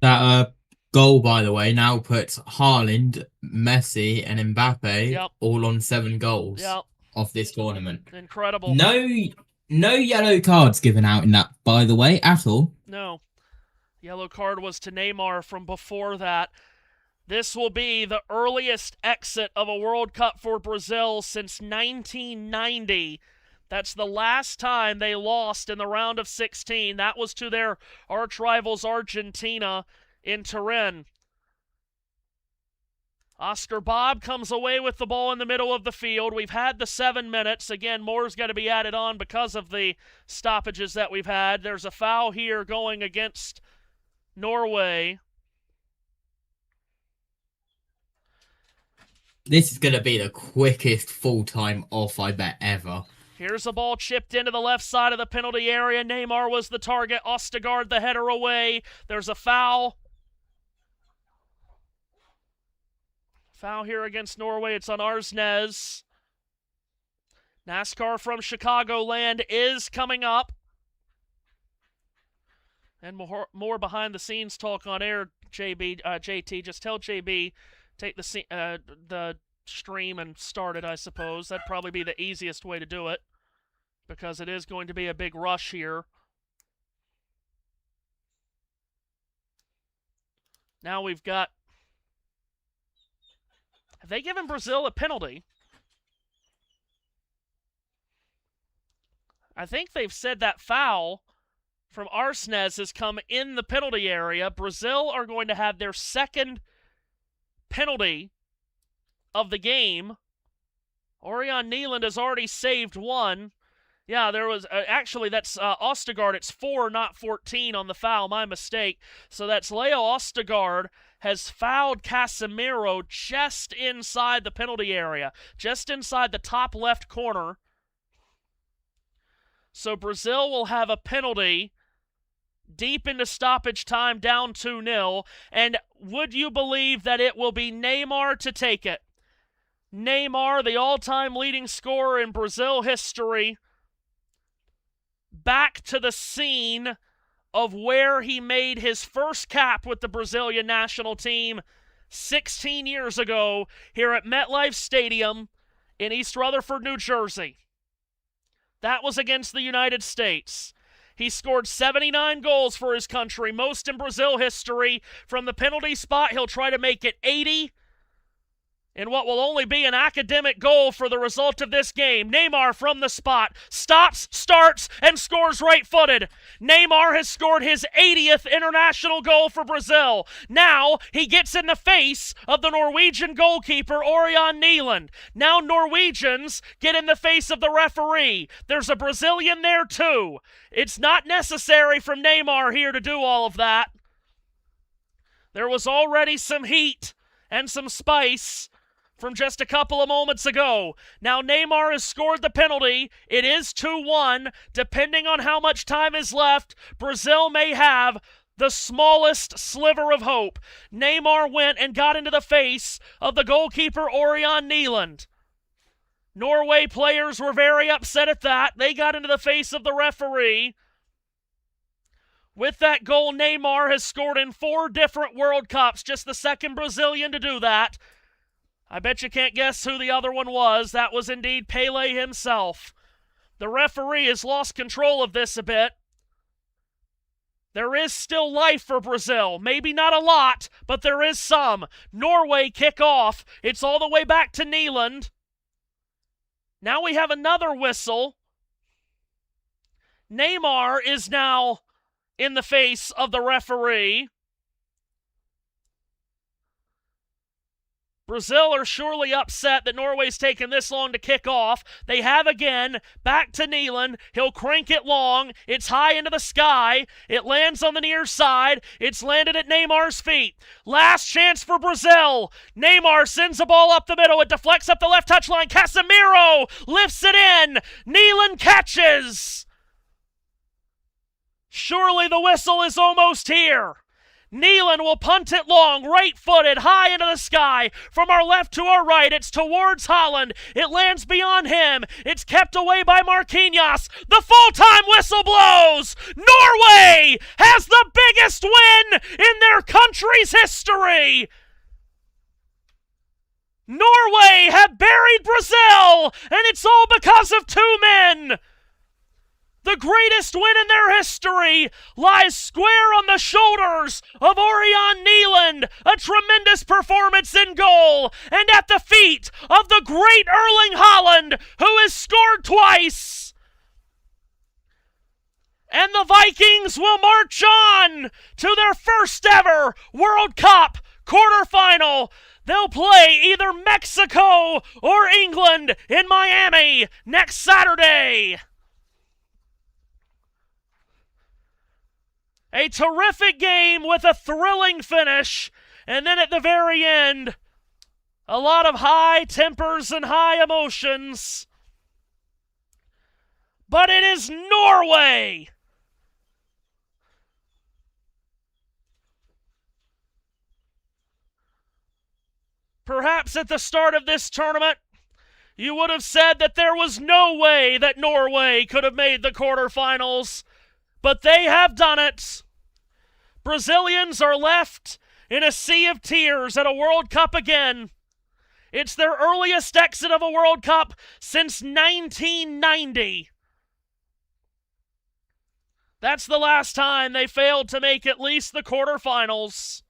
That goal, by the way, now puts Haaland, Messi, and Mbappe all on 7 goals of this tournament. Incredible. No yellow cards given out in that, by the way, at all. No. Yellow card was to Neymar from before that. This will be the earliest exit of a World Cup for Brazil since 1990. That's the last time they lost in the round of 16. That was to their arch rivals Argentina in Turin. Oscar Bob comes away with the ball in the middle of the field. We've had the 7 minutes. Again, more's got to be added on because of the stoppages that we've had. There's a foul here going against Norway. This is going to be the quickest full-time off, I bet, ever. Here's a ball chipped into the left side of the penalty area. Neymar was the target. Ostergaard the header away. There's a foul. Foul here against Norway. It's on Arsnes. NASCAR from Chicagoland is coming up. And more behind-the-scenes talk on air, JT. Just tell JB, take the stream and start it, I suppose. That'd probably be the easiest way to do it, because it is going to be a big rush here. Now we've got... Have they given Brazil a penalty? I think they've said that foul from Arsnes has come in the penalty area. Brazil are going to have their second penalty of the game. Erling Haaland has already saved one. Yeah, there was... actually, that's Ostergaard. It's 4, not 14 on the foul. My mistake. So that's Leo Ostergaard has fouled Casemiro just inside the penalty area. Just inside the top left corner. So Brazil will have a penalty deep into stoppage time, down 2-0. And would you believe that it will be Neymar to take it? Neymar, the all-time leading scorer in Brazil history, back to the scene of where he made his first cap with the Brazilian national team 16 years ago here at MetLife Stadium in East Rutherford, New Jersey. That was against the United States. He scored 79 goals for his country, most in Brazil history. From the penalty spot, he'll try to make it 80. In what will only be an academic goal for the result of this game. Neymar from the spot, stops, starts, and scores right-footed. Neymar has scored his 80th international goal for Brazil. Now he gets in the face of the Norwegian goalkeeper, Erling Haaland. Now Norwegians get in the face of the referee. There's a Brazilian there too. It's not necessary from Neymar here to do all of that. There was already some heat and some spice from just a couple of moments ago. Now Neymar has scored the penalty. It is 2-1. Depending on how much time is left, Brazil may have the smallest sliver of hope. Neymar went and got into the face of the goalkeeper, Erling Haaland. Norway players were very upset at that. They got into the face of the referee. With that goal, Neymar has scored in 4 different World Cups, just the second Brazilian to do that. I bet you can't guess who the other one was. That was indeed Pele himself. The referee has lost control of this a bit. There is still life for Brazil. Maybe not a lot, but there is some. Norway kick off. It's all the way back to Haaland. Now we have another whistle. Neymar is now in the face of the referee. Brazil are surely upset that Norway's taken this long to kick off. They have again, back to Haaland. He'll crank it long. It's high into the sky. It lands on the near side. It's landed at Neymar's feet. Last chance for Brazil. Neymar sends the ball up the middle. It deflects up the left touchline. Casemiro lifts it in. Haaland catches. Surely the whistle is almost here. Haaland will punt it long, right-footed, high into the sky. From our left to our right, it's towards Haaland. It lands beyond him. It's kept away by Marquinhos. The full-time whistle blows. Norway has the biggest win in their country's history. Norway have buried Brazil, and it's all because of 2 men. The greatest win in their history lies square on the shoulders of Erling Haaland, a tremendous performance in goal, and at the feet of the great Erling Haaland, who has scored twice. And the Vikings will march on to their first ever World Cup quarterfinal. They'll play either Mexico or England in Miami next Saturday. A terrific game with a thrilling finish, and then at the very end, A lot of high tempers and high emotions. But it is Norway! Perhaps at the start of this tournament, you would have said that there was no way that Norway could have made the quarterfinals, but they have done it. Brazilians are left in a sea of tears at a World Cup again. It's their earliest exit of a World Cup since 1990. That's the last time they failed to make at least the quarterfinals.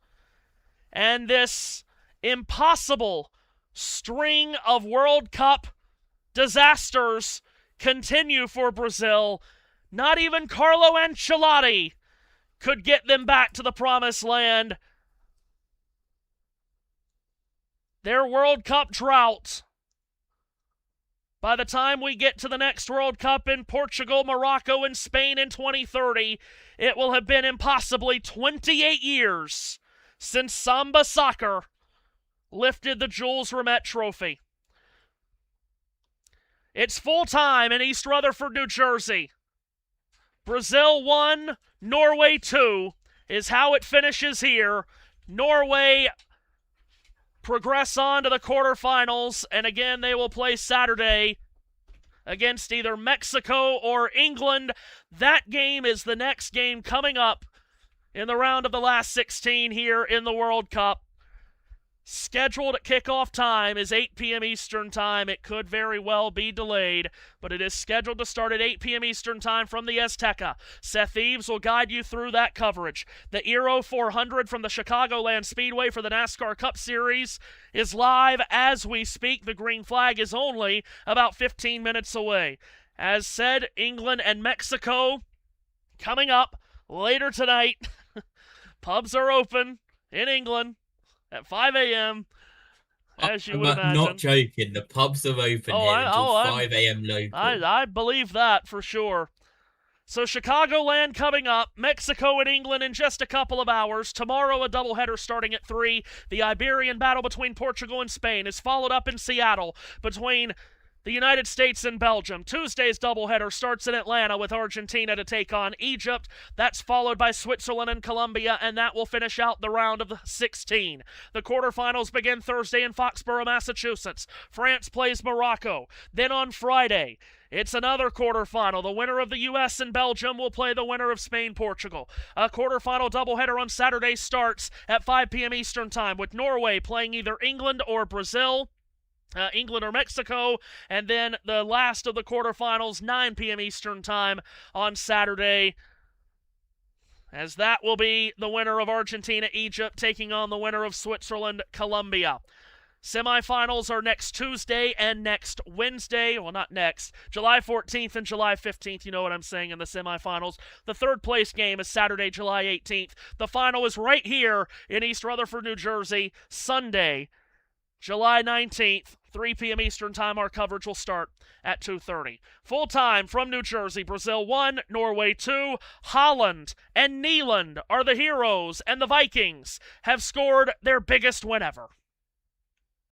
And this impossible string of World Cup disasters continue for Brazil. Not even Carlo Ancelotti could get them back to the promised land. Their World Cup drought, by the time we get to the next World Cup in Portugal, Morocco, and Spain in 2030, it will have been impossibly 28 years since Samba Soccer lifted the Jules Rimet Trophy. It's full time in East Rutherford, New Jersey. Brazil 1, Norway 2 is how it finishes here. Norway progress on to the quarterfinals, and again, they will play Saturday against either Mexico or England. That game is the next game coming up in the round of the last 16 here in the World Cup. Scheduled at kickoff time is 8 p.m. Eastern Time. It could very well be delayed, but it is scheduled to start at 8 p.m. Eastern Time from the Azteca. Seth Eves will guide you through that coverage. The Aero 400 from the Chicagoland Speedway for the NASCAR Cup Series is live as we speak. The green flag is only about 15 minutes away. As said, England and Mexico coming up later tonight. Pubs are open in England at 5 a.m., as you would imagine. I'm not joking. The pubs are open here until 5 a.m. local. I believe that for sure. So Chicagoland coming up, Mexico and England in just a couple of hours. Tomorrow a doubleheader starting at 3. The Iberian battle between Portugal and Spain is followed up in Seattle between the United States and Belgium. Tuesday's doubleheader starts in Atlanta with Argentina to take on Egypt. That's followed by Switzerland and Colombia, and that will finish out the round of 16. The quarterfinals begin Thursday in Foxborough, Massachusetts. France plays Morocco. Then on Friday, it's another quarterfinal. The winner of the U.S. and Belgium will play the winner of Spain-Portugal. A quarterfinal doubleheader on Saturday starts at 5 p.m. Eastern Time with Norway playing either England or Brazil. England or Mexico, and then the last of the quarterfinals, 9 p.m. Eastern Time on Saturday, as that will be the winner of Argentina-Egypt taking on the winner of Switzerland-Colombia. Semifinals are next Tuesday and next Wednesday. Well, not next. July 14th and July 15th. You know what I'm saying in the semifinals. The third place game is Saturday, July 18th. The final is right here in East Rutherford, New Jersey, Sunday, July 19th, 3 p.m. Eastern Time. Our coverage will start at 2:30. Full time from New Jersey, Brazil 1, Norway 2. Haaland and Nyland are the heroes, and the Vikings have scored their biggest win ever.